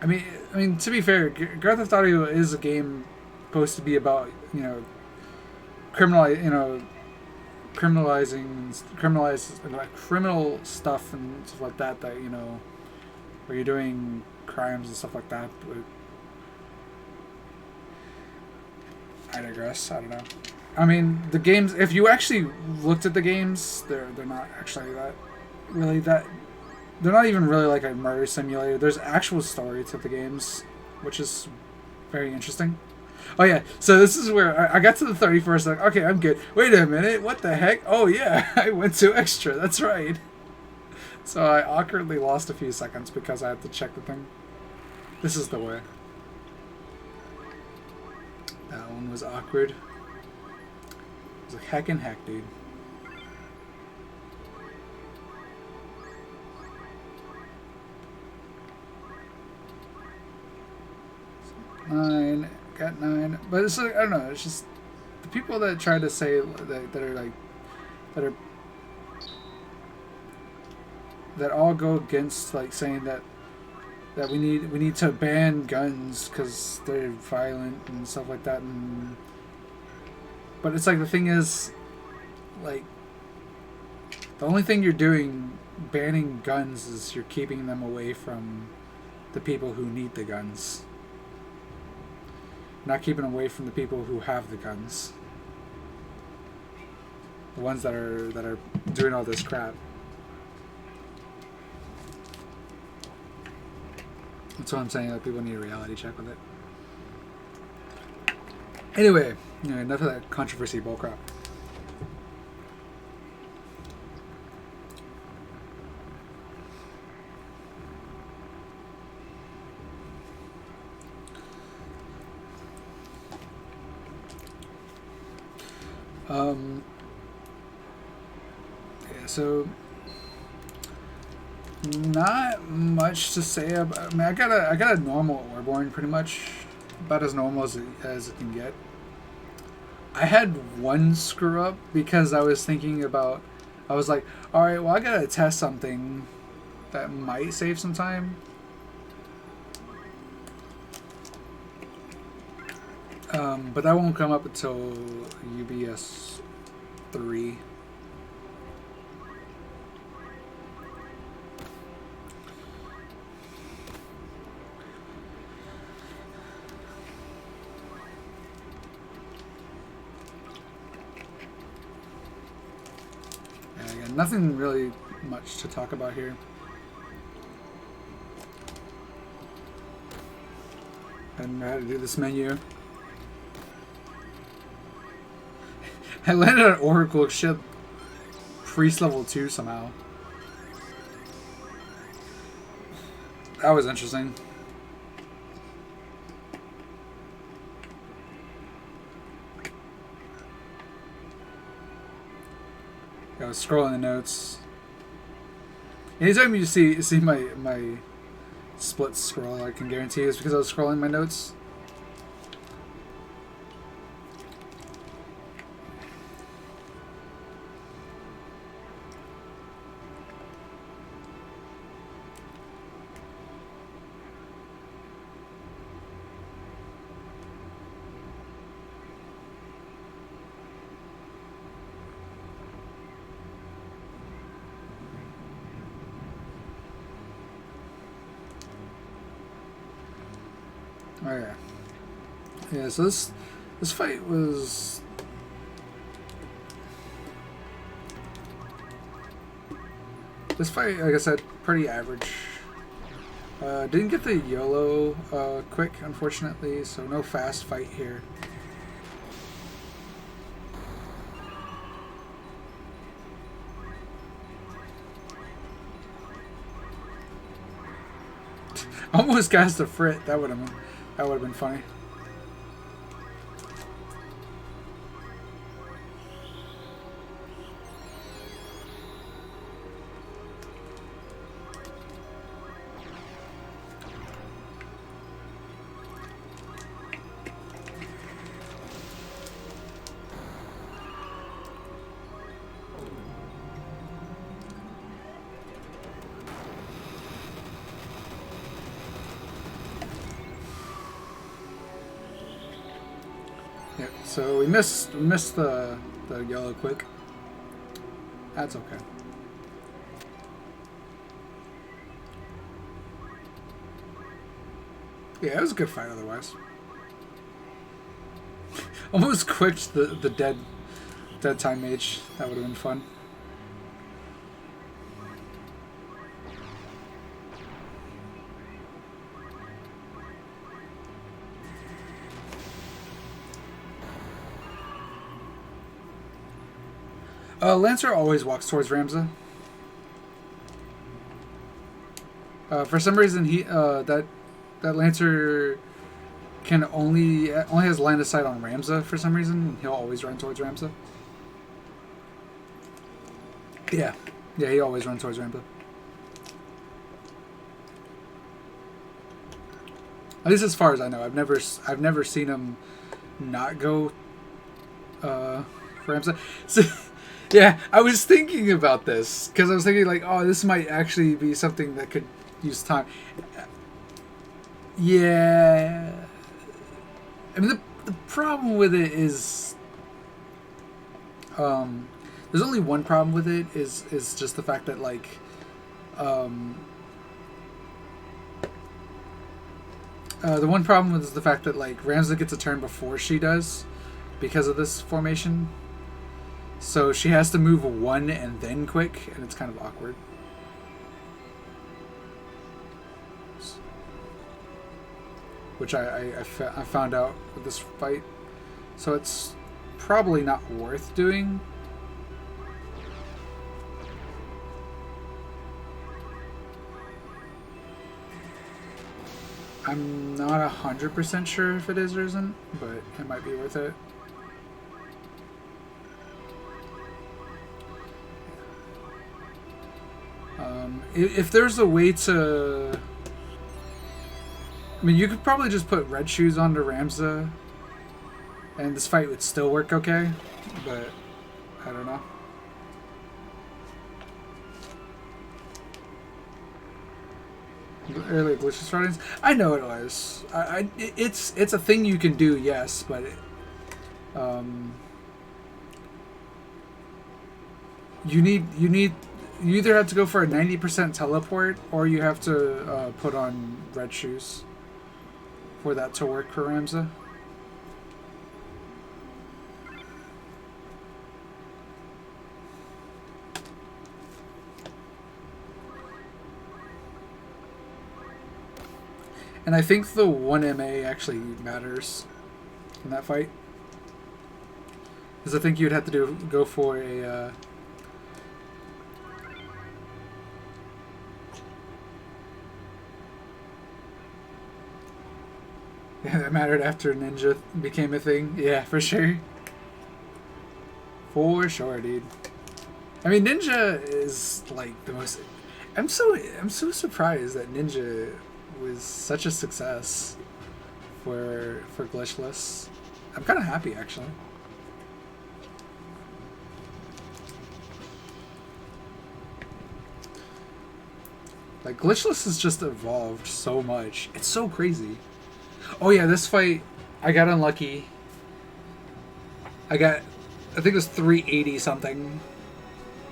I mean, to be fair, Grand Theft Auto is a game supposed to be about, you know, criminal stuff and stuff like that. That, you know, where you're doing crimes and stuff like that. But I digress. I don't know. I mean, the games. If you actually looked at the games, they're not actually that. They're not even really like a murder simulator. There's actual story to the games, which is very interesting. Oh yeah, so this is where I got to the 31st. Like, okay, I'm good. Wait a minute, what the heck? Oh yeah, I went to extra. That's right. So I awkwardly lost a few seconds because I had to check the thing. This is the way. That one was awkward. It was like heck and heck, dude. Nine, got 9, but it's like, I don't know. It's just the people that try to say that all go against like saying that we need to ban guns because they're violent and stuff like that. But it's like the thing is, like, the only thing you're doing banning guns is you're keeping them away from the people who need the guns. Not keeping away from the people who have the guns. The ones that are doing all this crap. That's what I'm saying, that people need a reality check with it. Anyway, enough of that controversy bullcrap. Yeah, so not much to say about. I mean, I got a normal Airborne, pretty much about as normal as it can get. I had one screw up because I was thinking about. I was like, all right, well, I gotta test something that might save some time. But that won't come up until UBS 3. And again, nothing really much to talk about here. I don't know how to do this menu. I landed on Oracle ship priest level 2 somehow. That was interesting. I was scrolling the notes. Anytime you see my split scroll, I can guarantee it's because I was scrolling my notes. Oh yeah. Yeah, so this fight was like I said, pretty average. Didn't get the YOLO quick, unfortunately, so no fast fight here. Almost cast a frit. That would have been funny. Yeah, so we missed the yellow quick. That's okay. Yeah, it was a good fight otherwise. Almost quicked the dead time mage. That would have been fun. Lancer always walks towards Ramza. For some reason, that Lancer can only has line of sight on Ramza for some reason. He'll always run towards Ramza. Yeah, he always runs towards Ramza. At least as far as I know, I've never seen him not go for Ramza. So, yeah, I was thinking about this because I was thinking like, oh, this might actually be something that could use time. Yeah, I mean the problem with it is, there's only one problem with it is just the fact that like, the one problem is the fact that like Ramza gets a turn before she does because of this formation. So she has to move one and then quick, and it's kind of awkward. Which I found out with this fight. So it's probably not worth doing. I'm not 100% sure if it is or isn't, but it might be worth it. If there's a way to... I mean, you could probably just put red shoes onto Ramza, and this fight would still work okay, but I don't know. Early glitches ridings? I know it was. It's a thing you can do, yes, but you either have to go for a 90% teleport, or you have to put on red shoes for that to work for Ramza. And I think the 1 MA actually matters in that fight. Because I think you'd have to go for a... Yeah, that mattered after Ninja became a thing. Yeah, for sure. For sure, dude. I mean, Ninja is like the most... I'm so surprised that Ninja was such a success for glitchless. I'm kind of happy, actually. Like, glitchless has just evolved so much. It's so crazy. Oh yeah, this fight, I got unlucky. I think it was 380 something.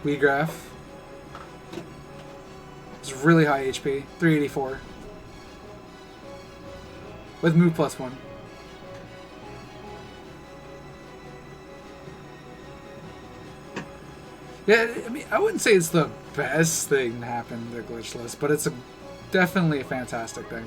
Weegraph. It's really high HP. 384. With move +1. Yeah, I mean, I wouldn't say it's the best thing to happen to glitchless, but it's definitely a fantastic thing.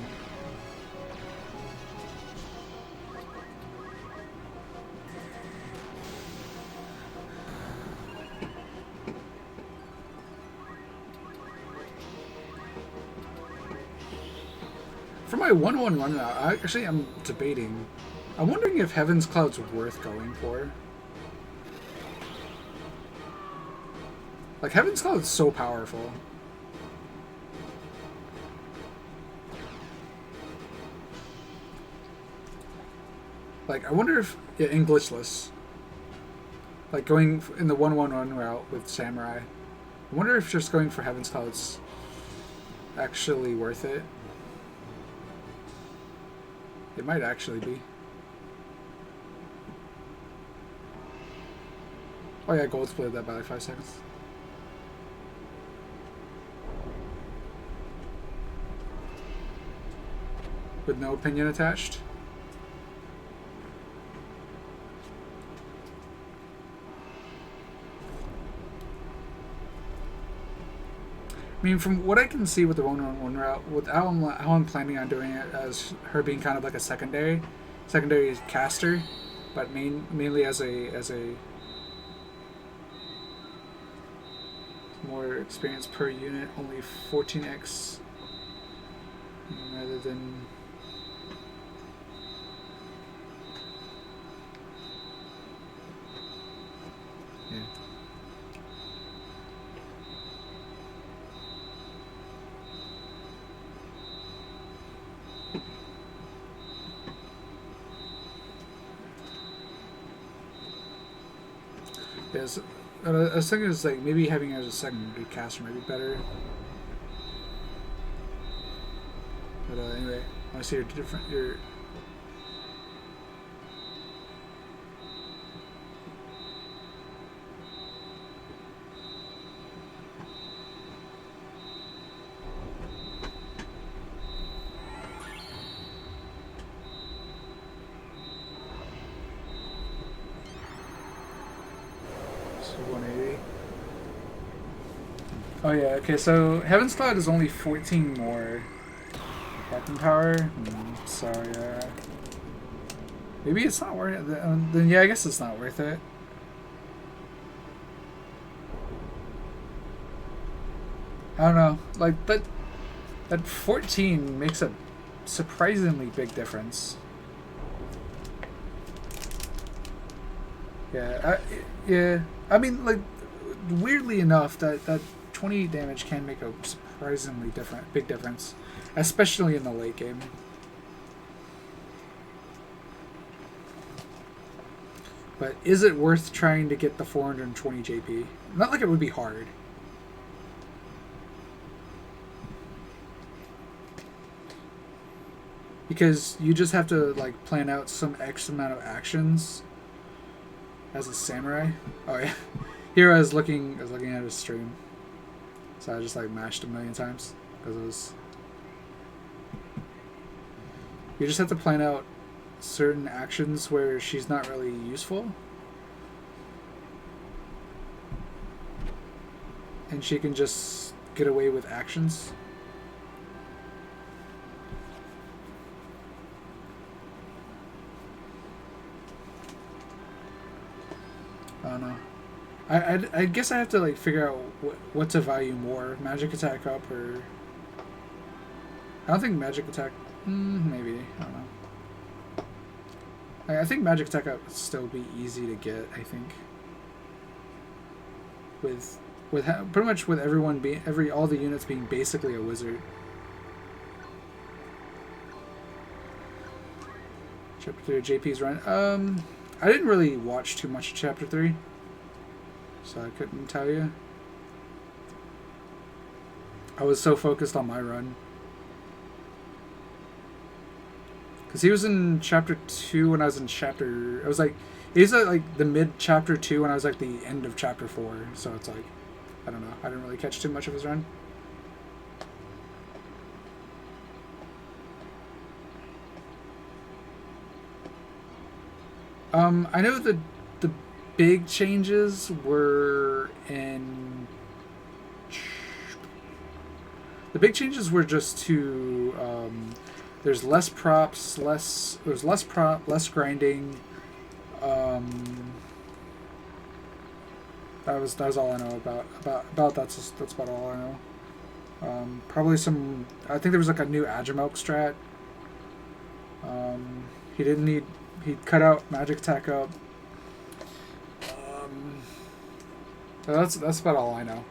For my 1-1 run out, I'm debating. I'm wondering if Heaven's Cloud's worth going for. Like, Heaven's Cloud's so powerful. Like, I wonder if... Yeah, in glitchless. Like, going in the 1-1-1 route with Samurai. I wonder if just going for Heaven's Cloud's actually worth it. It might actually be. Oh yeah, gold split that by like 5 seconds. With no opinion attached. I mean, from what I can see with the 1-on-1 route, with how I'm planning on doing it, as her being kind of like a secondary caster, but mainly as a more experience per unit, only 14x rather than. Yeah. Yes, I was thinking it's like maybe having her as a secondary caster might be better. But anyway, I see your. So 180. Oh yeah, okay, so Heaven's Cloud is only 14 more weapon power. Sorry, maybe it's not worth it. Then yeah, I guess it's not worth it. I don't know, like, but that 14 makes a surprisingly big difference. Yeah, I mean, like, weirdly enough, that 20 damage can make a surprisingly big difference, especially in the late game. But is it worth trying to get the 420 JP? Not like it would be hard. Because you just have to, like, plan out some X amount of actions as a samurai. Oh yeah. Here I was looking at his stream. So I just like mashed a million times because it was. You just have to plan out certain actions where she's not really useful. And she can just get away with actions. I don't know. I guess I have to like figure out what to value more, magic attack up or. I don't think magic attack. Maybe I don't know. I think magic attack up would still be easy to get. I think. With pretty much with everyone being all the units being basically a wizard. Chapter 3 JP's run. I didn't really watch too much of Chapter 3, so I couldn't tell you. I was so focused on my run. Because he was in Chapter 2 when I was in Chapter... I was like... He's at like the mid-Chapter 2 when I was like the end of Chapter 4, so it's like... I don't know. I didn't really catch too much of his run. I know that the big changes were in... The big changes were just to... there's less props, less grinding. That was all I know about that's about all I know. Probably some... I think there was like a new Agimilk strat. He didn't need... He cut out magic attack up. So that's about all I know.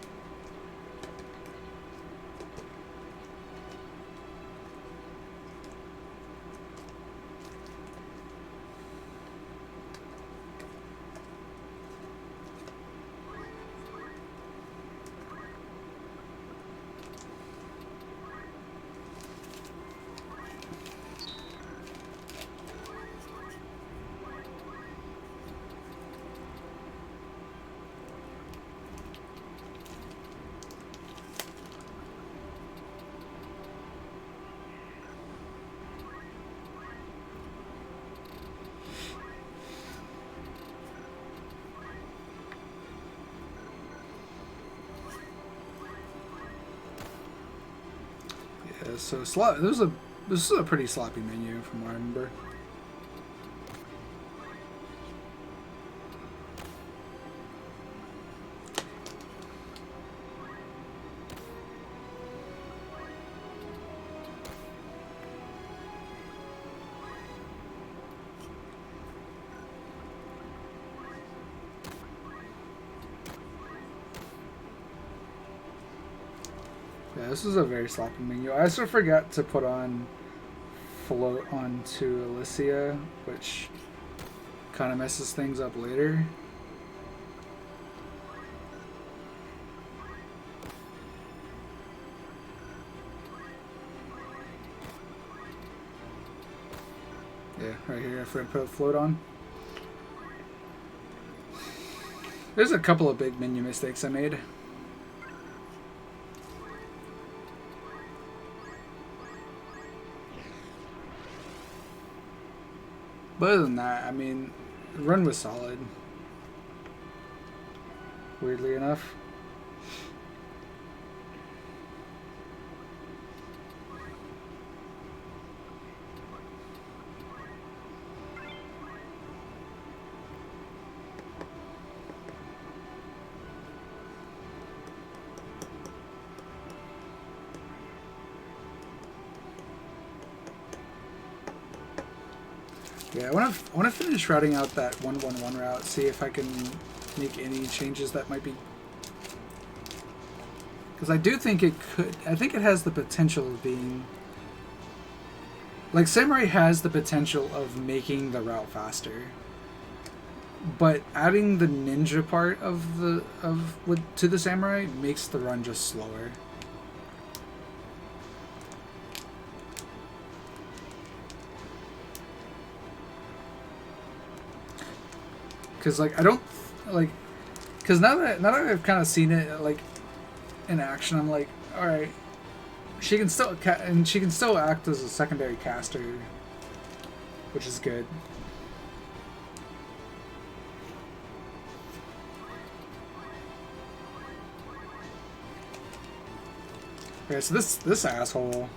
so this is a pretty sloppy menu from what I remember. Yeah, this is a very sloppy menu. I also forgot to put on float onto Alicia, which kind of messes things up later. Yeah, right here, I forgot to put float on. There's a couple of big menu mistakes I made. But other than that, I mean, the run was solid. Weirdly enough. Yeah, I want to finish routing out that 111 route, see if I can make any changes that might be... Because I do think it could... I think it has the potential of being... Like, Samurai has the potential of making the route faster. But adding the ninja part of to the Samurai makes the run just slower. Because, like, I don't, like, because now that I've kind of seen it, like, in action, I'm like, alright, she can still, and she can still act as a secondary caster, which is good. Okay, so this asshole,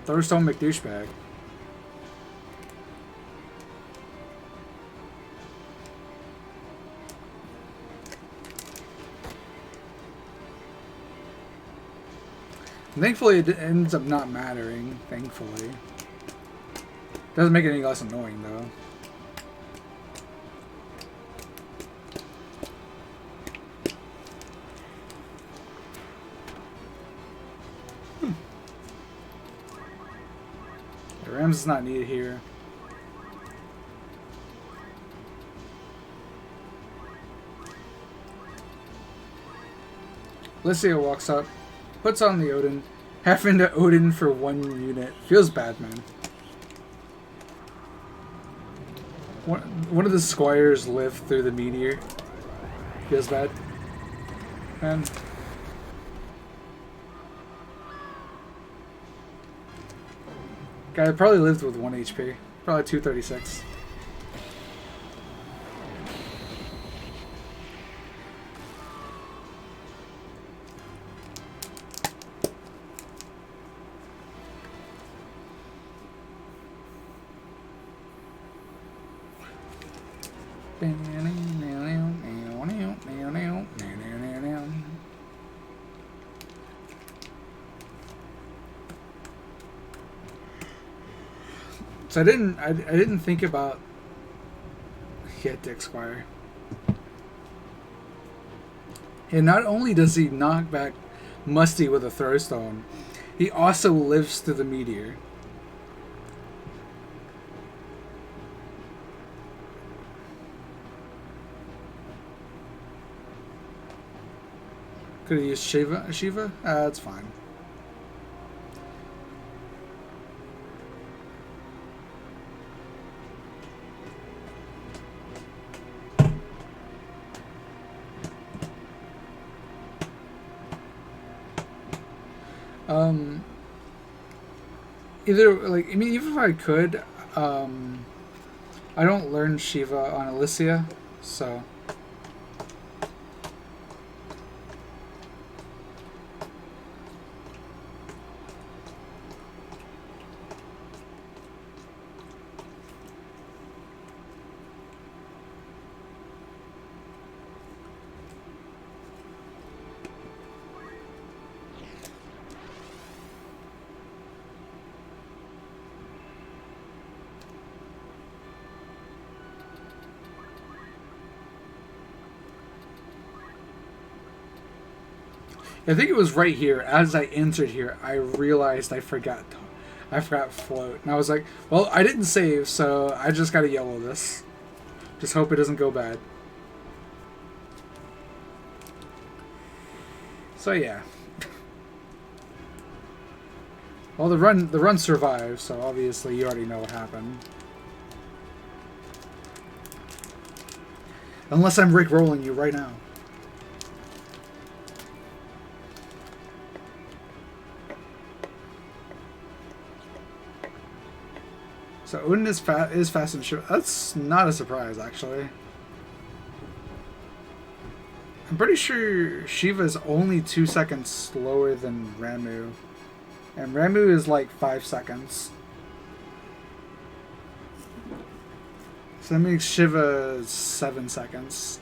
Thurstone McDouchebag. Thankfully, it ends up not mattering. Thankfully, doesn't make it any less annoying though. The Rams is not needed here. Alicia walks up. Puts on the Odin. Having to Odin for 1 unit. Feels bad, man. One of the squires lived through the meteor. Feels bad. Man. Guy probably lived with 1 HP. Probably 236. So I didn't think about Dick Squire. And not only does he knock back Musty with a Throwstone, he also lives through the meteor. Could have used Shiva? That's fine. Either, like, I mean, even if I could, I don't learn Shiva on Alicia, so... I think it was right here. As I entered here, I realized I forgot float. And I was like, well, I didn't save, so I just gotta yellow this. Just hope it doesn't go bad. So yeah. Well, the run survived, so obviously you already know what happened. Unless I'm Rick-rolling you right now. So Odin is fast and Shiva. That's not a surprise, actually. I'm pretty sure Shiva is only 2 seconds slower than Ramu. And Ramu is like 5 seconds. So that makes Shiva 7 seconds.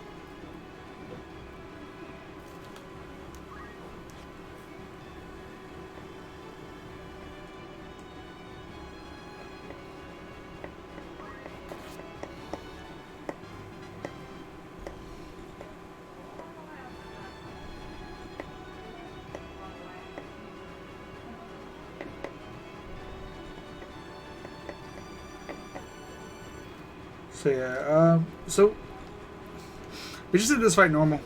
So yeah, so we just did this fight normal.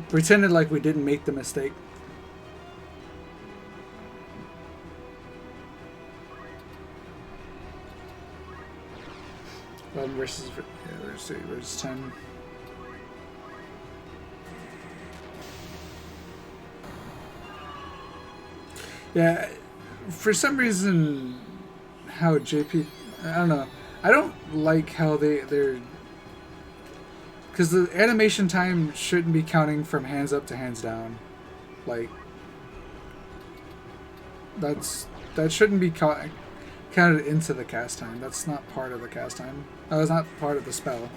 Pretended like we didn't make the mistake. Versus 10. Yeah, for some reason, how JP, I don't know. I don't like how they're, because the animation time shouldn't be counting from hands up to hands down, like that shouldn't be counted into the cast time. That's not part of the cast time. That's not part of the spell.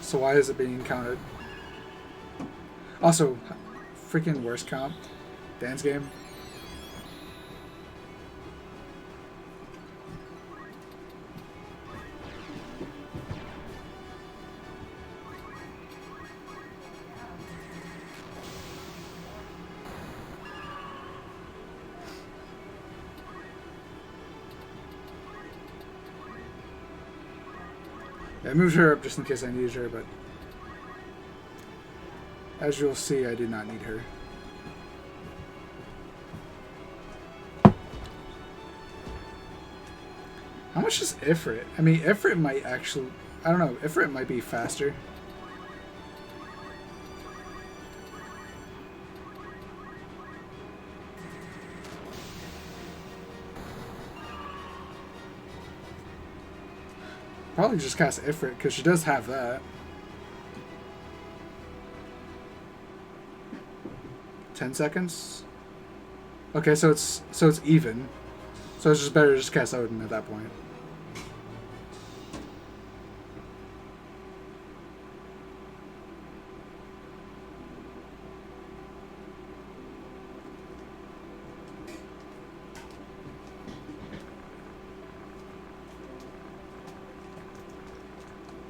So why is it being counted? Also, freaking worst comp, dance game. I moved her up just in case I needed her, but as you'll see, I did not need her. How much is Ifrit? I mean, Ifrit might actually... I don't know. Ifrit might be faster. Probably just cast Ifrit, because she does have that. 10 seconds? Okay, so it's even. So it's just better to just cast Odin at that point.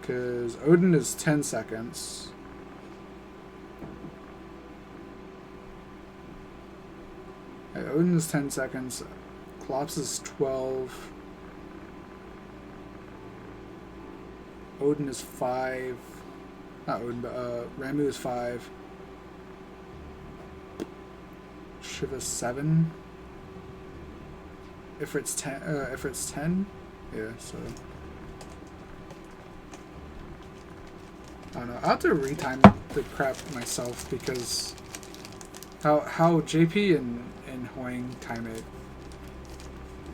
Because Odin is 10 seconds. Okay, Odin is 10 seconds. Klops is 12. Odin is 5. Not Odin, but Ramu is 5. Shiva's 7. Ifrit's 10. Ifrit's 10. Yeah, so. I don't know. I'll have to retime the crap myself because how JP and Hoang time it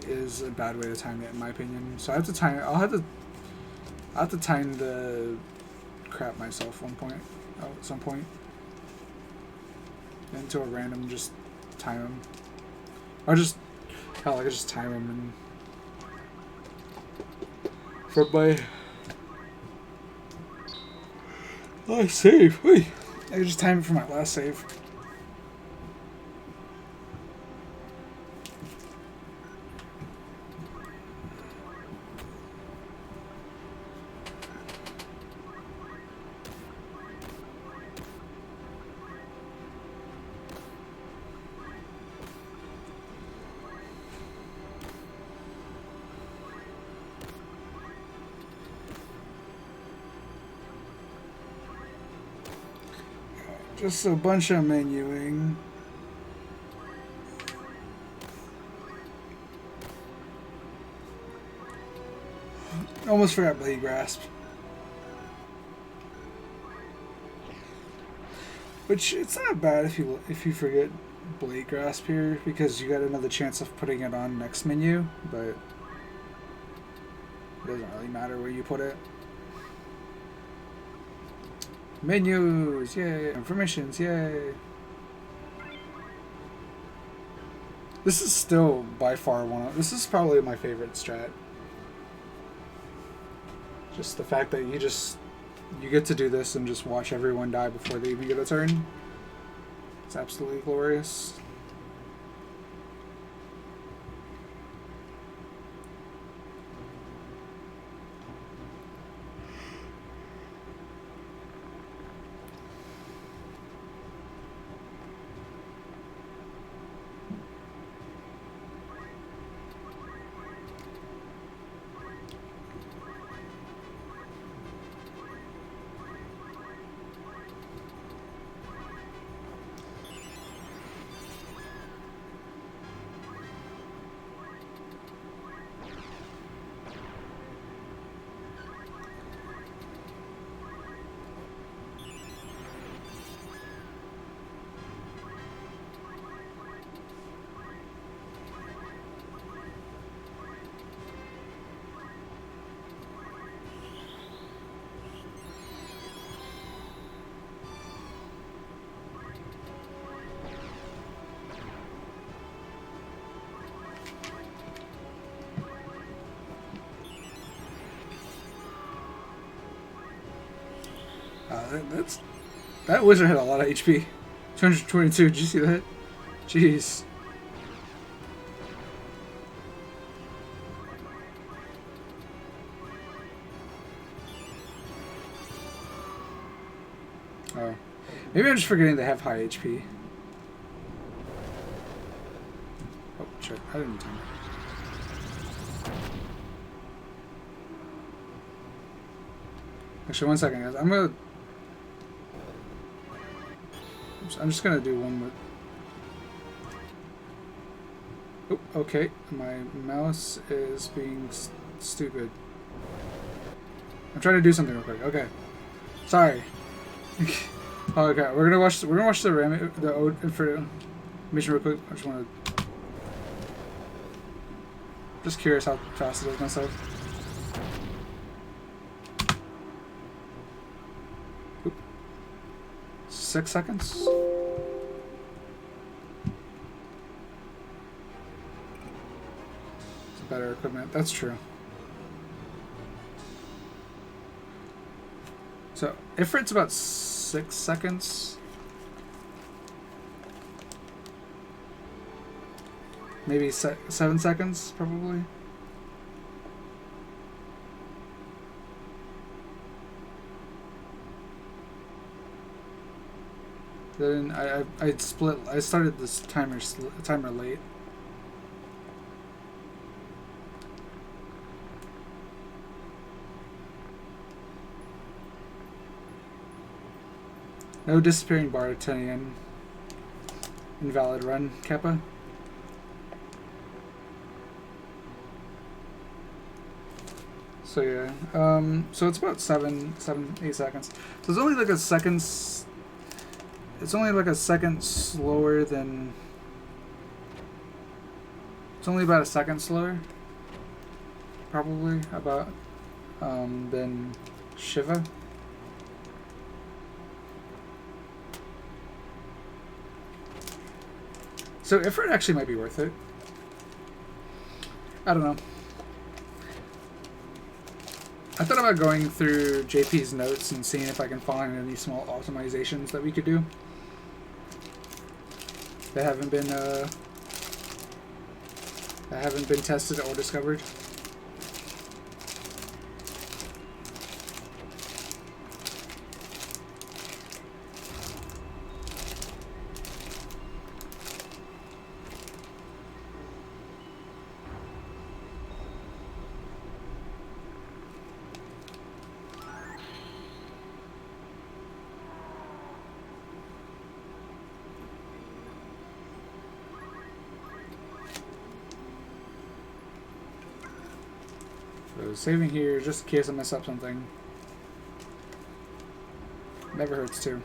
is a bad way to time it in my opinion. So I have to time. I'll have to time the crap myself at some point. Into a random just time them. Or just hell, I could just time them and for my. Last save. Wait. I just time it for my last save. Just a bunch of menuing. Almost forgot Blade Grasp. Which, it's not bad if you forget Blade Grasp here, because you got another chance of putting it on next menu, but it doesn't really matter where you put it. Menus, yay! Informations, yay! This is still by far this is probably my favorite strat. Just the fact that you get to do this and just watch everyone die before they even get a turn. It's absolutely glorious. That wizard had a lot of HP. 222. Did you see that? Jeez. Oh, maybe I'm just forgetting they have high HP. Oh shit! I didn't time it. Actually, 1 second, guys. I'm just gonna do one with. Oop, okay, my mouse is being stupid. I'm trying to do something real quick. Okay, sorry. Okay, we're gonna watch the information real quick. I just want to. Just curious how fast it is myself. 6 seconds. It's better equipment. That's true. So Ifrit's about 6 seconds. Maybe 7 seconds, probably. Then I started this timer late. No disappearing bar at 10 AM. Invalid run, Kappa. So yeah, so it's about 8 seconds. So it's only like a second. It's only like a second slower than. It's only about a second slower. Probably about than Shiva. So Ifrit actually might be worth it. I don't know. I thought about going through JP's notes and seeing if I can find any small optimizations that we could do that haven't been tested or discovered. So saving here just in case I mess up something. Never hurts to.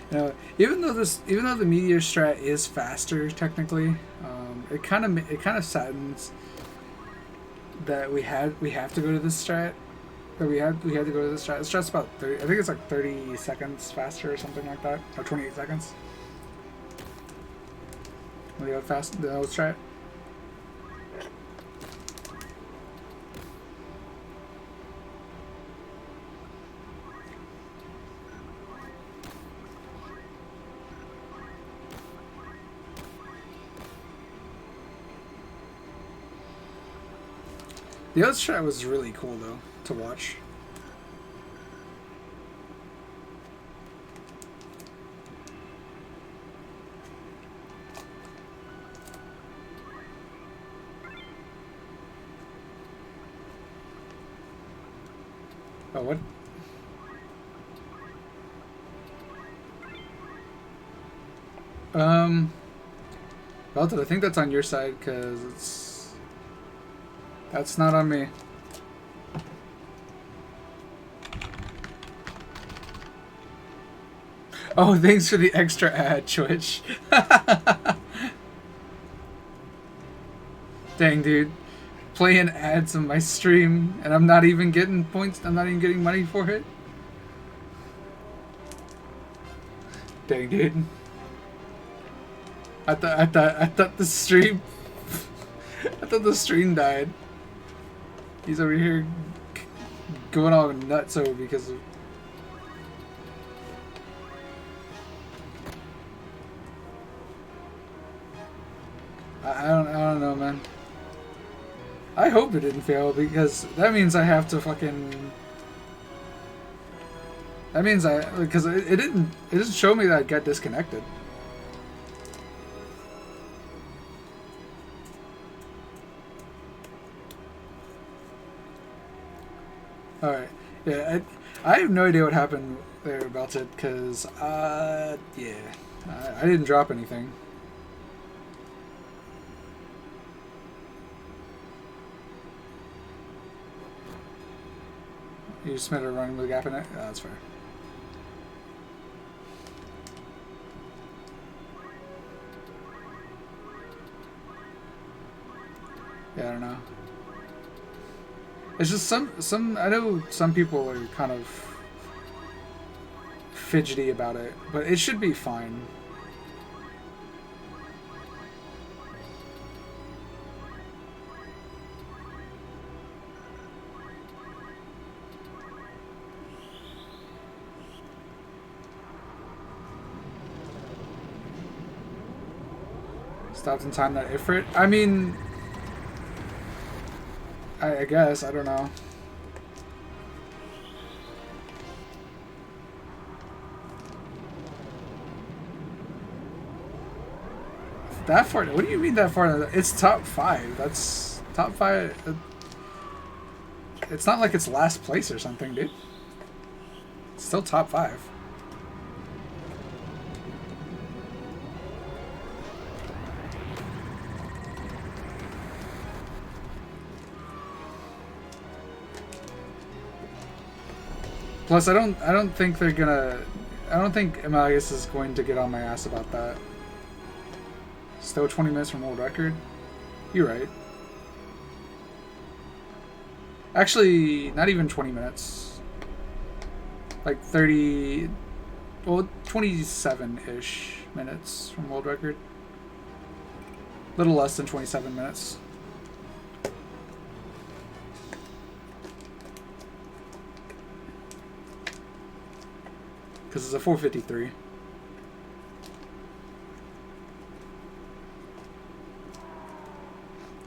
You know, even though the meteor strat is faster technically, it kind of saddens that we have to go to this strat. That we had to go to this strat. This strat's about 30. I think it's like 30 seconds faster or something like that, or 28 seconds. What do you have fast the old strat? The other strat was really cool though to watch. Oh, what? Belted, I think that's on your side because that's not on me. Oh, thanks for the extra ad, Twitch. Dang, dude. Playing ads on my stream, and I'm not even getting points. I'm not even getting money for it. Dang, dude. I thought the stream. I thought the stream died. He's over here going all nutso because of. I don't know, man. I hope it didn't fail because that means I have to fucking. That means because it didn't show me that I got disconnected. All right, yeah, I have no idea what happened there about it because yeah, I didn't drop anything. You just made a run with a gap in it? Oh, that's fair. Yeah, I don't know. It's just some I know some people are kind of fidgety about it, but it should be fine. Stopped in time that Ifrit? I mean, I guess, I don't know. That far? What do you mean that far? It's top 5. That's top 5. It's not like it's last place or something, dude. It's still top 5. Plus, I don't think they're gonna. I don't think Emilius is going to get on my ass about that. Still 20 minutes from world record. You're right. Actually, not even 20 minutes. Like 30. Well, 27-ish minutes from world record. Little less than 27 minutes. Because it's a 4:53.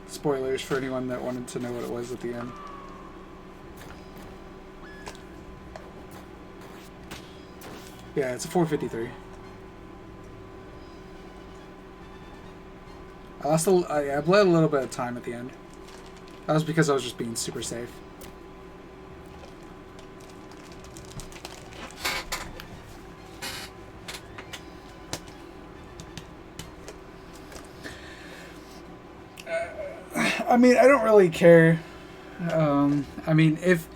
Spoilers for anyone that wanted to know what it was at the end. Yeah, it's a 453. I bled a little bit of time at the end. That was because I was just being super safe. I mean, I don't really care. I mean, if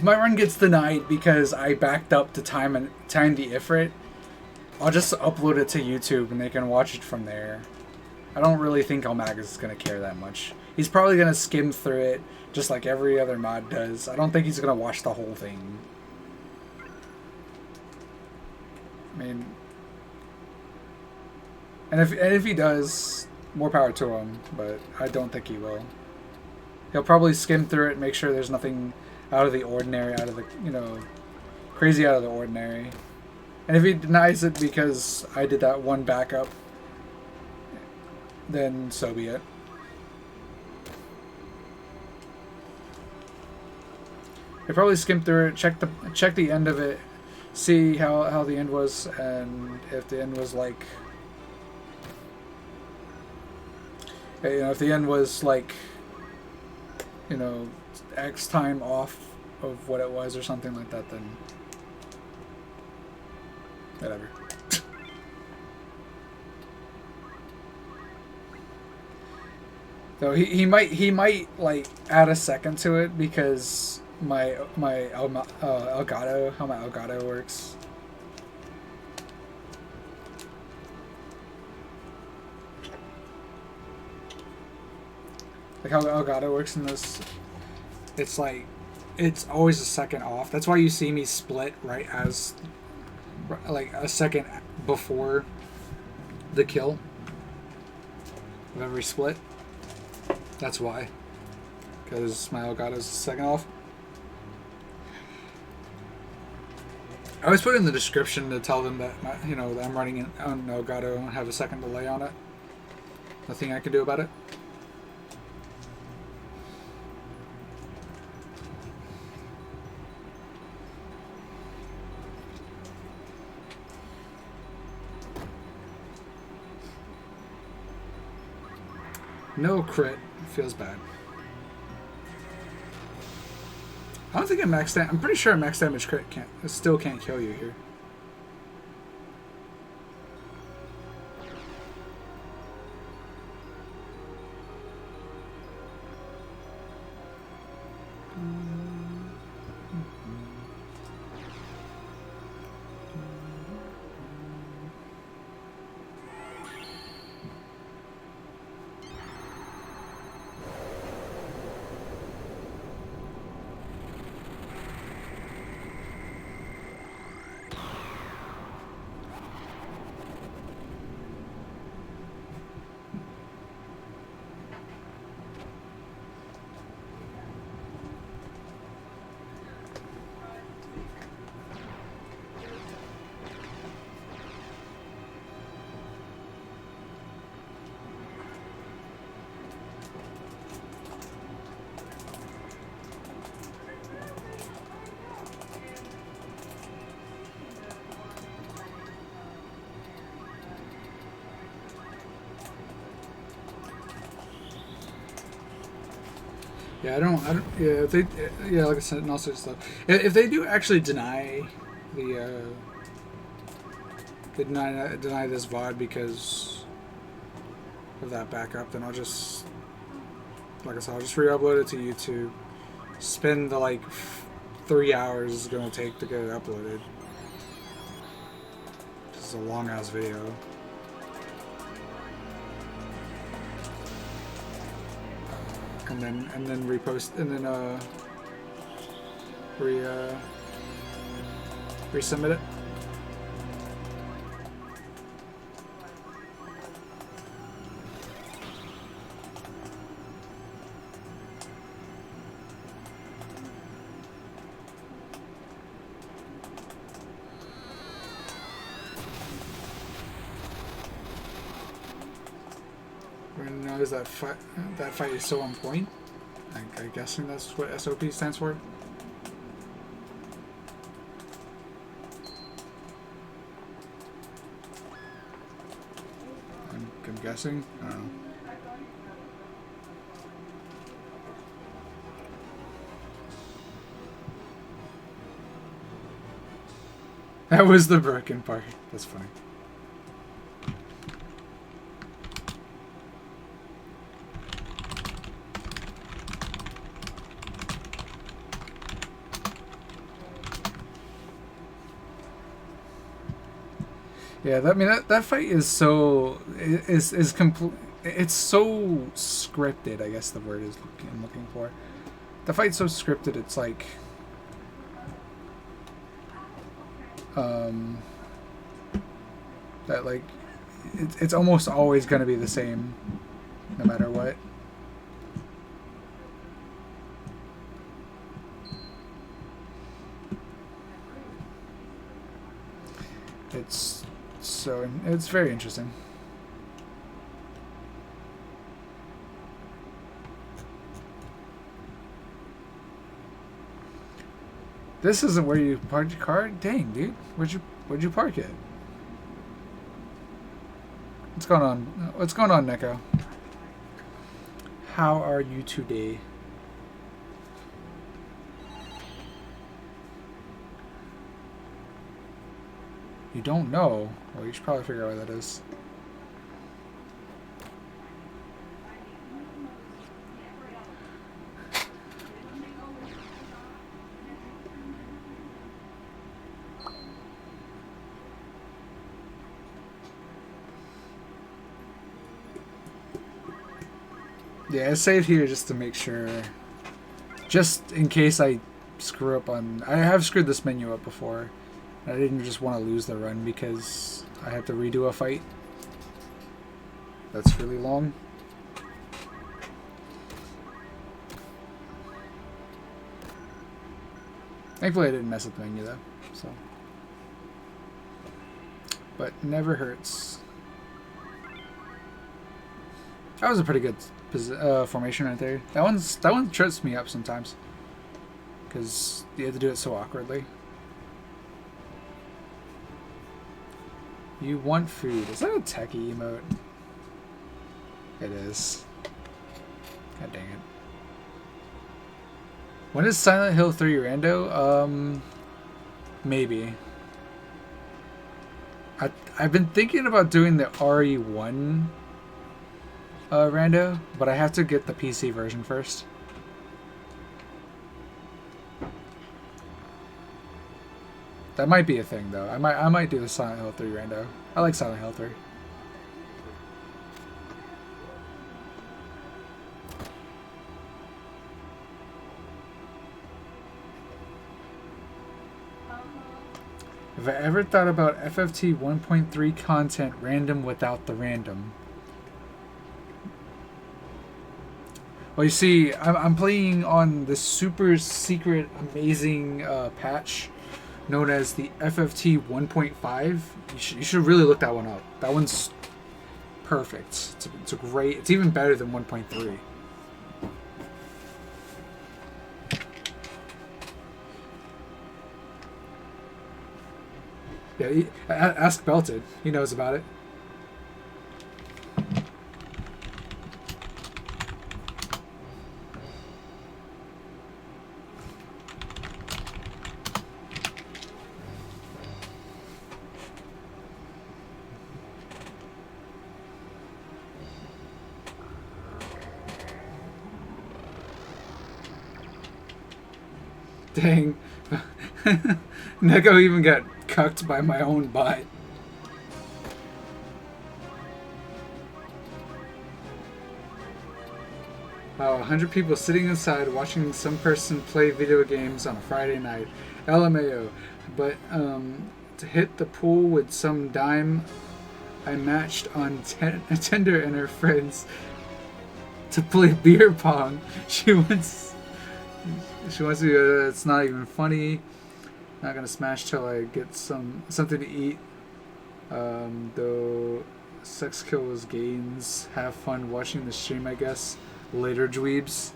my run gets denied because I backed up to time the ifrit, I'll just upload it to YouTube and they can watch it from there. I don't really think Almagas is gonna care that much. He's probably gonna skim through it just like every other mod does. I don't think he's gonna watch the whole thing. I mean, and if he does, more power to him. But I don't think he will. He'll probably skim through it, make sure there's nothing out of the ordinary, out of the crazy out of the ordinary. And if he denies it because I did that one backup, then so be it. He'll probably skim through it, check the end of it, see how the end was, and if the end was like, if the end was like, X time off of what it was or something like that, then whatever. So he might like add a second to it because my Elgato, how my Elgato works. Like how Elgato works in this, it's like, it's always a second off. That's why you see me split right as, like, a second before the kill of every split. That's why. Because my Elgato's a second off. I always put in the description to tell them that, that I'm running it on Elgato and have a second delay on it. Nothing I can do about it. No crit. Feels bad. I don't think a max damage. I'm pretty sure a max damage crit still can't kill you here. Yeah, I don't, yeah, if they, yeah, like I said, and all sorts of stuff. If they do actually deny the, they deny this VOD because of that backup, then I'll just, like I said, I'll just re-upload it to YouTube. Spend the, like, 3 hours it's gonna take to get it uploaded. This is a long-ass video. And then repost, and then resubmit it. Now is that fight is so on point? I'm guessing that's what SOP stands for. guessing. I don't know. That was the broken part. That's funny. Yeah, that fight is so is complete. It's so scripted. I guess the word is I'm looking for. The fight's so scripted. It's like, that like, it's almost always gonna be the same, no matter what. It's very interesting. This isn't where you parked your car? Dang, dude. Where'd you park it? What's going on? What's going on, Neko? How are you today? You don't know? Well, you should probably figure out what that is. Yeah, I saved here just to make sure. Just in case I screw up on... I have screwed this menu up before. I didn't just want to lose the run because I had to redo a fight. That's really long. Thankfully I didn't mess up the menu though, so. But never hurts. That was a pretty good formation right there. That one trips me up sometimes because you have to do it so awkwardly. You want food. Is that a techie emote? It is. God dang it. When is Silent Hill 3 rando? Maybe. I've been thinking about doing the RE1 rando, but I have to get the PC version first. That might be a thing though. I might do the Silent Hill 3 rando. I like Silent Hill 3. Have I ever thought about FFT 1.3 content random without the random? Well, you see, I'm playing on the super secret amazing patch known as the FFT 1.5. You should really look that one up. That one's perfect. It's a great. It's even better than 1.3. Yeah, ask Belted. He knows about it. Dang. Neko even got cucked by my own butt. Wow, 100 people sitting inside watching some person play video games on a Friday night. LMAO. But to hit the pool with some dime I matched on Tinder and her friends to play beer pong. She wants to. It's not even funny. Not gonna smash till I get something to eat. Though sex kills gains. Have fun watching the stream, I guess. Later, dweebs.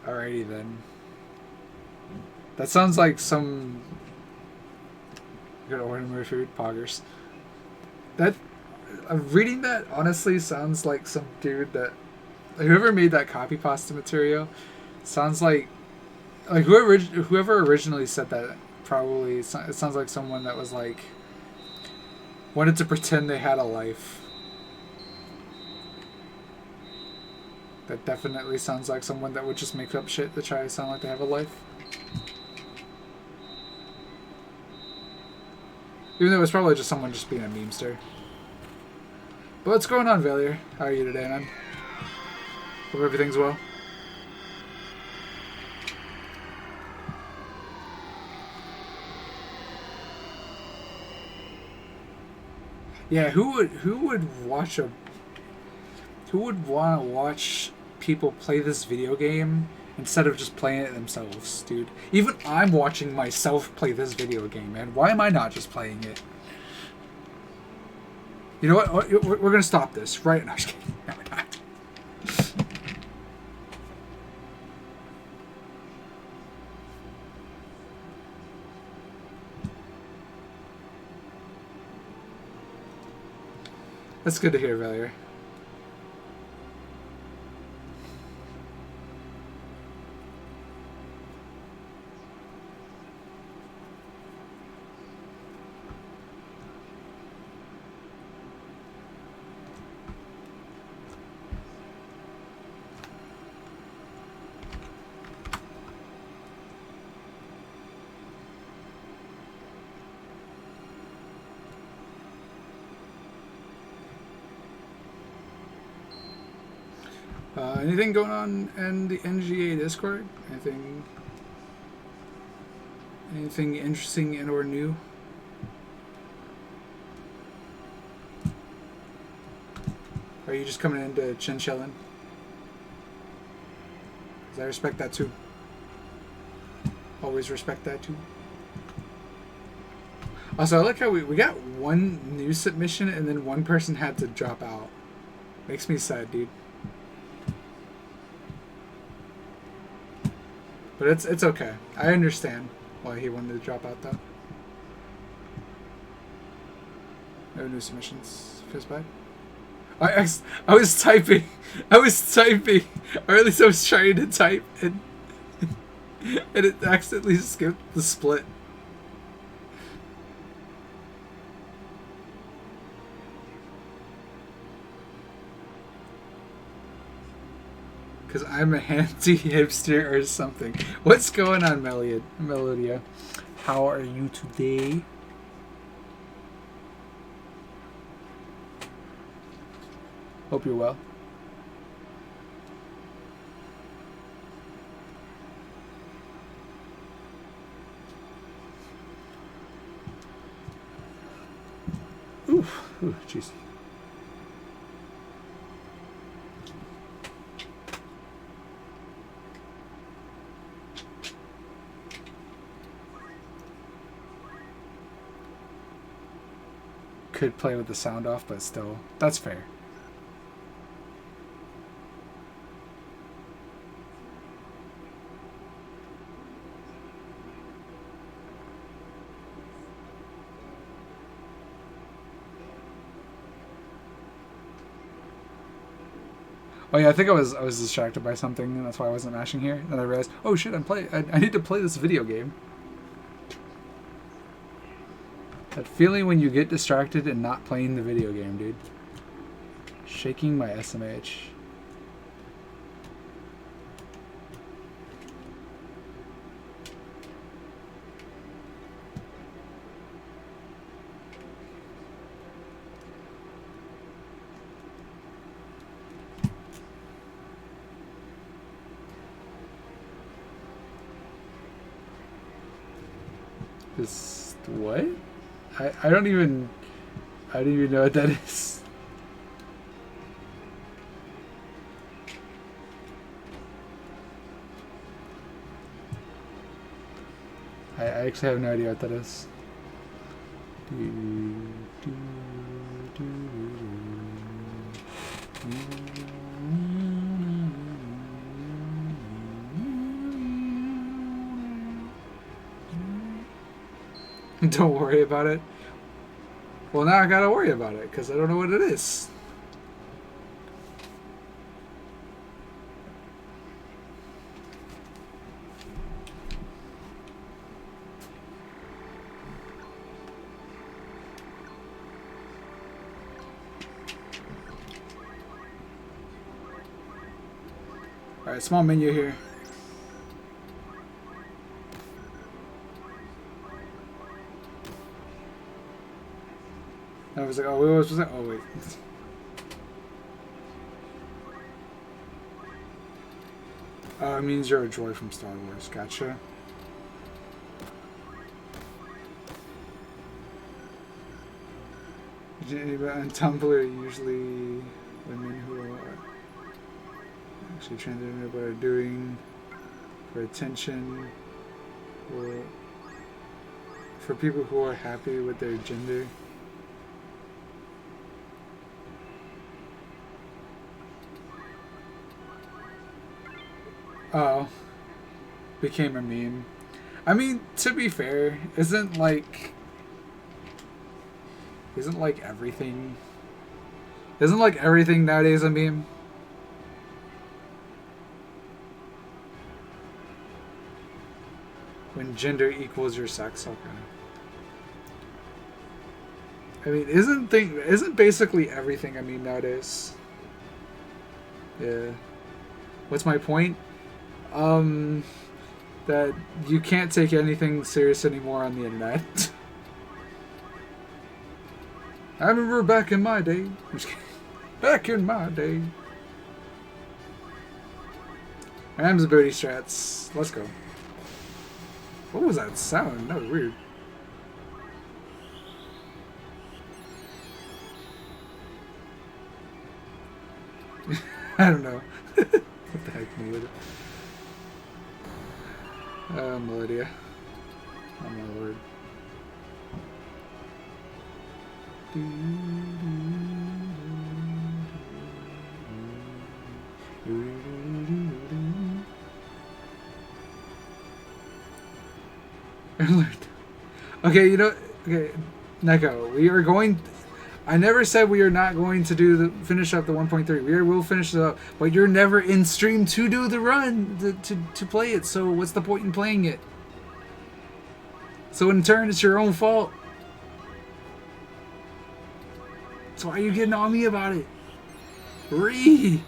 Alrighty then. That sounds like some Good ordinary food, poggers. That reading that honestly sounds like some dude that whoever made that copy pasta material sounds like whoever originally said that probably it sounds like someone that was like wanted to pretend they had a life. That definitely sounds like someone that would just make up shit to try to sound like they have a life. Even though it was probably just someone just being a memester. But what's going on, Valier? How are you today, man? Hope everything's well. Yeah, who would want to watch people play this video game instead of just playing it themselves, dude? Even I'm watching myself play this video game, man. Why am I not just playing it? You know what? We're gonna stop this, right? No, I'm just kidding. No, we're not. That's good to hear, Valier. Anything going on in the NGA Discord? Anything interesting and or new? Or are you just coming in to chin-chillin'? 'Cause I respect that too. Always respect that too. Also, I like how we got one new submission and then one person had to drop out. Makes me sad, dude. But it's okay. I understand why he wanted to drop out though. No new submissions. Feels bad. I was typing. Or at least I was trying to type and it accidentally skipped the split. Because I'm a handy hipster or something. What's going on, Melodia? How are you today? Hope you're well. Ooh, jeez. Could play with the sound off, but still, that's fair. Oh yeah, I think I was distracted by something, and that's why I wasn't mashing here. Then I realized, oh shit, I need to play this video game. That feeling when you get distracted and not playing the video game, dude. Shaking my SMH. This what? I don't even know what that is. I actually have no idea what that is. Don't worry about it. Well, now I gotta worry about it because I don't know what it is. Alright, small menu here. I was like, oh, what was that? Oh, wait. It means you're a droid from Star Wars. Gotcha. On Tumblr, usually women who are actually transgender but are doing for attention or for people who are happy with their gender. Oh, became a meme. I mean, to be fair, isn't like everything nowadays a meme? When gender equals your sex, okay. I mean, isn't basically everything a meme nowadays? Yeah. What's my point? That you can't take anything serious anymore on the internet. I remember back in my day. I'm just kidding. Back in my day. Rams booty strats. Let's go. What was that sound? That was weird. I don't know. What the heck, Melodia? Melodia. Oh my lord. Okay, you know, okay, Neko, we are going. I never said we are not going to finish up the 1.3. We will finish it up, but you're never in stream to do the run to play it. So what's the point in playing it? So in turn, it's your own fault. So why are you getting on me about it? Ree.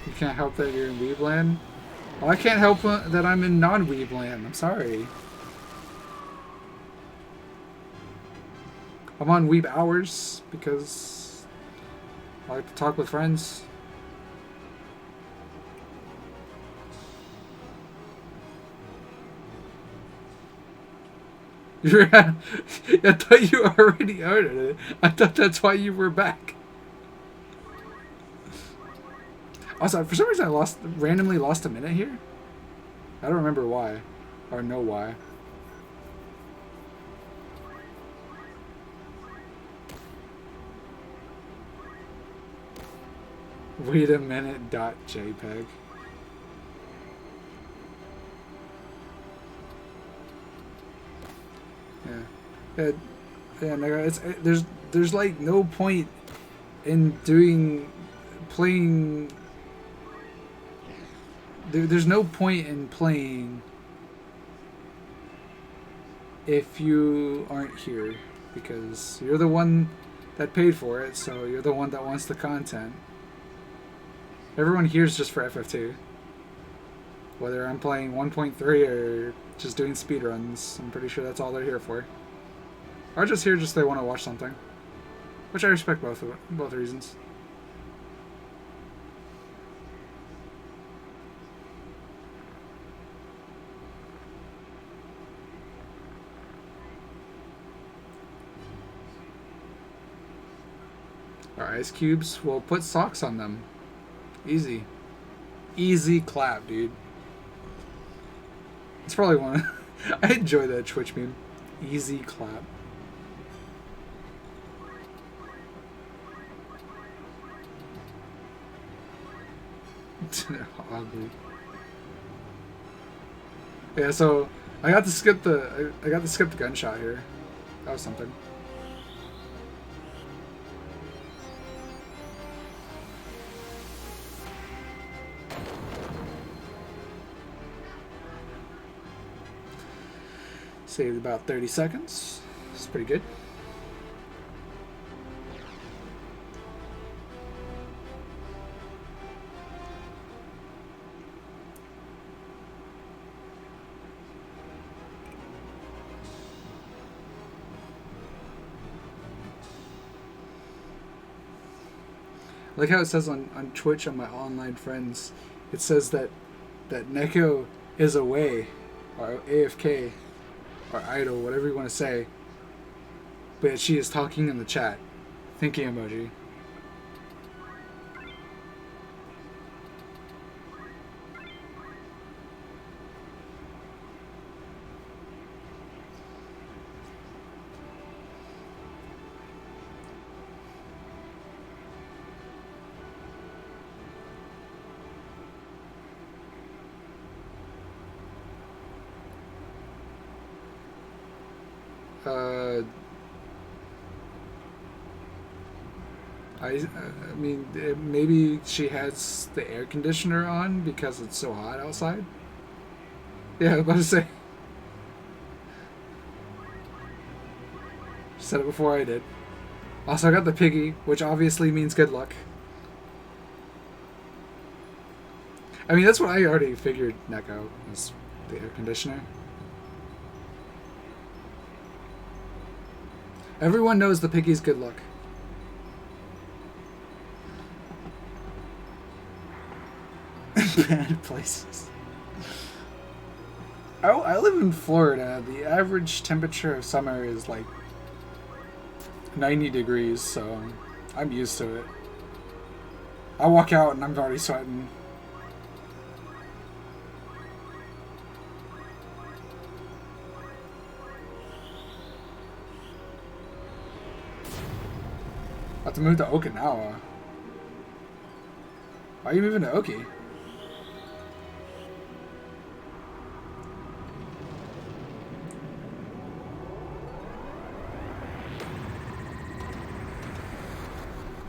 You can't help that you're in Weebland? Well, I can't help that I'm in non-Weebland. I'm sorry. I'm on Weeb hours because I like to talk with friends. I thought you already ordered it. I thought that's why you were back. Also, for some reason I randomly lost a minute here. I don't remember why. Or know why. Wait a minute. .jpg. Yeah. There's like no point in playing. There's no point in playing if you aren't here, because you're the one that paid for it, so you're the one that wants the content. Everyone here's just for FF2. Whether I'm playing 1.3 or just doing speedruns, I'm pretty sure that's all they're here for. Or just here just they want to watch something. Which I respect both reasons. Our ice cubes, well, put socks on them. Easy. Easy clap, dude. It's probably one. I enjoy that Twitch meme. Easy clap. Oddly. Yeah, so I got to skip the gunshot here. That was something. Saved about 30 seconds. It's pretty good. I like how it says on Twitch on my online friends, it says that Neko is away, or AFK, or idle, whatever you want to say, but she is talking in the chat. Thinking emoji. I mean, maybe she has the air conditioner on because it's so hot outside. Yeah, I was about to say. She said it before I did. Also, I got the piggy, which obviously means good luck. I mean, that's what I already figured, Neko, was the air conditioner. Everyone knows the piggy's good luck. Bad places. I live in Florida. The average temperature of summer is like 90 degrees, so I'm used to it. I walk out and I'm already sweating. About to move to Okinawa. Why are you moving to Oki?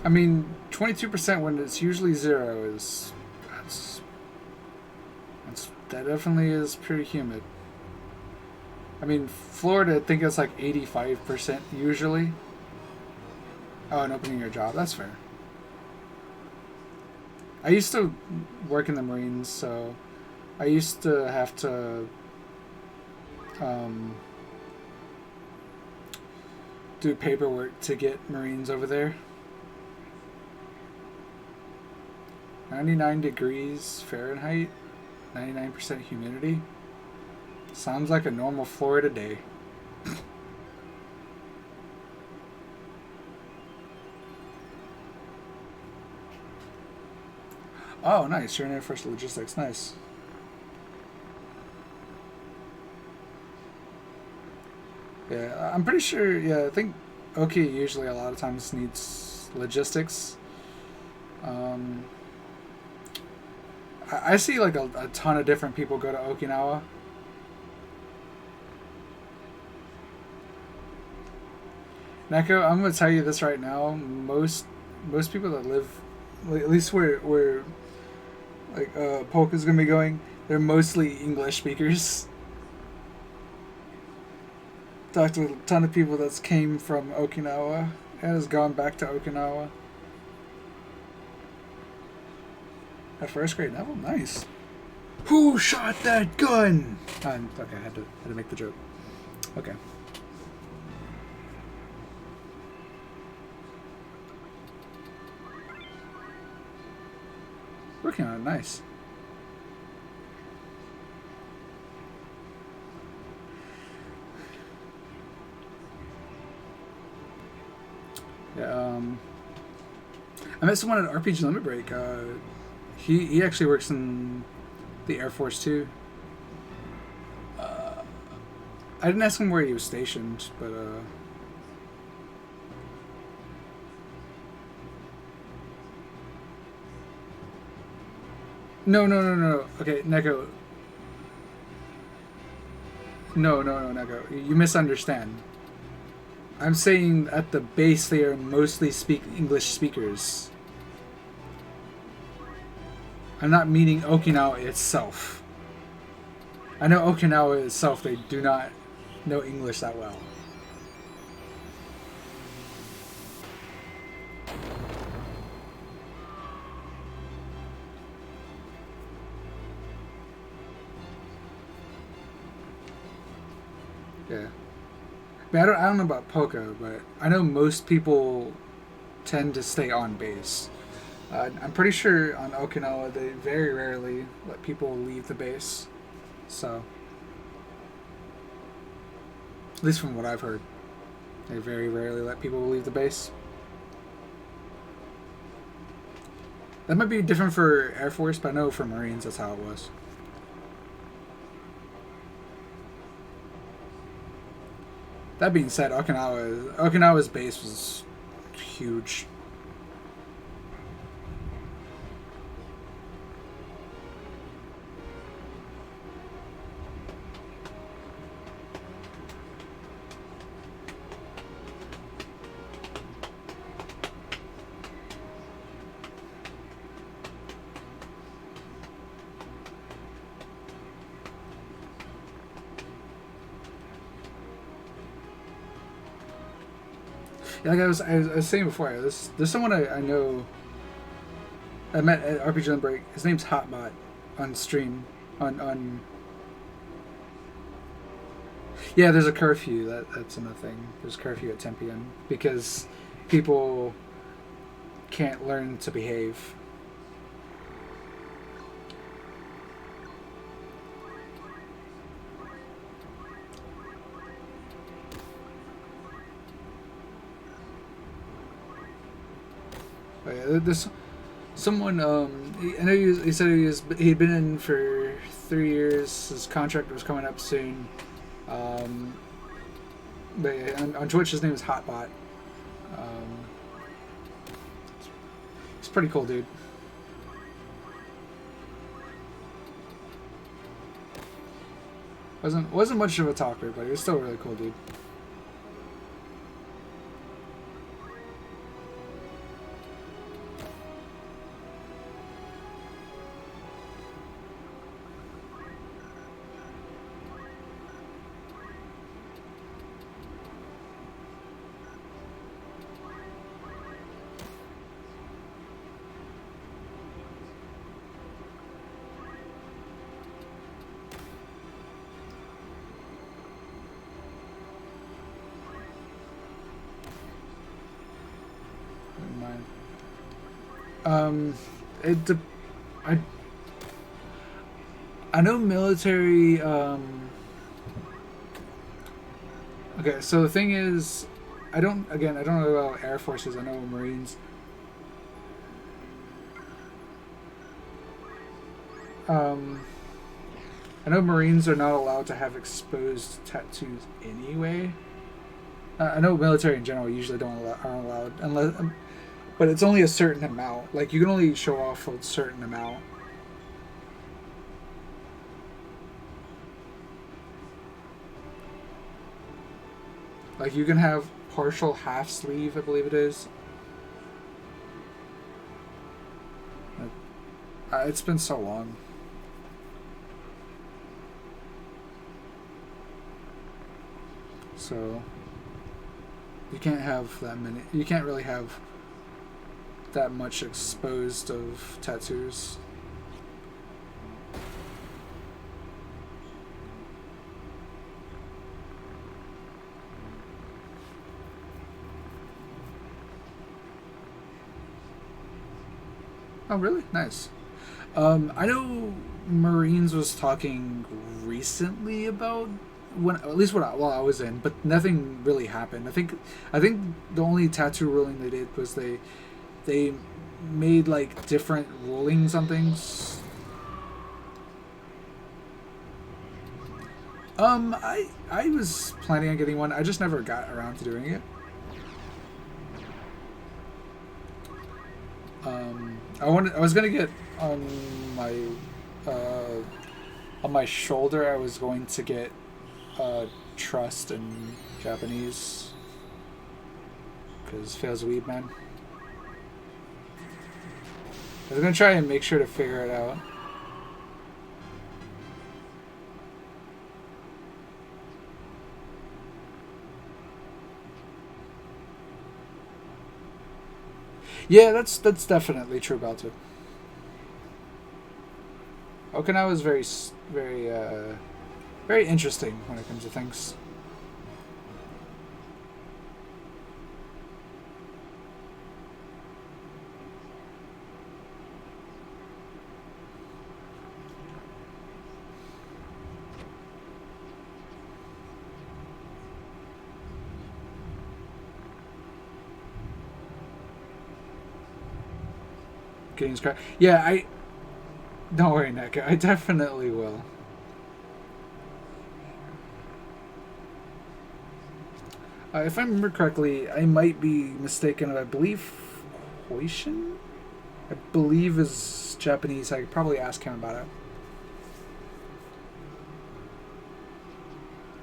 I mean, 22% when it's usually 0 is... that definitely is pretty humid. I mean, Florida, I think it's like 85% usually. Oh, and opening your job, that's fair. I used to work in the Marines, so I used to have to do paperwork to get Marines over there. 99 degrees Fahrenheit, 99% humidity. Sounds like a normal Florida day. Oh, nice. You're in Air Force Logistics. Nice. Yeah, I'm pretty sure, yeah, I think Oki usually a lot of times needs logistics. I see like a ton of different people go to Okinawa. Neko, I'm gonna tell you this right now. Most people that live, at least where like Polka's gonna be going, they're mostly English speakers. Talked to a ton of people that's came from Okinawa and has gone back to Okinawa. At first grade level, nice. Who shot that gun? Okay, I had to make the joke. Okay. Working on it, nice. Yeah, I met someone at RPG Limit Break. He actually works in the Air Force too. I didn't ask him where he was stationed, but no. Okay, Neko. No, Neko. You misunderstand. I'm saying at the base they are mostly speak English speakers. I'm not meaning Okinawa itself. I know Okinawa itself, they do not know English that well. Yeah. I mean, I don't know about Poco, but I know most people tend to stay on base. I'm pretty sure on Okinawa they very rarely let people leave the base. So, at least from what I've heard, they very rarely let people leave the base. That might be different for Air Force, but I know for Marines that's how it was. That being said, Okinawa's base was huge. Yeah, like I was saying before, there's someone I know. I met at RPG on Break. His name's Hotbot on stream on. Yeah, there's a curfew. That's another thing. There's curfew at 10 p.m. because people can't learn to behave. But yeah, there's someone. I know he said he'd been in for 3 years. His contract was coming up soon. But yeah, on Twitch, his name is Hotbot. He's a pretty cool dude. Wasn't much of a talker, but he was still a really cool dude. I know military. Okay, so the thing is, I don't know about Air Forces. I know Marines. I know Marines are not allowed to have exposed tattoos anyway. I know military in general usually aren't allowed unless. But it's only a certain amount. Like, you can only show off a certain amount. Like, you can have partial half sleeve, I believe it is. It's been so long. So, you can't have that many. You can't really have that much exposed of tattoos. Oh, really? Nice. I know Marines was talking recently about while I was in, but nothing really happened. I think the only tattoo ruling they did was they made like different rulings on things. I was planning on getting one. I just never got around to doing it. I was gonna get my on my shoulder. I was going to get trust in Japanese because fails weeb man. I was gonna try and make sure to figure it out. Yeah, that's definitely true about it. Okinawa is very interesting when it comes to things. Getting scratched. Yeah, don't worry, Neka. I definitely will. If I remember correctly, I might be mistaken. I believe Hoishin? I believe is Japanese. I could probably ask him about it.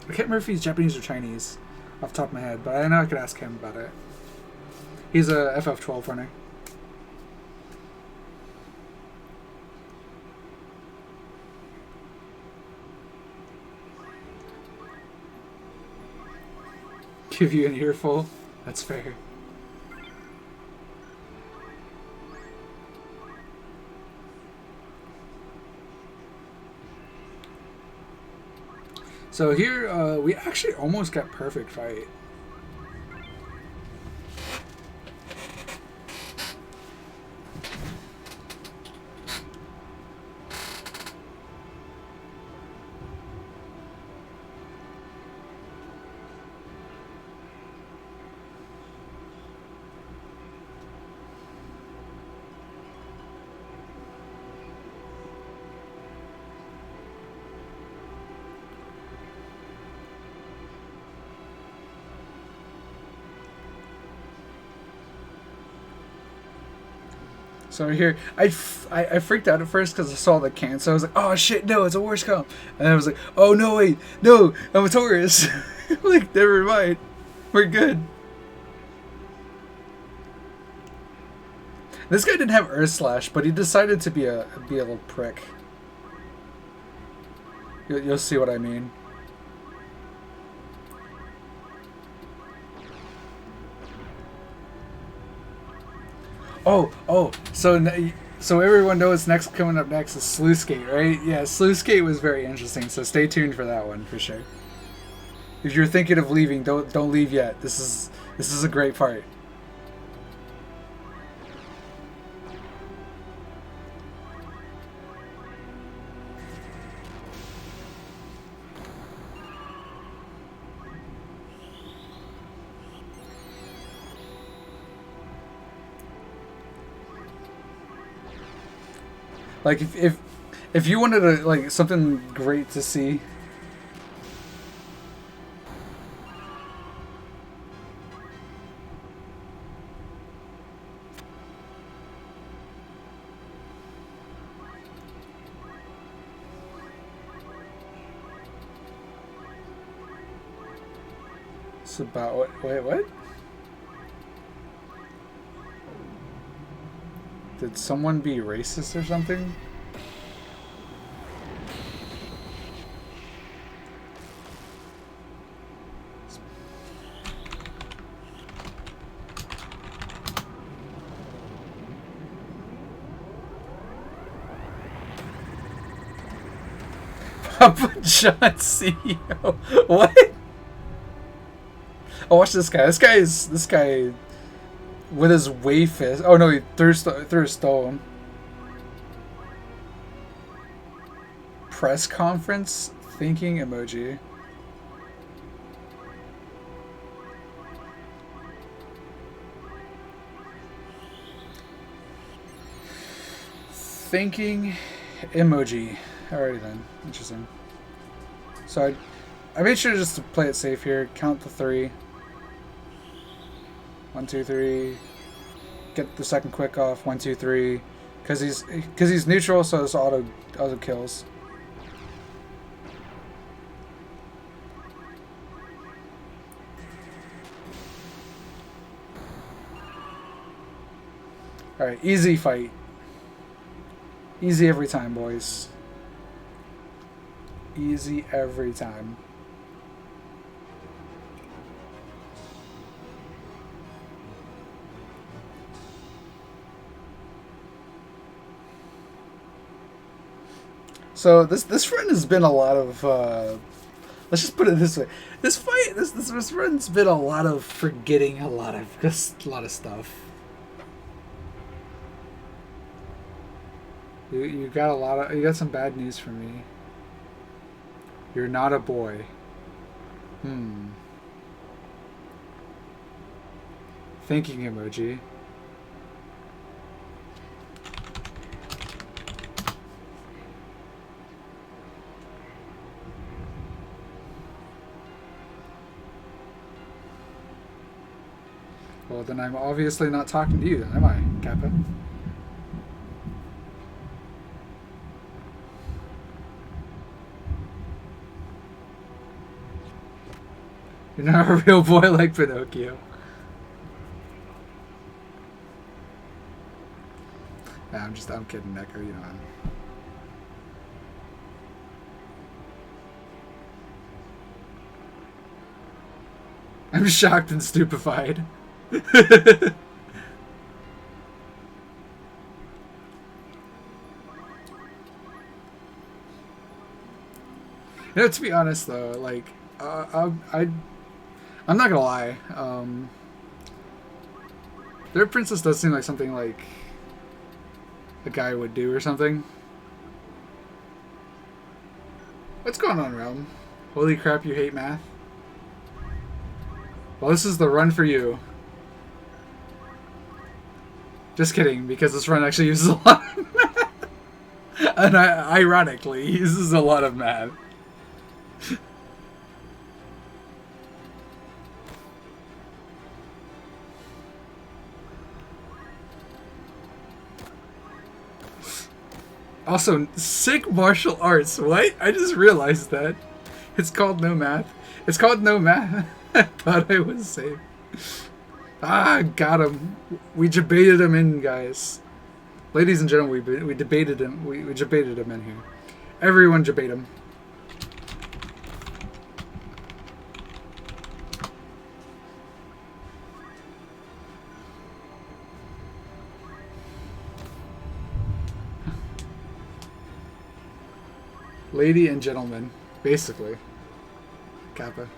I can't remember if he's Japanese or Chinese off the top of my head, but I know I could ask him about it. He's a FF12 runner. Give you an earful? That's fair. So here, we actually almost got perfect fight. So here, I freaked out at first because I saw the cancel. I was like, oh shit, no, it's a Wars comp. And I was like, oh no, wait, no, I'm a Taurus. Like, never mind. We're good. This guy didn't have Earth Slash, but he decided to be a little prick. You'll see what I mean. Oh, so everyone knows coming up next is Sluice Gate, right? Yeah, Sluice Gate was very interesting, so stay tuned for that one for sure. If you're thinking of leaving, don't leave yet. This is a great part. Like if you wanted to like something great to see. It's about what? Did someone be racist or something? Papa John CEO. What? Oh, watch this guy. This guy with his wave fist. Oh no, he threw a stone. Press conference thinking emoji. Thinking emoji. Alrighty then. Interesting. So I made sure just to play it safe here. Count the 3. 1, 2, 3. Get the second quick off. 1, 2, 3. Because he's neutral, so it's auto kills. All right, easy fight. Easy every time, boys. Easy every time. So this run has been a lot of let's just put it this way. This run's been a lot of forgetting a lot of stuff. You got some bad news for me. You're not a boy. Thinking emoji. Well, then I'm obviously not talking to you, then, am I, Kappa? You're not a real boy like Pinocchio. Nah, I'm kidding, Neko, you know. I'm shocked and stupefied. You know, to be honest though, like, I'm not gonna lie. Their princess does seem like something like a guy would do or something. What's going on, Realm? Holy crap, you hate math? Well, this is the run for you. Just kidding, because this run actually uses a lot of math. And ironically, uses a lot of math. Also, sick martial arts. What? I just realized that. It's called no math. It's called no math. I thought I was safe. Ah, got him. We debated him in, guys. Ladies and gentlemen, we debated him. We debated him in here. Everyone debate him. Lady and gentleman, basically. Kappa.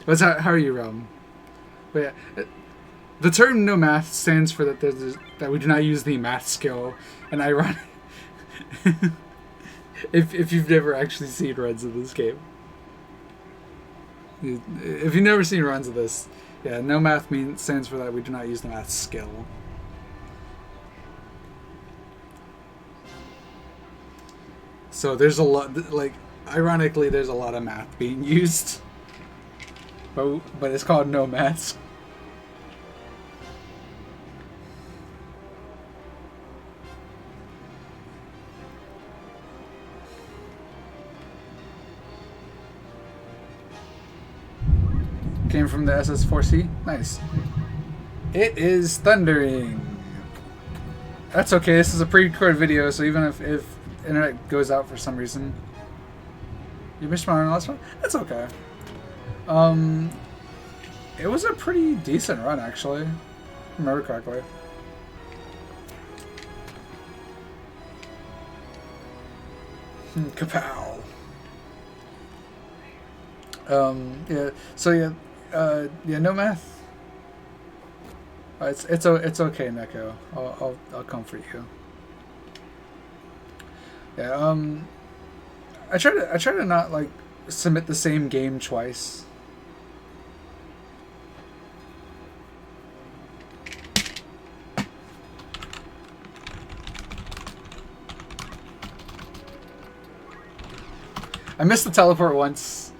How are you, Realm? But yeah, the term "no math" stands for that we do not use the math skill. And ironic, if you've never actually seen runs of this game, if you've never seen runs of this, yeah, no math stands for that we do not use the math skill. So there's a lot, like, ironically, there's a lot of math being used. But it's called no math. Came from the SS4C. Nice. It is thundering. That's okay. This is a pre-recorded video, so even if internet goes out for some reason, you missed my last one. That's okay. It was a pretty decent run, actually. If I remember correctly. Kapow. Yeah. So yeah, no math. It's okay, Neko. I'll comfort you. Yeah. I try to not like submit the same game twice. I missed the teleport once.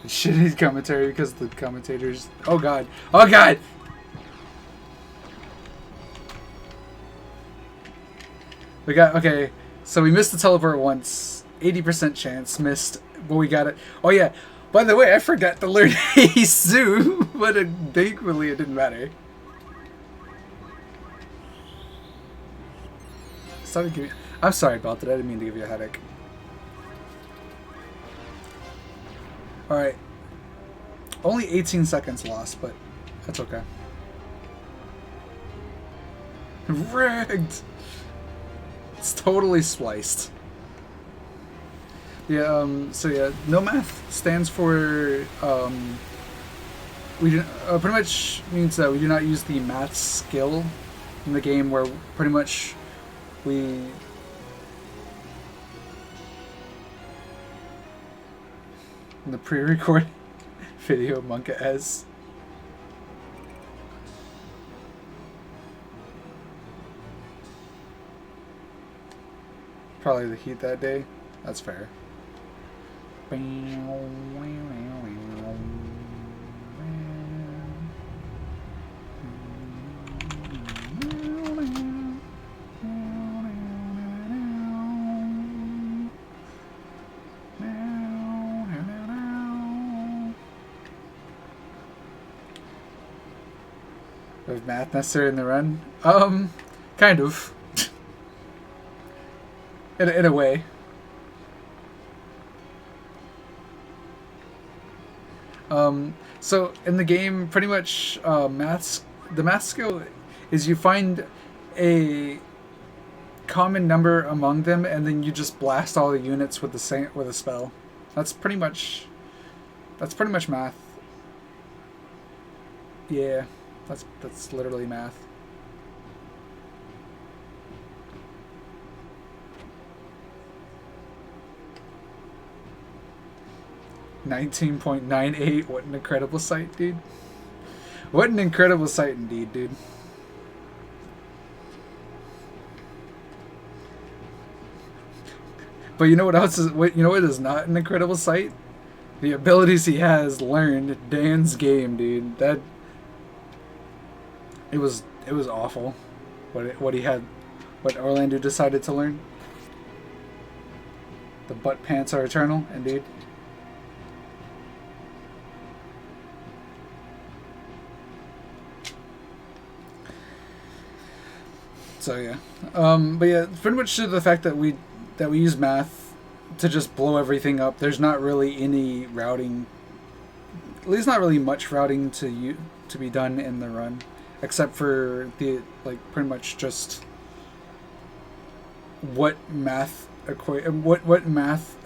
Shitty commentary because the commentators. Oh god. Oh god! We got. Okay, so we missed the teleport once. 80% chance. Missed. But we got it. Oh yeah. By the way, I forgot to learn Heisu, but thankfully it didn't matter. I'm sorry about that. I didn't mean to give you a headache. Alright. Only 18 seconds lost, but that's okay. Rigged! It's totally spliced. Yeah, so yeah, no math stands for, we do, pretty much means that we do not use the math skill in the game where pretty much we... in the pre-recorded video Monka as. Probably the heat that day. That's fair. Was math necessary in the run? Kind of. in a way. So in the game, pretty much, the math skill is you find a common number among them, and then you just blast all the units with a spell. That's pretty much math. Yeah, that's literally math. $19.98. What an incredible sight, dude. What an incredible sight indeed, dude. But you know what else is? You know what is not an incredible sight? The abilities he has learned. Dan's game, dude. That it was awful. What he had, what Orlando decided to learn. The butt pants are eternal, indeed. So yeah, but yeah, pretty much to the fact that we use math to just blow everything up. There's not really any routing, at least not really much routing to be done in the run, except for the pretty much just what math what math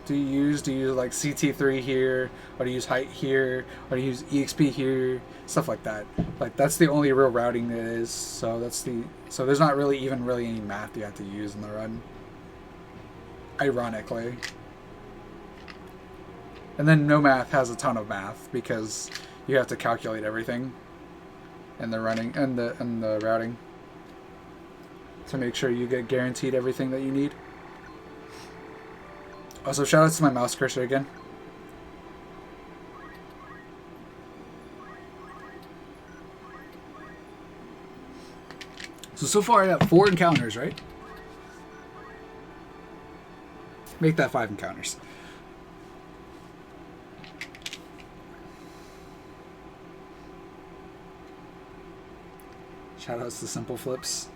do you use? Do you use like CT3 here, or do you use height here, or do you use EXP here, stuff like that. Like that's the only real routing there is. So there's not really any math you have to use in the run. Ironically. And then no math has a ton of math because you have to calculate everything in the running and the routing to make sure you get guaranteed everything that you need. Also, shoutouts to my mouse cursor again. So far I got 4 encounters, right? Make that 5 encounters. Shoutouts to Simple Flips.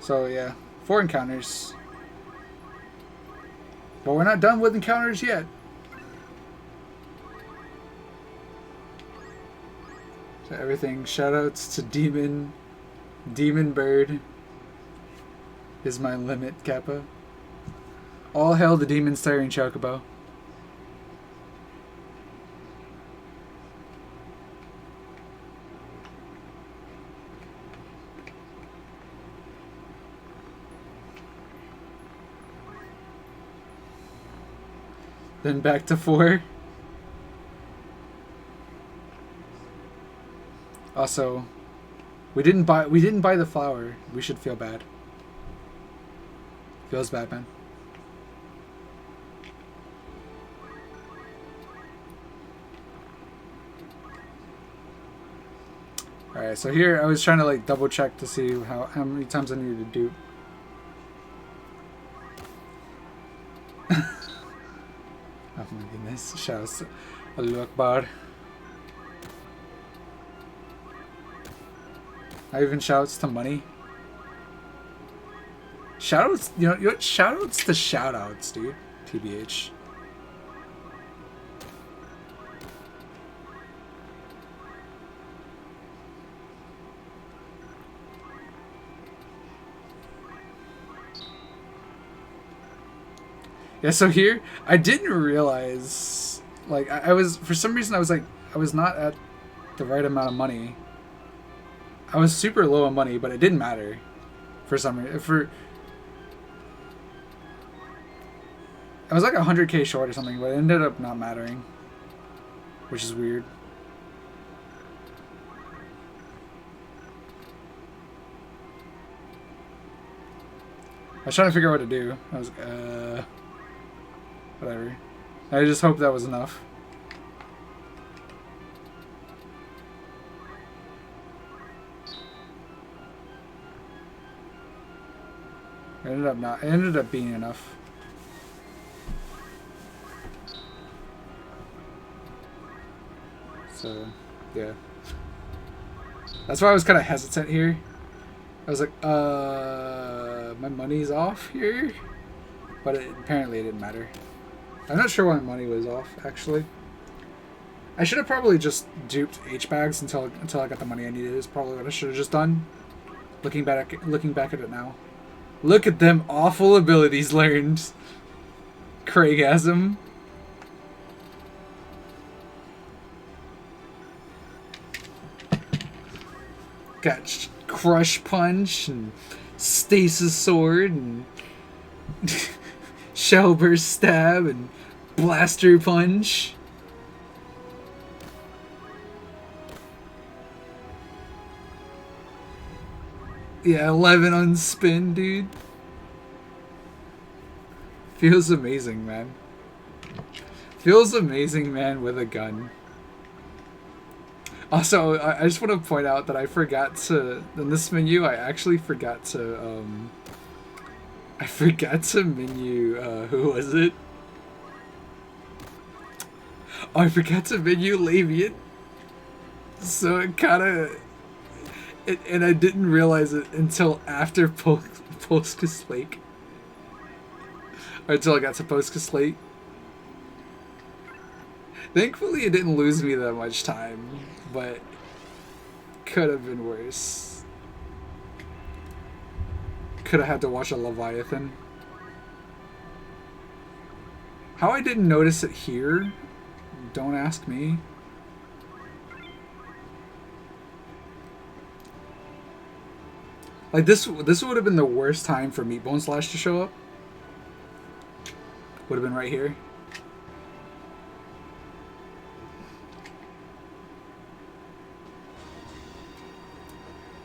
So yeah, 4 encounters. But we're not done with encounters yet. So everything, shoutouts to Demon Bird is my limit, Kappa. All hail the demon staring chocobo. Then back to 4. Also, we didn't buy the flower. We should feel bad. Feels bad, man. Alright, so here I was trying to like double check to see how many times I needed to dupe. Oh my goodness. Shouts to Allahu Akbar. I even shouts to money. Shoutouts, you know, shoutouts to shoutouts, dude. TBH. Yeah, so here, I didn't realize, like, I was, for some reason, I was like, I was not at the right amount of money. I was super low on money, but it didn't matter. For some reason, I was like 100k short or something, but it ended up not mattering. Which is weird. I was trying to figure out what to do. I was like, whatever. I just hope that was enough. It ended up being enough. So, yeah. That's why I was kind of hesitant here. I was like, my money's off here? But apparently it didn't matter. I'm not sure why my money was off, actually. I should have probably just duped H-bags until I got the money I needed. Is probably what I should have just done. Looking back at it now. Look at them awful abilities learned. Craigasm. Got Crush Punch and Stasis Sword and Shellburst Stab and Blaster Punch. Yeah, 11 on spin, dude. Feels amazing, man. Feels amazing, man, with a gun. Also, I just want to point out that I forgot to, in this menu, I actually forgot to, menu, who was it? Oh, I forgot to menu Lavian. So it kind of, and I didn't realize it until after Poskus Lake. Or until I got to Poskus Lake. Thankfully, it didn't lose me that much time, but could have been worse. Could have had to watch a Leviathan. How I didn't notice it here, don't ask me. Like this would have been the worst time for Meatbone Slash to show up. Would have been right here.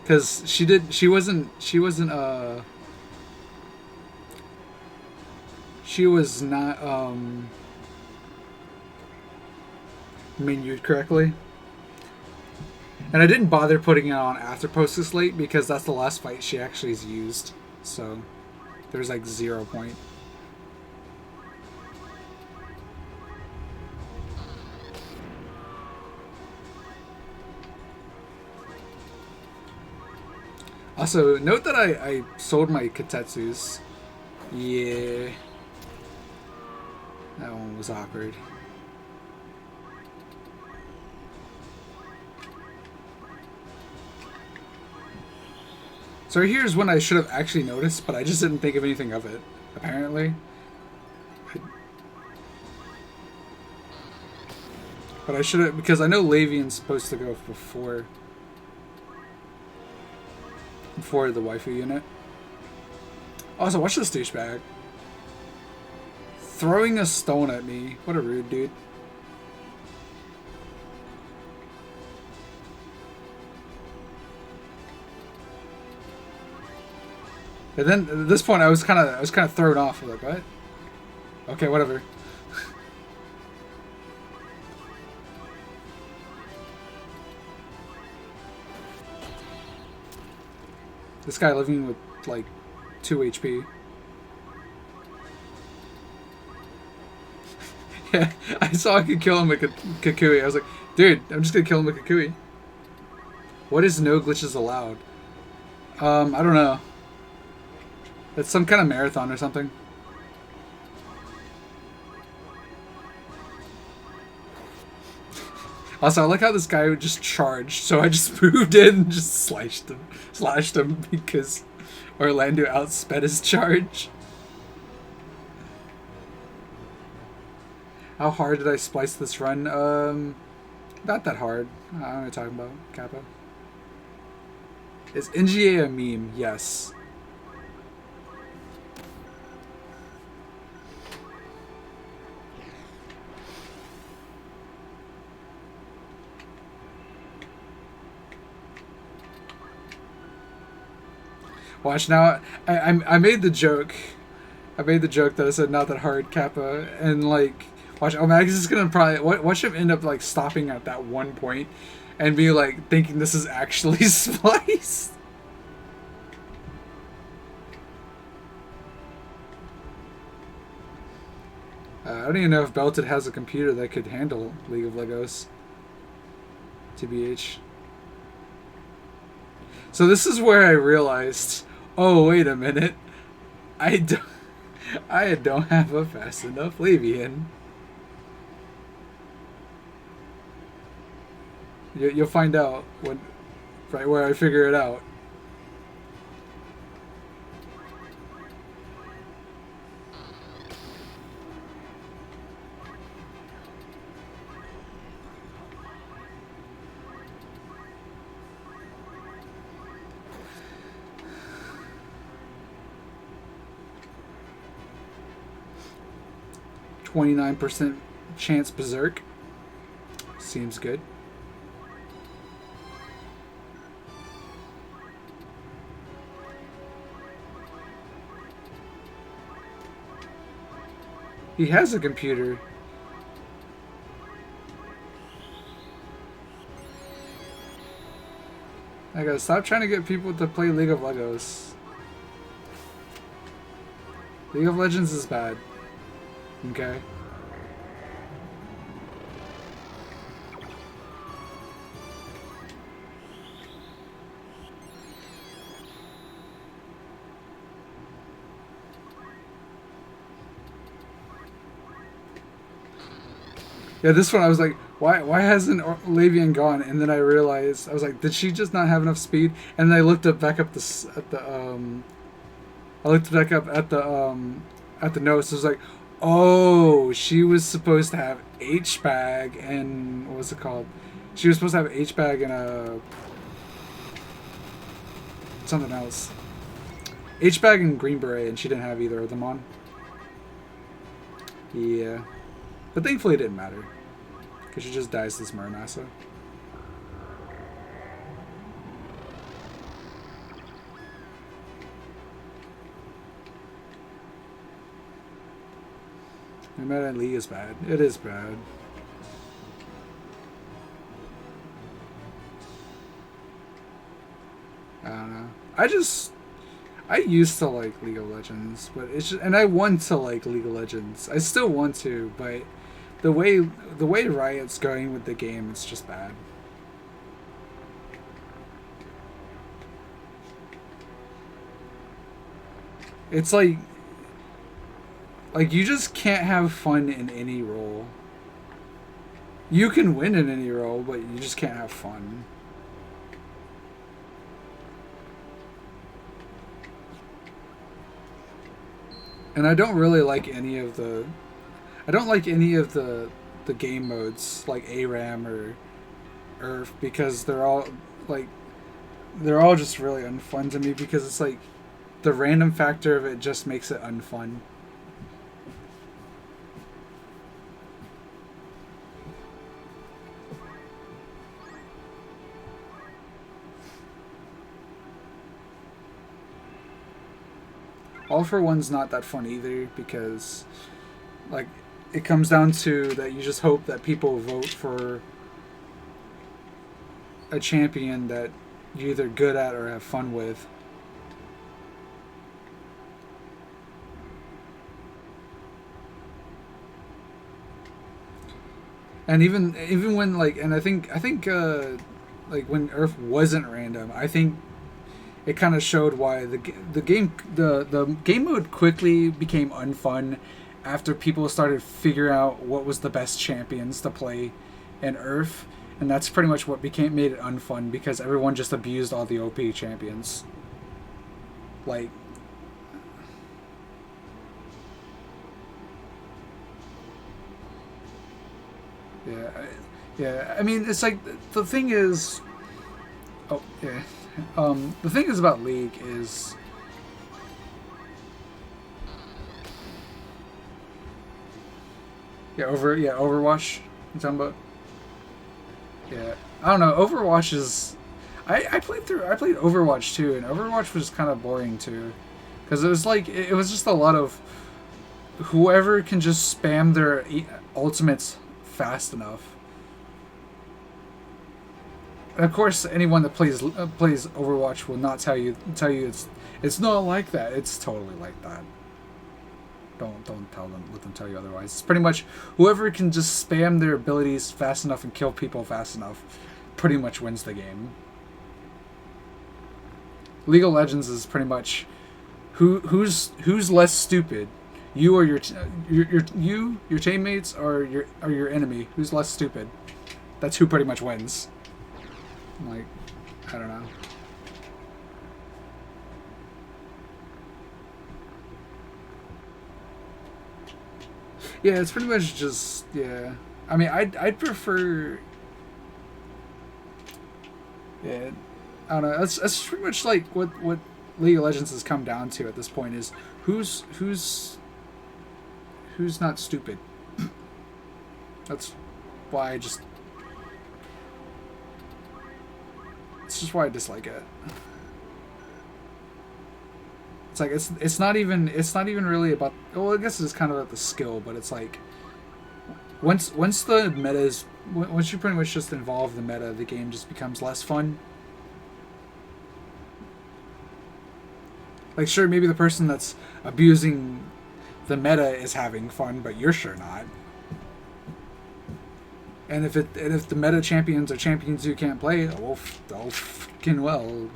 Cause she was not menued correctly. And I didn't bother putting it on after Postus Late because that's the last fight she actually has used. So there's like 0 point. Also, note that I sold my Katetsus. Yeah. That one was awkward. So here's when I should have actually noticed, but I just didn't think of anything of it, apparently. But I should have, because I know Lavian's supposed to go before the waifu unit. Also, watch this douchebag. throwing a stone at me. What a rude dude. And then at this point, I was kind of thrown off. I was like, what? Okay, whatever. This guy living with like 2 HP. Yeah, I saw I could kill him with Kukui. I was like, dude, I'm just gonna kill him with Kukui. What is no glitches allowed? I don't know. It's some kind of marathon or something. Also, I like how this guy just charged, so I just moved in and just slashed him because Orlando outsped his charge. How hard did I splice this run? Not that hard. I don't know what you're talking about, Kappa. Is NGA a meme? Yes. Watch now. I made the joke. I made the joke that I said not that hard, Kappa, and like, watch. Oh, Max is gonna probably watch him end up like stopping at that one point, and be like thinking this is actually spliced. I don't even know if Belted has a computer that could handle League of Legos. TBH. So this is where I realized, oh wait a minute, I don't have a fast enough Lavian. You'll find out when, right where I figure it out. %29 chance berserk. Seems good. He has a computer. I gotta stop trying to get people to play League of Legos. League of Legends is bad. Okay. Yeah, this one I was like, why hasn't Lavian gone? And then I realized, I was like, did she just not have enough speed? And then I looked up back up at the notes. I was like, oh, she was supposed to have H-bag and what was it called? She was supposed to have H-bag and something else. H-bag and Green Beret, and she didn't have either of them on. Yeah. But thankfully it didn't matter. Because she just dies this Muramasa. Meta Lee is bad. It is bad. I don't know. I used to like League of Legends, but it's just, and I want to like League of Legends. I still want to, but the way Riot's going with the game, it's just bad. It's like you just can't have fun in any role. You can win in any role, but you just can't have fun. And I don't really like any of the... I don't like any of the game modes, like ARAM or Earth, because they're all just really unfun to me, because it's like the random factor of it just makes it unfun. All for One's not that fun either because, like, it comes down to that you just hope that people vote for a champion that you're either good at or have fun with. And even when like, and I think like when Earth wasn't random, I think it kind of showed why the game mode quickly became unfun after people started figuring out what was the best champions to play in Earth, and that's pretty much what made it unfun because everyone just abused all the OP champions. Like, yeah. I mean, it's like the thing is, oh yeah, the thing is about League is. Overwatch. You talking about? Yeah, I don't know. Overwatch is, I played Overwatch too, and Overwatch was kind of boring too, because it was like it was just a lot of whoever can just spam their ultimates fast enough. And of course, anyone that plays Overwatch will not tell you it's not like that. It's totally like that. Don't let them tell you otherwise. It's pretty much whoever can just spam their abilities fast enough and kill people fast enough pretty much wins the game. League of Legends is pretty much who's less stupid, you or your teammates or your enemy. Who's less stupid? That's who pretty much wins. Like, I don't know. Yeah, it's pretty much just, yeah. I mean, I'd prefer. Yeah, I don't know. That's pretty much like what League of Legends has come down to at this point is who's not stupid. That's why I just. It's just why I dislike it. It's like it's not even really about. Well, I guess it's kind of about the skill, but it's like once the meta is once you pretty much just involve the meta, the game just becomes less fun. Like, sure, maybe the person that's abusing the meta is having fun, but you're sure not. And if the meta champions are champions you can't play, oh fucking well,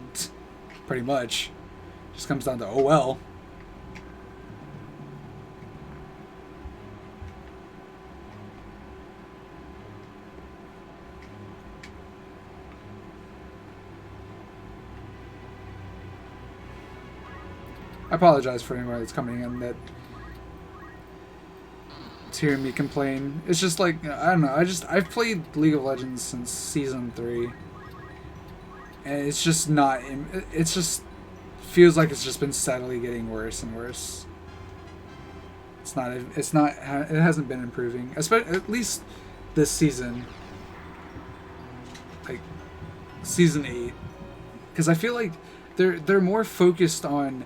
pretty much. Just comes down to oh well. I apologize for anyone that's coming in that's hearing me complain. It's just like, I don't know, I've played League of Legends since Season 3. And it's just not, it's just feels like it's just been steadily getting worse and worse. It hasn't been improving, especially at least this season, like Season 8, because I feel like they're more focused on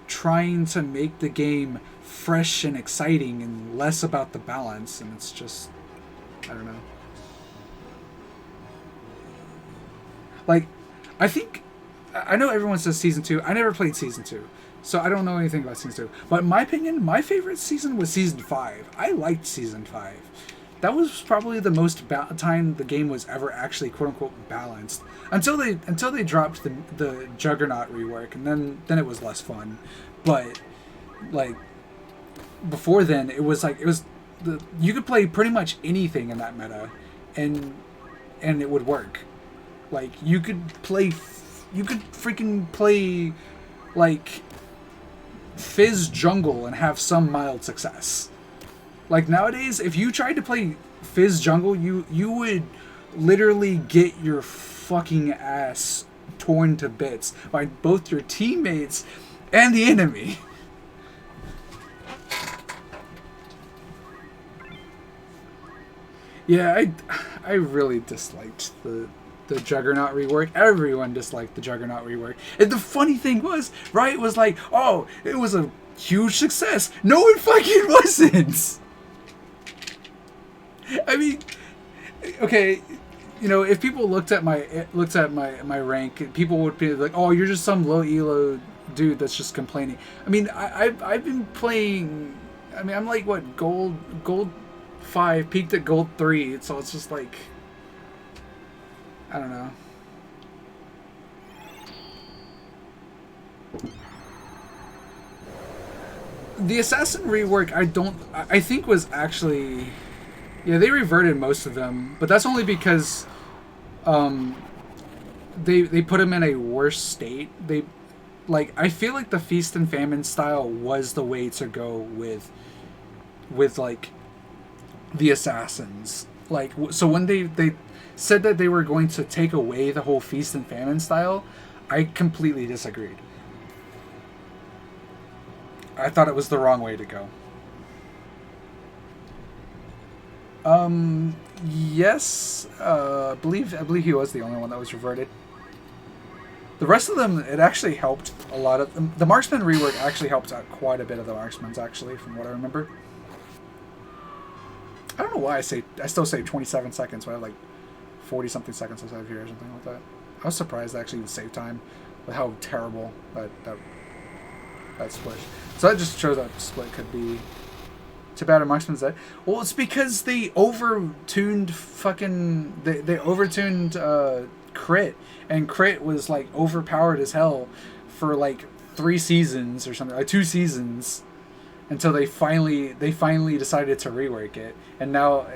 trying to make the game fresh and exciting and less about the balance, and it's just, I don't know. Like, I know everyone says Season 2. I never played Season 2, so I don't know anything about Season 2. But in my opinion, my favorite season was Season 5. I liked Season 5. That was probably the most time the game was ever actually quote-unquote balanced. Until they dropped the Juggernaut rework, and then it was less fun. But, like, before then, you could play pretty much anything in that meta, and it would work. Like, you could freaking play, like, Fizz Jungle and have some mild success. Like, nowadays, if you tried to play Fizz Jungle, you would literally get your fucking ass torn to bits by both your teammates and the enemy. Yeah, I really disliked the the Juggernaut rework. Everyone disliked the Juggernaut rework. And the funny thing was, Riot was like, "Oh, it was a huge success." No, it fucking wasn't. I mean, okay, you know, if people looked at my rank, people would be like, "Oh, you're just some low elo dude that's just complaining." I mean, I've been playing. I mean, I'm like what, gold 5, peaked at gold 3, so it's just like, I don't know. The Assassin rework, I think was actually, yeah, they reverted most of them, but that's only because they put them in a worse state. I feel like the Feast and Famine style was the way to go with like the Assassins. Like, so when they said that they were going to take away the whole Feast and Famine style, I completely disagreed. I thought it was the wrong way to go. Yes, I believe he was the only one that was reverted. The rest of them, it actually helped a lot of them. The Marksman rework actually helped out quite a bit of the Marksmans, actually, from what I remember. I don't know why I still say 27 seconds, but I have like 40 something seconds I have here or something like that. I was surprised I actually even saved time with how terrible that split. So that just shows that split could be too bad. A Marksman's dead. Well, it's because they overtuned fucking they overtuned crit, and crit was like overpowered as hell for like 3 seasons or something, like 2 seasons, until they finally decided to rework it, and now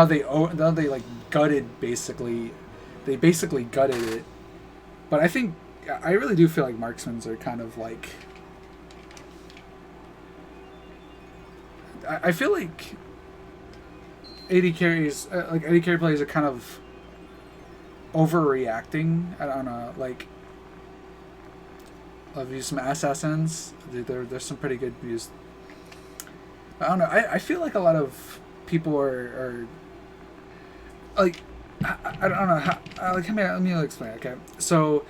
they like gutted basically. They basically gutted it. But I really do feel like Marksmans are kind of like, I feel like AD carries, like AD carry players are kind of overreacting. I don't know, like, I've used some Assassins. There's some pretty good views. I don't know. I feel like a lot of people are like, I don't know how. Like, let me explain. Okay, so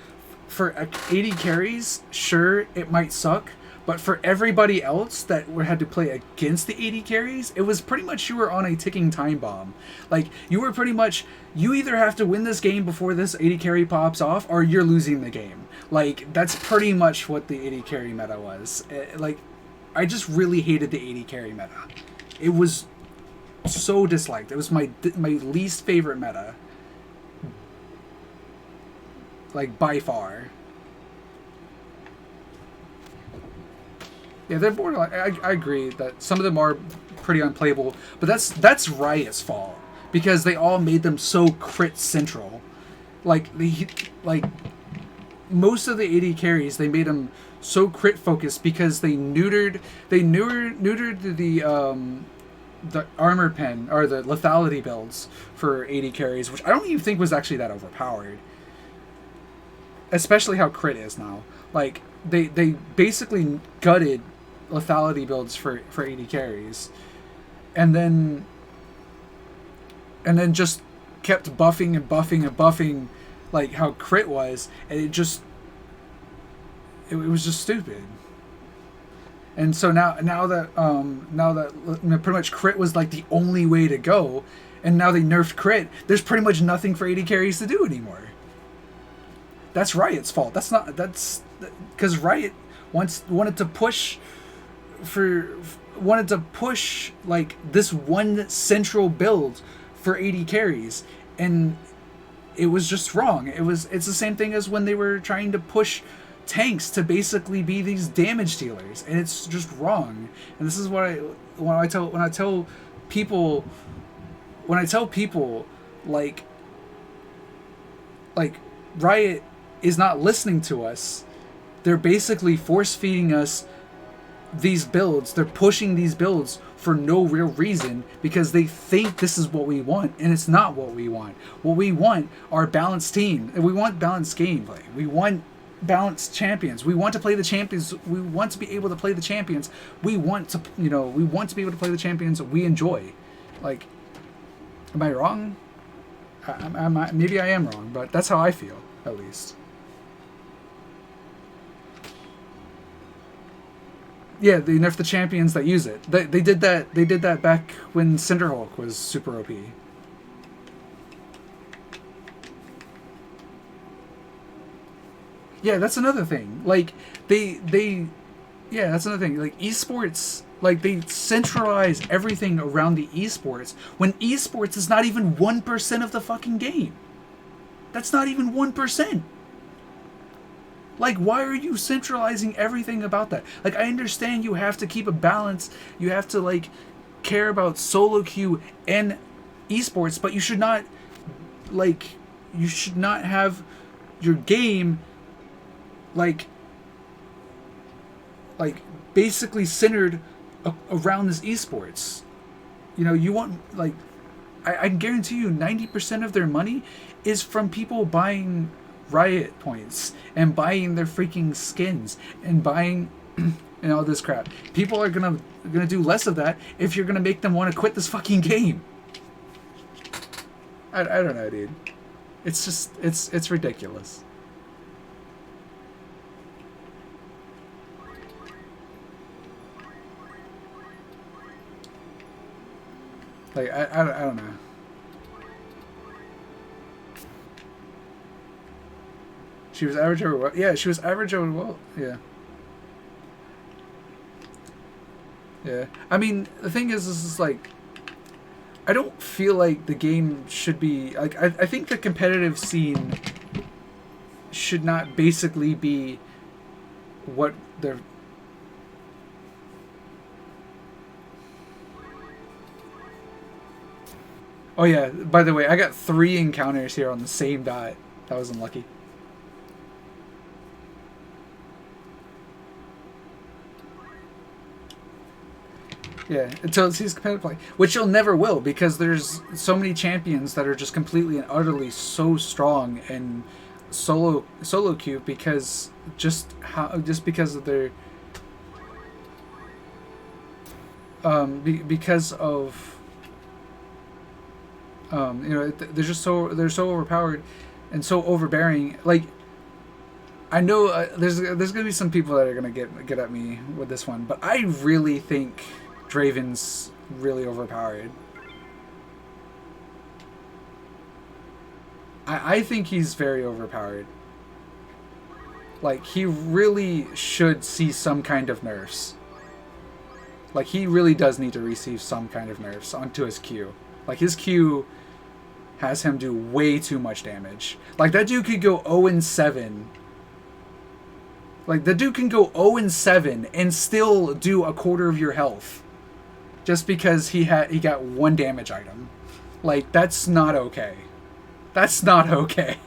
for AD carries, sure, it might suck. But for everybody else that had to play against the AD carries, it was pretty much you were on a ticking time bomb. Like, you were pretty much, you either have to win this game before this AD carry pops off, or you're losing the game. Like, that's pretty much what the AD carry meta was. Like, I just really hated the AD carry meta. It was so disliked. It was my least favorite meta. Like, by far. Yeah, they're borderline. I agree that some of them are pretty unplayable, but that's Riot's fault, because they all made them so crit central. Like most of the AD carries, they made them so crit focused because they neutered the armor pen or the lethality builds for AD carries, which I don't even think was actually that overpowered. Especially how crit is now. Like, they basically gutted lethality builds for AD carries, and then just kept buffing and buffing and buffing, like how crit was, and it was just stupid. And so now that pretty much crit was like the only way to go, and now they nerfed crit, there's pretty much nothing for AD carries to do anymore. That's Riot's fault. That's because Riot wanted to push like this one central build for AD carries, and it was just wrong. It's the same thing as when they were trying to push tanks to basically be these damage dealers, and it's just wrong. And this is what when I tell people like Riot is not listening to us. They're basically force feeding us these builds. They're pushing these builds for no real reason because they think this is what we want, and it's not what we want. What we want are balanced team, and we want balanced gameplay. We want balanced champions. We want to play the champions. We want to be able to play the champions. We want to be able to play the champions we enjoy. Like, am I wrong? Maybe I am wrong, but that's how I feel, at least. Yeah, they nerf the champions that use it. They did that. They did that back when Cinderhulk was super OP. Yeah, that's another thing. Like yeah, that's another thing. Like esports, like they centralize everything around the esports when esports is not even 1% of the fucking game. That's not even 1%. Like, why are you centralizing everything about that? Like, I understand you have to keep a balance. You have to, like, care about solo queue and esports, but you should not, like, you should not have your game, like basically centered around this esports. You know, you want, like, I guarantee you 90% of their money is from people buying Riot points and buying their freaking skins and buying and all this crap. People are gonna do less of that if you're gonna make them want to quit this fucking game. I don't know, dude. It's just it's ridiculous. Like I don't know. She was average over what? Yeah, she was average over what? Yeah. Yeah. I mean, the thing is like, I don't feel like the game should be like. I think the competitive scene should not basically be what they're. Oh yeah. By the way, I got 3 encounters here on the same dot. That was unlucky. Yeah, until it sees competitive play, which you'll never will, because there's so many champions that are just completely and utterly so strong in solo queue because just because of their because of you know, they're so overpowered and so overbearing. Like, I know there's gonna be some people that are gonna get at me with this one, but I really think Draven's really overpowered. I think he's very overpowered. Like, he really should see some kind of nerfs. Like, he really does need to receive some kind of nerfs onto his Q. Like, his Q has him do way too much damage. Like, that dude could go 0-7. Like, the dude can go 0-7 and still do a quarter of your health. Just because he got 1 damage item. Like, that's not okay. That's not okay.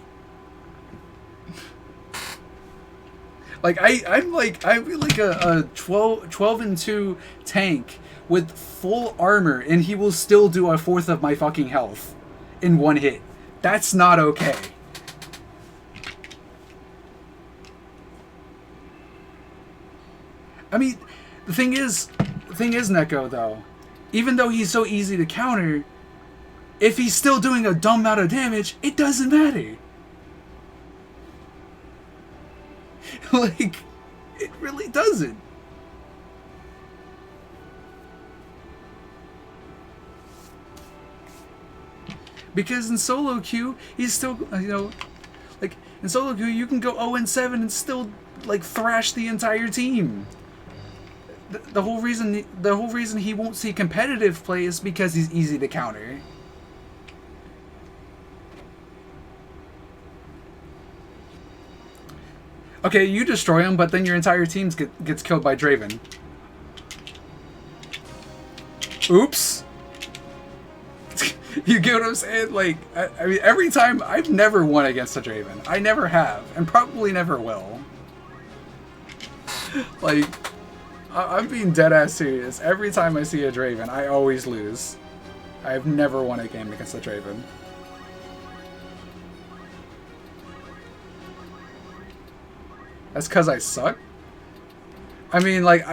Like, I'm like a 12-2 tank with full armor, and he will still do 1/4 of my fucking health in 1 hit. That's not okay. I mean, the thing is, Neko, though, even though he's so easy to counter, if he's still doing a dumb amount of damage, it doesn't matter. Like, it really doesn't. Because in solo queue, he's still, you know, like, in solo queue, you can go 0-7 and still, like, thrash the entire team. The whole reason he won't see competitive play is because he's easy to counter. Okay, you destroy him, but then your entire team gets killed by Draven. Oops. You get what I'm saying? Like, I mean, every time, I've never won against a Draven. I never have, and probably never will. Like, I'm being dead-ass serious. Every time I see a Draven, I always lose. I've never won a game against a Draven. That's because I suck? I mean, like,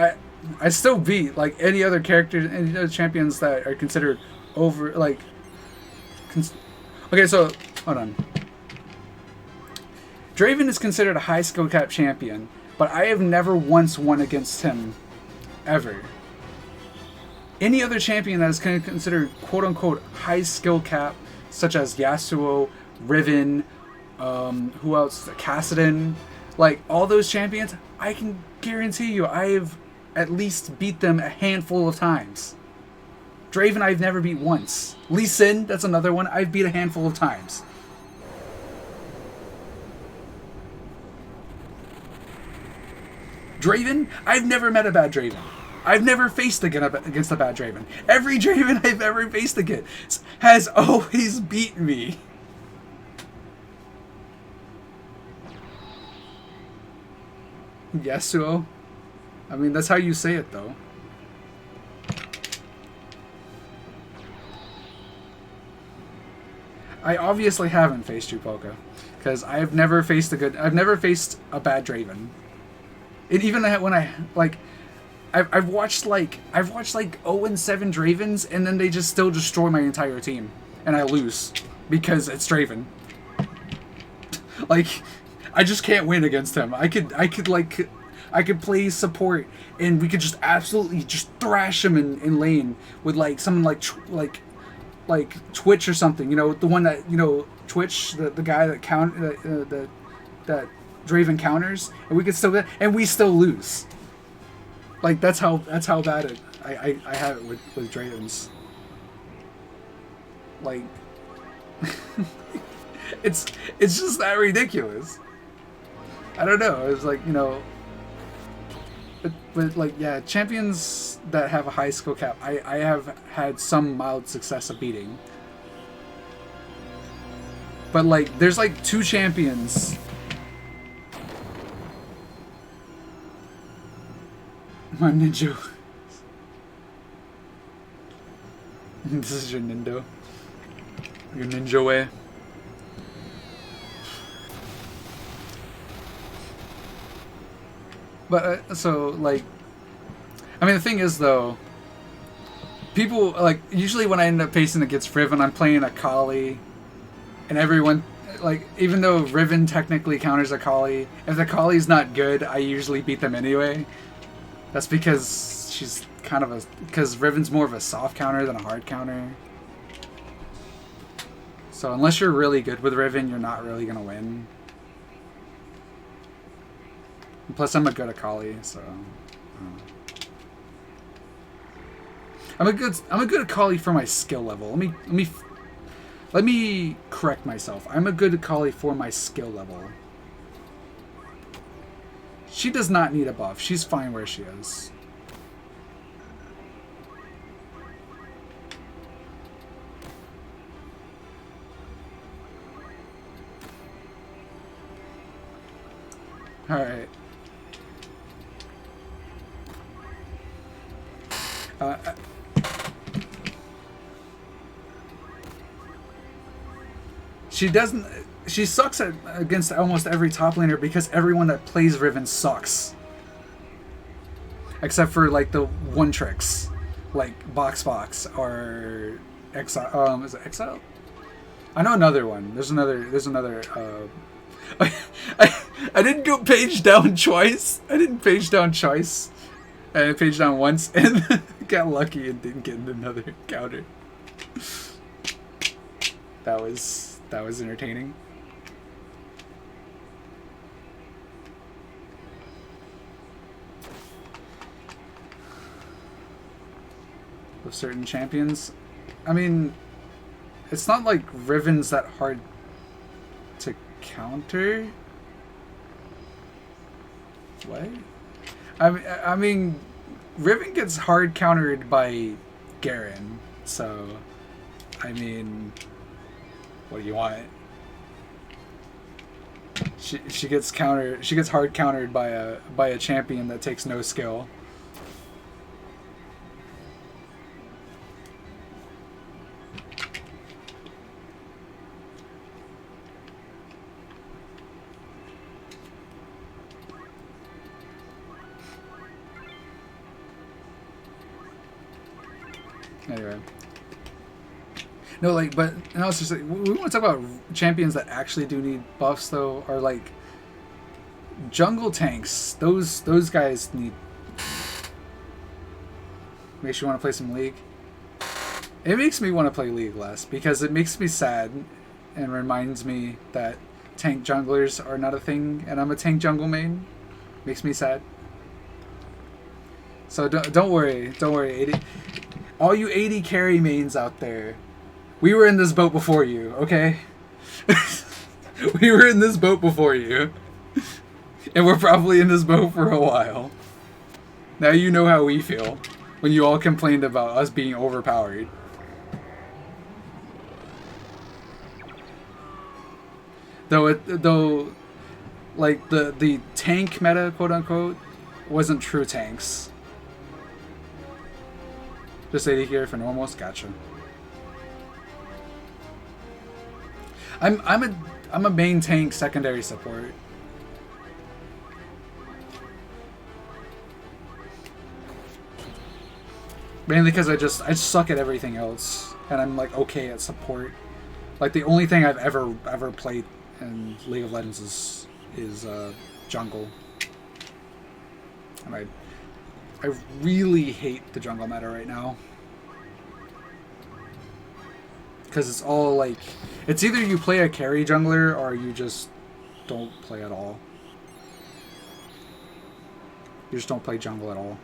I still beat, like, any other characters, any other champions that are considered over, like... Okay, so hold on. Draven is considered a high skill cap champion, but I have never once won against him, ever. Any other champion that is considered quote unquote high skill cap, such as Yasuo, Riven, who else? Kassadin, like all those champions, I can guarantee you I've at least beat them a handful of times. Draven I've never beat once. Lee Sin, that's another one, I've beat a handful of times. Draven, I've never met a bad Draven. I've never faced against a bad Draven. Every Draven I've ever faced against has always beat me. Yasuo? I mean, that's how you say it, though. I obviously haven't faced you, Poka, because I've never faced a bad Draven. And even when I've watched like 0-7 Dravens, and then they just still destroy my entire team, and I lose because it's Draven. Like, I just can't win against him. I could play support, and we could just absolutely just thrash him in lane with like someone like Twitch or something. You know, the one that, you know, Twitch, the guy that that Draven counters, and we still lose. Like, that's how bad I have it with Dravens. Like, it's just that ridiculous. I don't know. It's like, you know, but like, yeah, champions that have a high skill cap, I have had some mild success of beating. But like, there's like 2 champions. My ninja. This is your Nindo. Your ninja way. But, so, like, I mean, the thing is, though, people, like, usually when I end up facing against Riven, I'm playing a Kali, and everyone, like, even though Riven technically counters a Kali, if the Kali's not good, I usually beat them anyway. That's because she's kind of because Riven's more of a soft counter than a hard counter. So unless you're really good with Riven, you're not really gonna win. And plus, I'm a good Akali, so I'm a good Akali for my skill level. Let me correct myself. I'm a good Akali for my skill level. She does not need a buff. She's fine where she is. Alright. She sucks against almost every top laner because everyone that plays Riven sucks. Except for like the one tricks, like Box or Exile. Is it Exile? I know another one. There's another. I didn't go page down twice. I didn't page down twice. I page down once and got lucky and didn't get another encounter. That was entertaining. With certain champions, I mean, it's not like Riven's that hard to counter. What? I mean, Riven gets hard countered by Garen, so I mean, what do you want? She gets hard countered by a champion that takes no skill. Anyway. No, like, but and also just like, we want to talk about champions that actually do need buffs though, are like jungle tanks. Those guys need. Makes you want to play some League. It makes me want to play League less because it makes me sad and reminds me that tank junglers are not a thing, and I'm a tank jungle main. Makes me sad. So don't worry, 80, all you 80 carry mains out there. We were in this boat before you, okay? We were in this boat before you. And we're probably in this boat for a while. Now you know how we feel when you all complained about us being overpowered. Though like the tank meta, quote unquote, wasn't true tanks. Just 80 here for normals, gotcha. I'm a main tank secondary support. Mainly because I suck at everything else, and I'm like okay at support. Like the only thing I've ever played in League of Legends is jungle, and I really hate the jungle meta right now. Because it's all like, it's either you play a carry jungler or you just don't play at all. You just don't play jungle at all.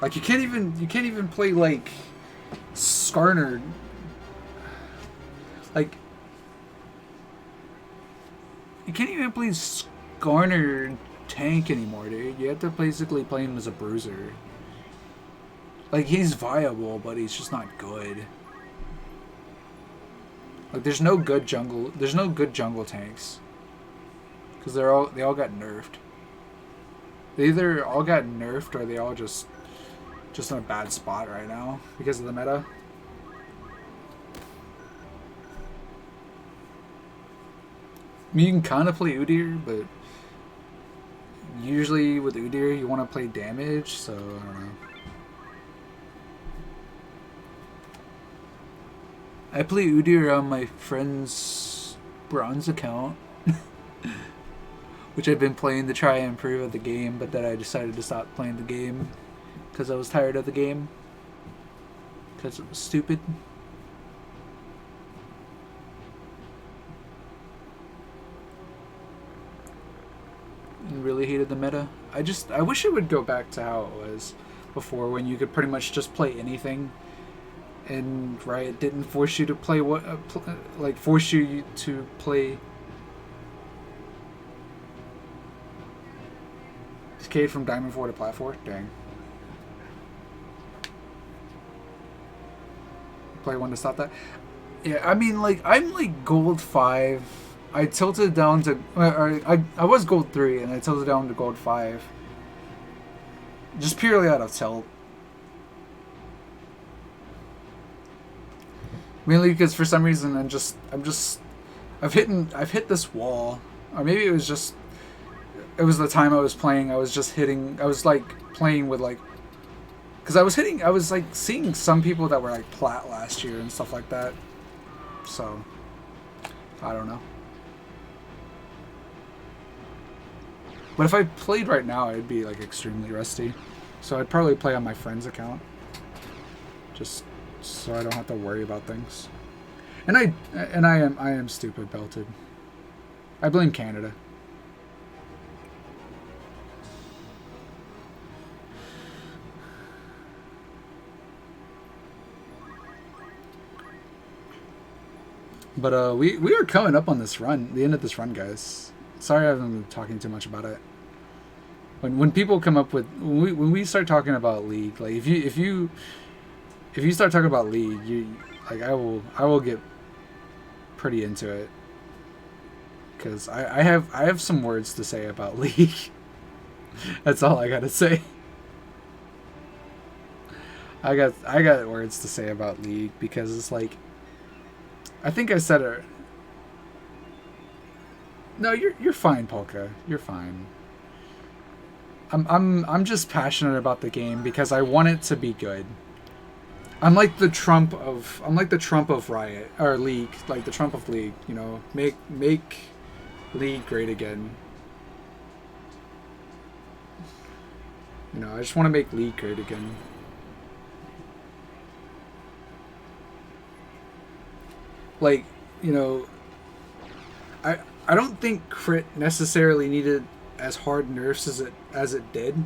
Like you can't even play like Skarner. Like you can't even play Skarner tank anymore, dude. You have to basically play him as a bruiser. Like he's viable, but he's just not good. Like there's no good jungle tanks. Cuz they all got nerfed. They either all got nerfed or they all just in a bad spot right now because of the meta. I mean, you can kind of play Udyr, but usually with Udyr you want to play damage, so I don't know. I play Udyr on my friend's bronze account, which I've been playing to try and improve at the game, but then I decided to stop playing the game because I was tired of the game because it was stupid. And really hated the meta. I wish it would go back to how it was before, when you could pretty much just play anything. And Riot didn't force you to play force you to play. Escape from Diamond 4 to Plat 4? Dang. Play one to stop that? Yeah, I mean, like, I'm like gold 5. I tilted down to. I was gold 3 and I tilted down to gold 5. Just purely out of tilt. Mainly because for some reason I've hit this wall, or maybe it was the time I was playing. I was like playing with like, because I was like seeing some people that were like plat last year and stuff like that. So I don't know. But if I played right now, I'd be like extremely rusty. So I'd probably play on my friend's account. Just so I don't have to worry about things. And I am stupid belted. I blame Canada. But we are coming up on this run, the end of this run, guys. Sorry I haven't been talking too much about it. When people come up with when we start talking about League, like if you start talking about League, I will get pretty into it, because I have some words to say about League. That's all I gotta say. I got words to say about League, because it's like, I think I said it. No, you're fine, Polka. You're fine. I'm just passionate about the game because I want it to be good. I'm like the Trump of Riot or League, like the Trump of League. You know, make League great again. You know, I just want to make League great again. Like, you know, I don't think crit necessarily needed as hard nerfs as it did.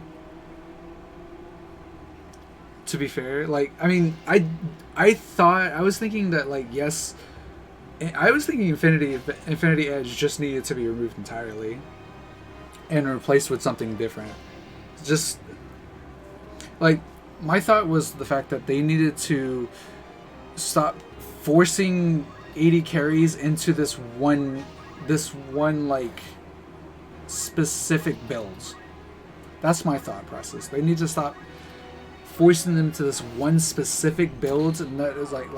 To be fair, like, I mean, I was thinking that, like, yes, I was thinking Infinity Edge just needed to be removed entirely and replaced with something different. Just like, my thought was the fact that they needed to stop forcing 80 carries into this one like specific build. That's my thought process. They need to stop forcing them to this one specific build, and that is like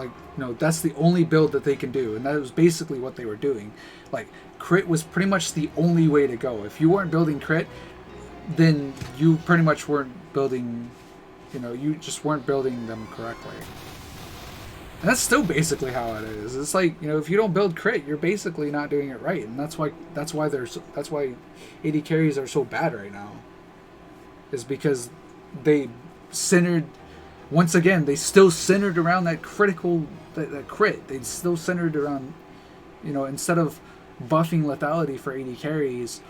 that's the only build that they can do, and that was basically what they were doing. Like, crit was pretty much the only way to go. If you weren't building crit, then you pretty much weren't building, you just weren't building them correctly. And that's still basically how it is. It's like, if you don't build crit, you're basically not doing it right, and that's why 80 carries are so bad right now. Is because they centered, once again, they still centered around that critical, that crit. They still centered around, instead of buffing lethality for 80 carries,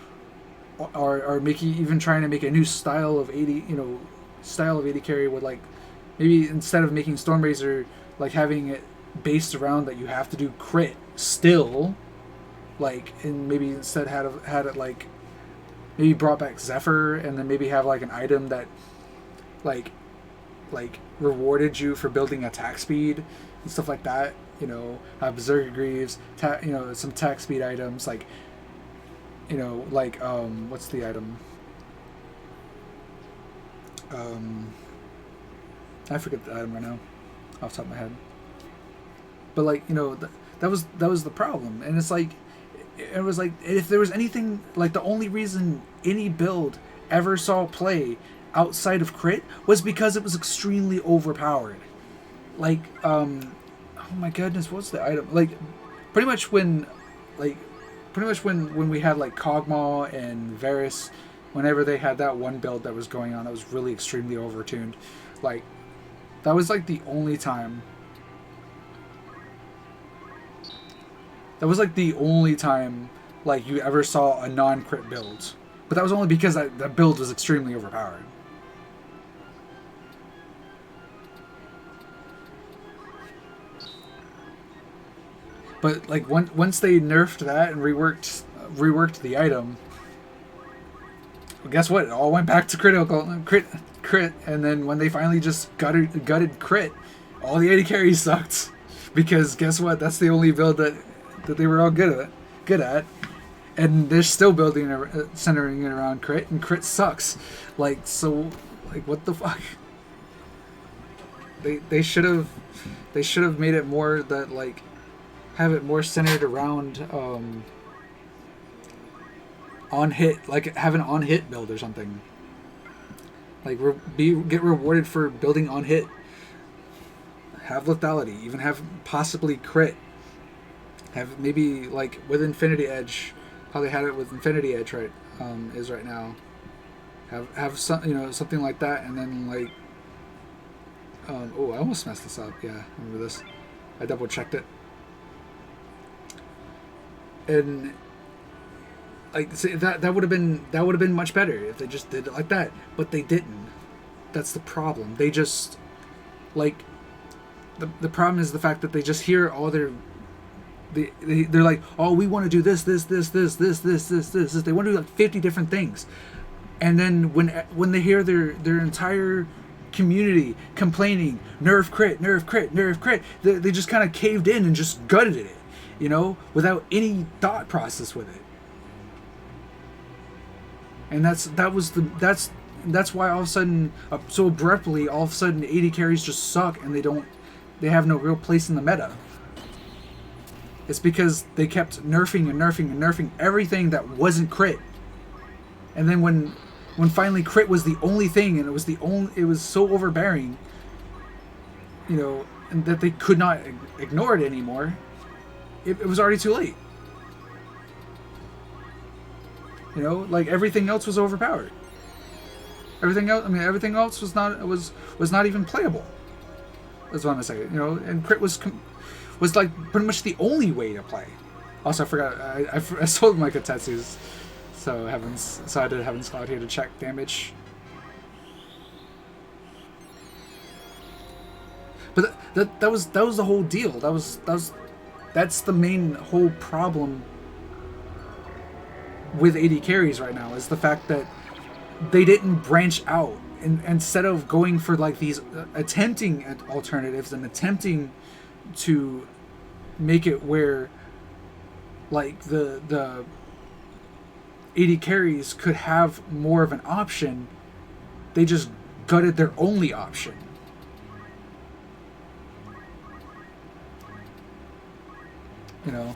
or even trying to make a new style of 80 carry with, like, maybe instead of making Stormrazor, like, having it based around that you have to do crit still, like, and maybe instead had it like, maybe brought back Zephyr, and then maybe have, like, an item that like rewarded you for building attack speed and stuff like that. Have Berserker Greaves, some attack speed items, like, what's the item? I forget the item right now, off the top of my head. But, like, that was the problem, and it's like, it was like, if there was anything, like, the only reason any build ever saw play outside of crit was because it was extremely overpowered. Like, oh my goodness, what's the item? Like, pretty much when we had, like, Kog'Maw and Varys, whenever they had that one build that was going on that was really extremely overtuned, like, that was, like, the only time. That was, like, the only time, like, you ever saw a non-crit build. But that was only because that build was extremely overpowered. But, like, once they nerfed that and reworked the item, well, guess what? It all went back to crit, and then when they finally just gutted crit, all the 80 carries sucked, because guess what? That's the only build that they were all good at, and they're still centering it around crit, and crit sucks. Like, so, like, what the fuck? They should have made it more that, like, have it more centered around on hit, like, have an on hit build or something. Like, get rewarded for building on hit. Have lethality, even have possibly crit. Have maybe, like, with Infinity Edge, how they had it with Infinity Edge right now. Have some, something like that, and then, like, oh, I almost messed this up. Yeah, remember this? I double checked it. And, like, see, that would have been much better if they just did it like that, but they didn't. That's the problem. They just, like, the problem is the fact that they just hear all they're like, oh, we want to do this. They want to do, like, 50 different things, and then when they hear their entire community complaining, nerf crit, they just kind of caved in and just gutted it. Without any thought process with it. And that's why all of a sudden, so abruptly, all of a sudden 80 carries just suck, and they have no real place in the meta. It's because they kept nerfing everything that wasn't crit. And then when finally crit was the only thing, and it was so overbearing, you know, and that they could not ignore it anymore, it was already too late. You know, like everything else was overpowered. Everything else was not even playable. That's what I'm gonna say. You know, and crit was like pretty much the only way to play. Also, I forgot I sold my Katetsus, so I did Heaven's Cloud here to check damage. But that was the whole deal. That's the main whole problem with AD carries right now, is the fact that they didn't branch out, and instead of going for like these attempting at alternatives and attempting to make it where like the AD carries could have more of an option, they just gutted their only option. You know,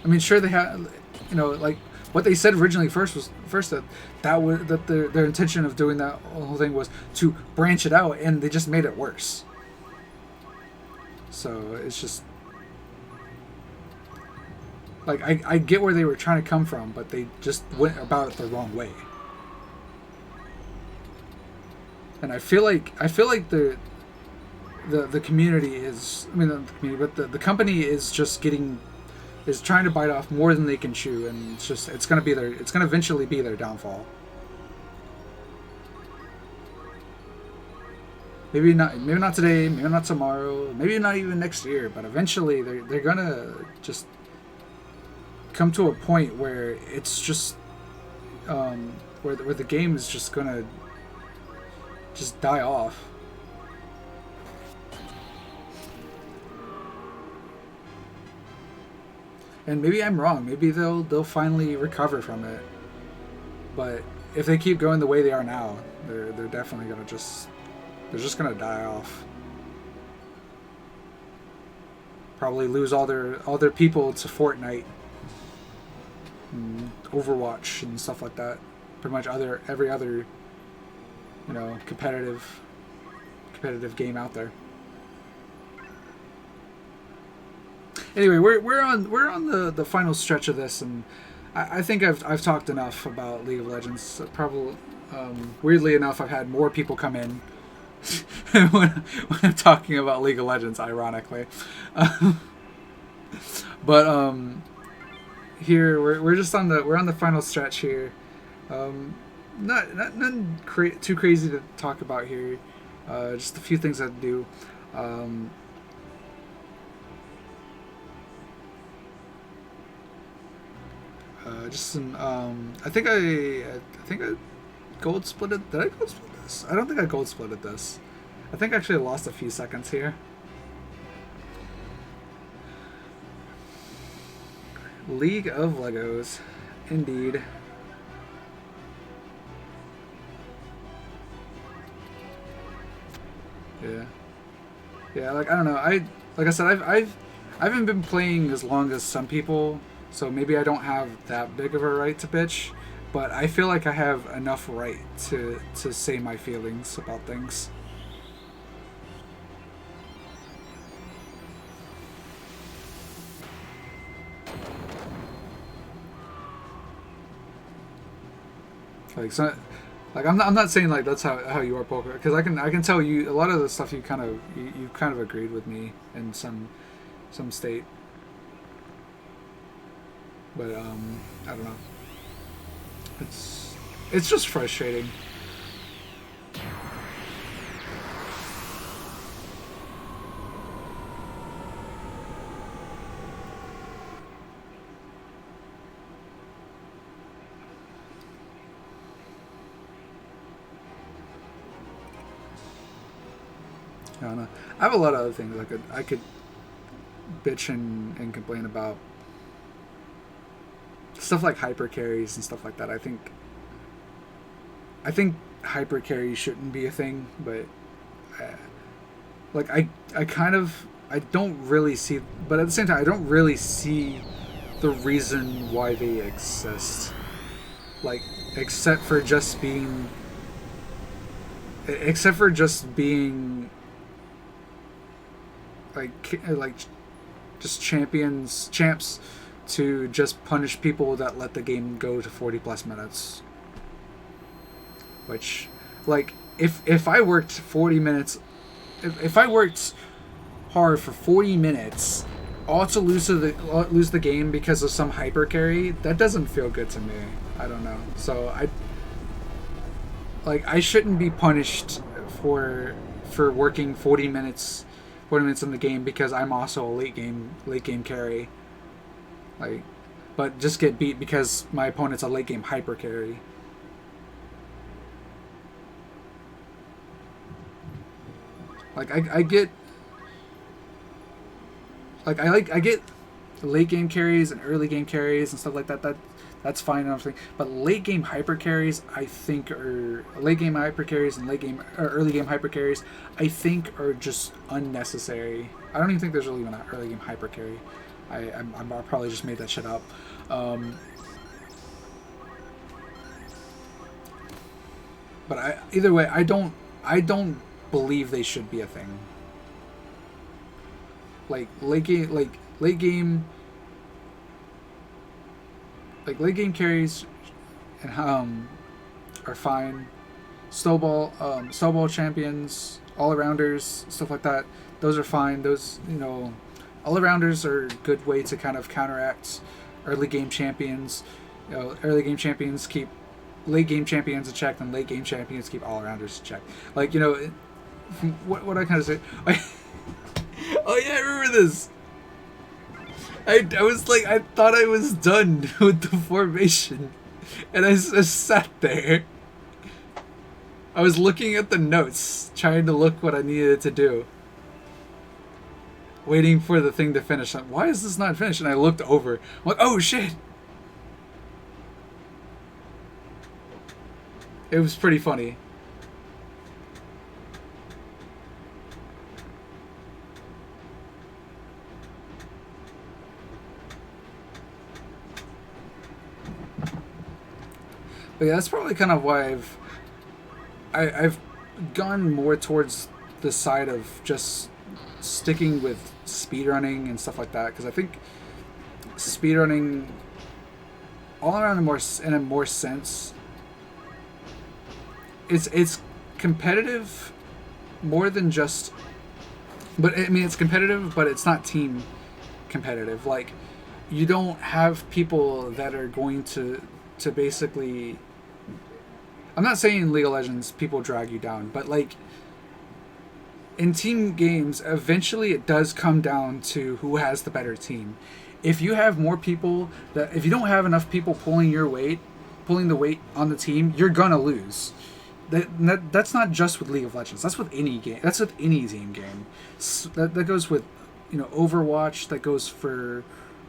I mean, sure they had, you know, like what they said originally was that their intention of doing that whole thing was to branch it out, and they just made it worse. So it's just like I get where they were trying to come from, but they just went about it the wrong way. And I feel like the community is, I mean, not the community, but the company is just is trying to bite off more than they can chew, and it's gonna eventually be their downfall. Maybe not today, maybe not tomorrow, maybe not even next year, but eventually they're gonna just come to a point where it's just where the game is just gonna just die off. And maybe I'm wrong. Maybe they'll finally recover from it. But if they keep going the way they are now, they're definitely gonna they're just gonna die off. Probably lose all their people to Fortnite, and Overwatch, and stuff like that. Pretty much every other, you know, competitive game out there. Anyway, we're on the final stretch of this, and I think I've talked enough about League of Legends. Probably, weirdly enough, I've had more people come in when I'm talking about League of Legends, ironically. But here we're just on the final stretch here. Nothing too crazy to talk about here. Just a few things I do. Just some. I think I gold split it. Did I gold split this? I don't think I gold split it this. I think I actually lost a few seconds here. League of Legos, indeed. Yeah. Like I don't know. Like I said, I haven't been playing as long as some people. So maybe I don't have that big of a right to bitch, but I feel like I have enough right to say my feelings about things. Like I'm not saying like that's how you are, poker, because I can tell you a lot of the stuff you kind of agreed with me in some state. But I don't know. It's just frustrating. I don't know. I have a lot of other things I could bitch and complain about. Stuff like hyper carries and stuff like that. I think hyper carries shouldn't be a thing, but I don't really see, but at the same time I don't really see the reason why they exist. Like except for just being like just champs to just punish people that let the game go to 40 plus minutes. Which, like, if I worked 40 minutes, if I worked hard for 40 minutes, all to lose the game because of some hyper carry, that doesn't feel good to me. I don't know. So I shouldn't be punished for working 40 minutes in the game because I'm also a late game carry. Like, but just get beat because my opponent's a late game hyper carry. Like I get late game carries and early game carries and stuff like that. That's fine and everything. But late game hyper carries, I think, are late game hyper carries and early game hyper carries, I think, are just unnecessary. I don't even think there's really even an early game hyper carry. I probably just made that shit up. But either way, I don't believe they should be a thing. Like late game carries and are fine. Snowball champions, all-arounders, stuff like that, those are fine. Those, all-arounders are a good way to kind of counteract early game champions. Early game champions keep late game champions in check, and late game champions keep all-arounders in check. Like, what I kind of say. Oh yeah, I remember this. I was like, I thought I was done with the formation, and I just sat there. I was looking at the notes, trying to look what I needed to do, waiting for the thing to finish. Like, why is this not finished? And I looked over. I'm like, oh shit! It was pretty funny. But yeah, that's probably kind of why I've gone more towards the side of just sticking with speedrunning and stuff like that, because I think speedrunning all around in a more sense, it's competitive more than just, but I mean, it's competitive, but it's not team competitive. Like, you don't have people that are going to basically, I'm not saying in League of Legends people drag you down, but like in team games, eventually it does come down to who has the better team. If you have more people if you don't have enough people pulling the weight on the team, you're gonna lose. That's not just with League of Legends. That's with any game. That's with any team game. That goes with, Overwatch. That goes for,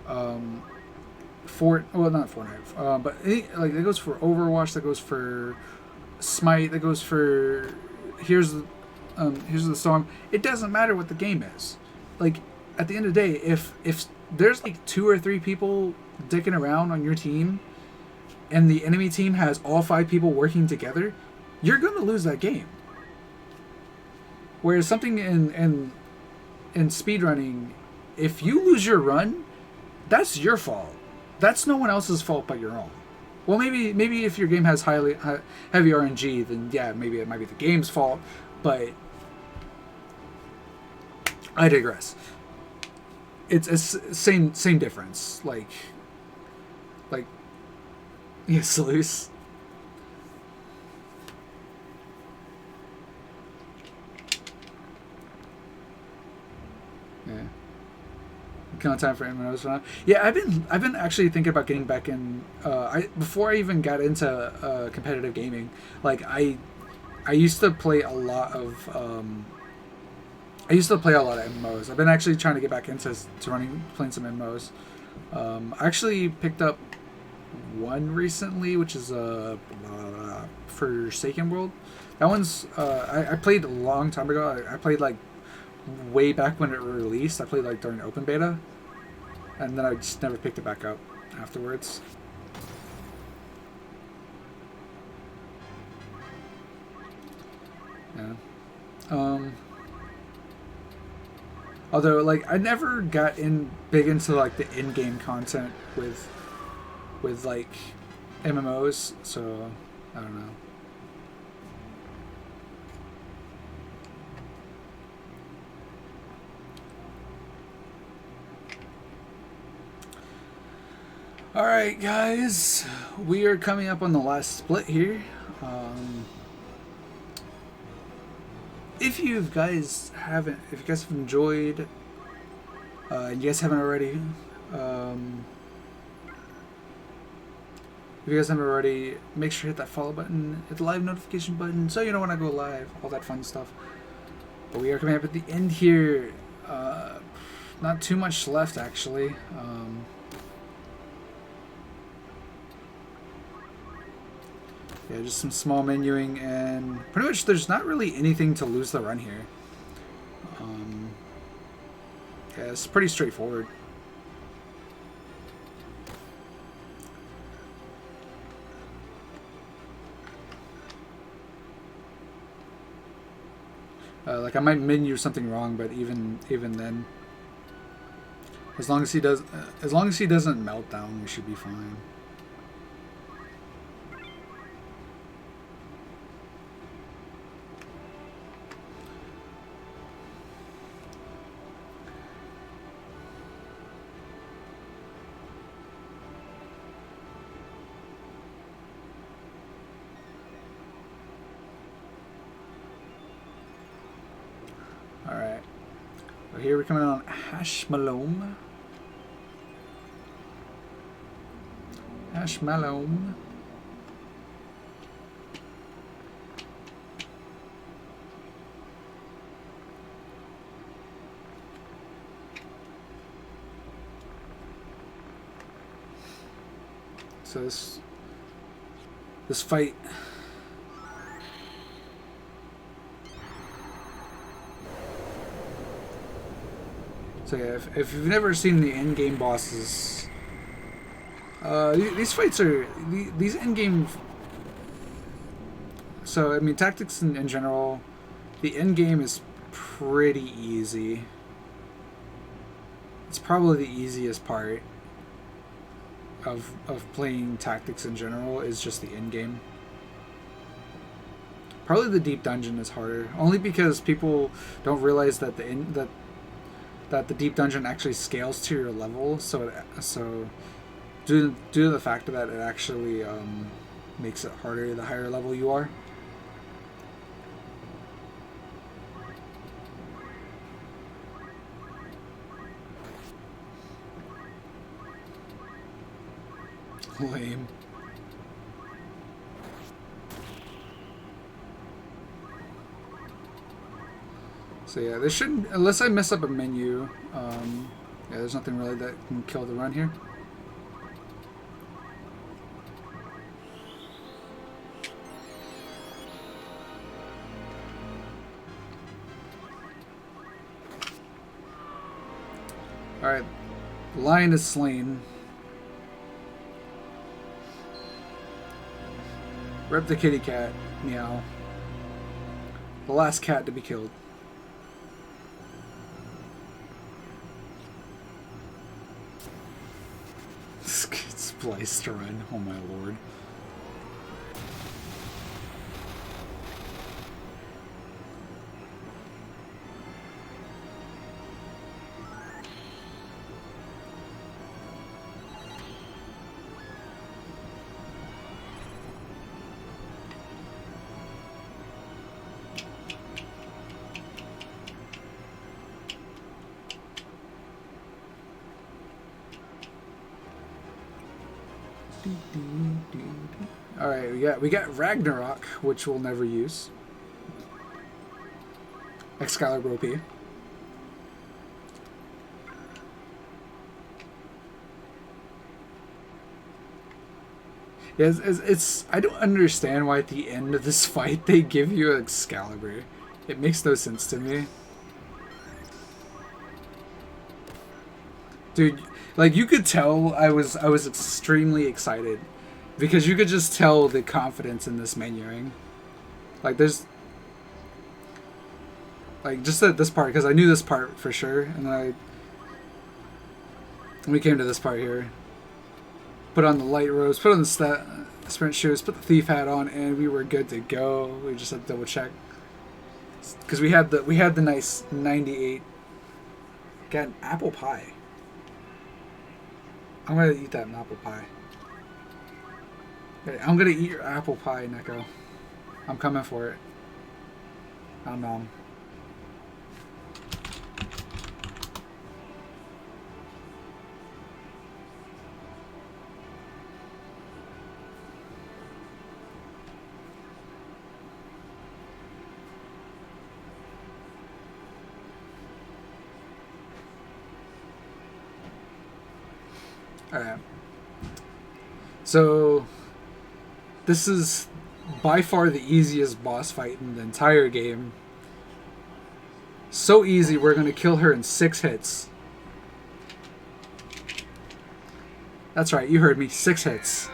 not Fortnite. But that goes for Overwatch. That goes for Smite. That goes for Here's the Storm. It doesn't matter what the game is. Like, at the end of the day, if there's like 2 or 3 people dicking around on your team, and the enemy team has all 5 people working together, you're going to lose that game. Whereas something in speedrunning, if you lose your run, that's your fault. That's no one else's fault but your own. Well, maybe if your game has heavy RNG, then yeah, maybe it might be the game's fault, but I digress. It's a same difference. Like yeah, Salus. Yeah. Kind of time for MMOs now. Yeah, I've been actually thinking about getting back in. Before I even got into competitive gaming, like I used to play a lot of MMOs. I've been actually trying to get back into playing some MMOs. I actually picked up one recently, which is Forsaken World. That one's I played a long time ago. I played like way back when it released. I played like during open beta, and then I just never picked it back up afterwards. Yeah. Although, like, I never got big into like the in-game content with like MMOs, so I don't know. Alright guys, we are coming up on the last split here. If you guys have enjoyed, and you guys haven't already, make sure to hit that follow button, hit the live notification button, so you know when I go live, all that fun stuff. But we are coming up at the end here. Not too much left actually. Yeah, just some small menuing, and pretty much there's not really anything to lose the run here. Yeah, it's pretty straightforward. Like I might menu something wrong, but even then, as long as he doesn't melt down, we should be fine. Alright. So here we're coming on Hashmalom. Hashmalom. So this fight. So yeah, if you've never seen the end-game bosses, these fights are these end-game. So I mean, tactics in general, the end game is pretty easy. It's probably the easiest part of playing tactics in general is just the end game. Probably the deep dungeon is harder, only because people don't realize that that the deep dungeon actually scales to your level, so due to the fact that it actually makes it harder the higher level you are. Lame. So yeah, this shouldn't, unless I mess up a menu, yeah, there's nothing really that can kill the run here. Alright, the lion is slain. Rep the kitty cat, meow. The last cat to be killed. Spliced to run, oh my lord. Alright, we got Ragnarok, which we'll never use. Excalibur OP. Yeah, it's I don't understand why at the end of this fight they give you Excalibur. It makes no sense to me. Dude, like you could tell I was extremely excited because you could just tell the confidence in this menuing. Like there's Like, just at this part, because I knew this part for sure, and then we came to this part here. Put on the light robes, put on the sprint shoes, put the thief hat on, and we were good to go. We just had to double check. Because we had the nice 98. Got an apple pie. I'm gonna eat that apple pie. I'm gonna eat your apple pie, Neko. I'm coming for it. Nom. Alright. So, this is by far the easiest boss fight in the entire game. So easy, we're going to kill her in 6 hits. That's right, you heard me. 6 hits.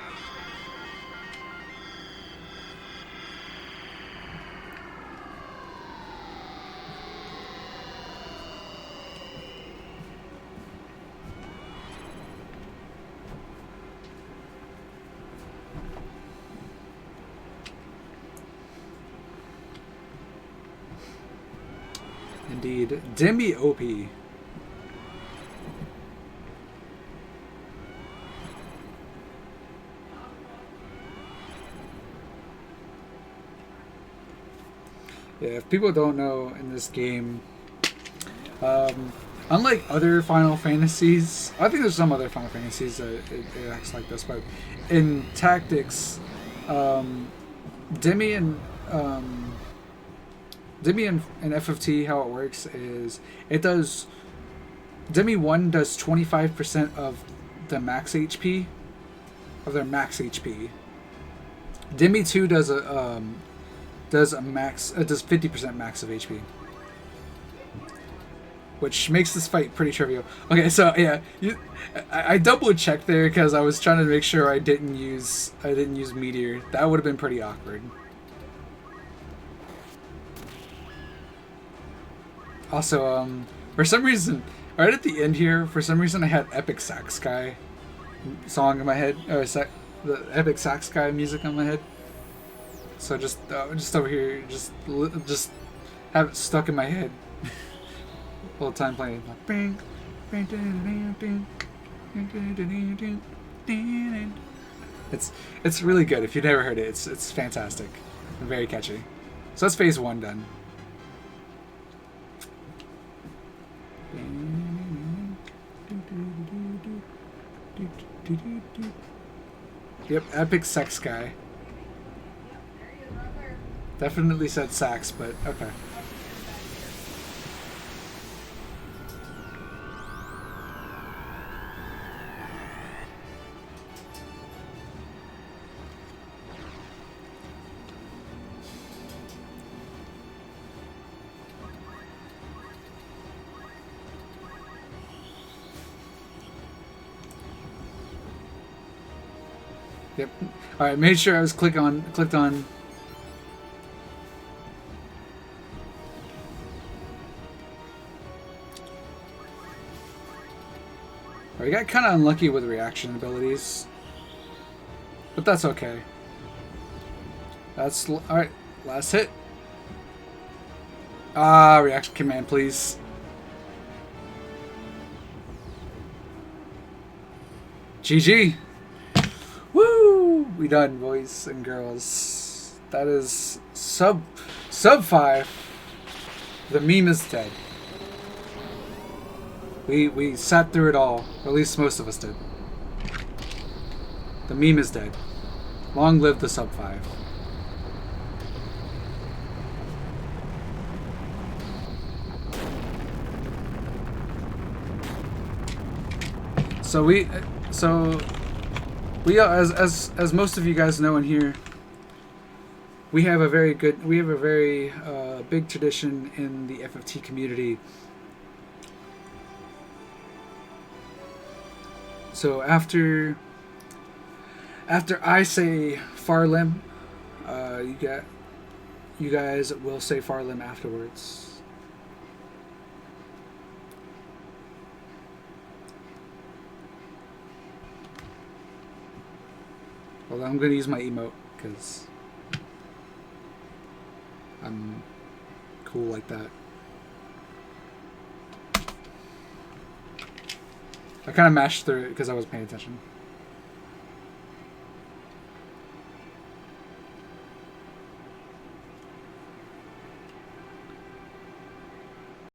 Indeed. Demi OP. Yeah, if people don't know in this game, unlike other Final Fantasies, I think there's some other Final Fantasies that it acts like this, but in Tactics, Demi and FFT, how it works is Demi 1 does 25% of the max HP, of their max HP. Demi 2 does a max, it does 50% max of HP, which makes this fight pretty trivial. Okay, so yeah, I double checked there because I was trying to make sure I didn't use Meteor. That would have been pretty awkward. Also, for some reason, right at the end here, for some reason I had Epic Sax Guy song in my head, or the Epic Sax Guy music in my head. So just over here, just have it stuck in my head all the time playing. It's really good. If you've never heard it, it's fantastic and very catchy. So that's phase 1 done. Yep, Epic Sex Guy. Definitely said sax, but okay. Yep. All right. Made sure I was clicked on. I got kind of unlucky with reaction abilities, but that's okay. That's all right. Last hit. Reaction command, please. GG. Woo! We done, boys and girls. That is sub 5. The meme is dead. We sat through it all. Or at least most of us did. The meme is dead. Long live the sub 5. So we as most of you guys know in here, we have a very big tradition in the FFT community. So after I say far limb, you guys will say far limb afterwards. Well, I'm gonna use my emote because I'm cool like that. I kind of mashed through it because I wasn't paying attention.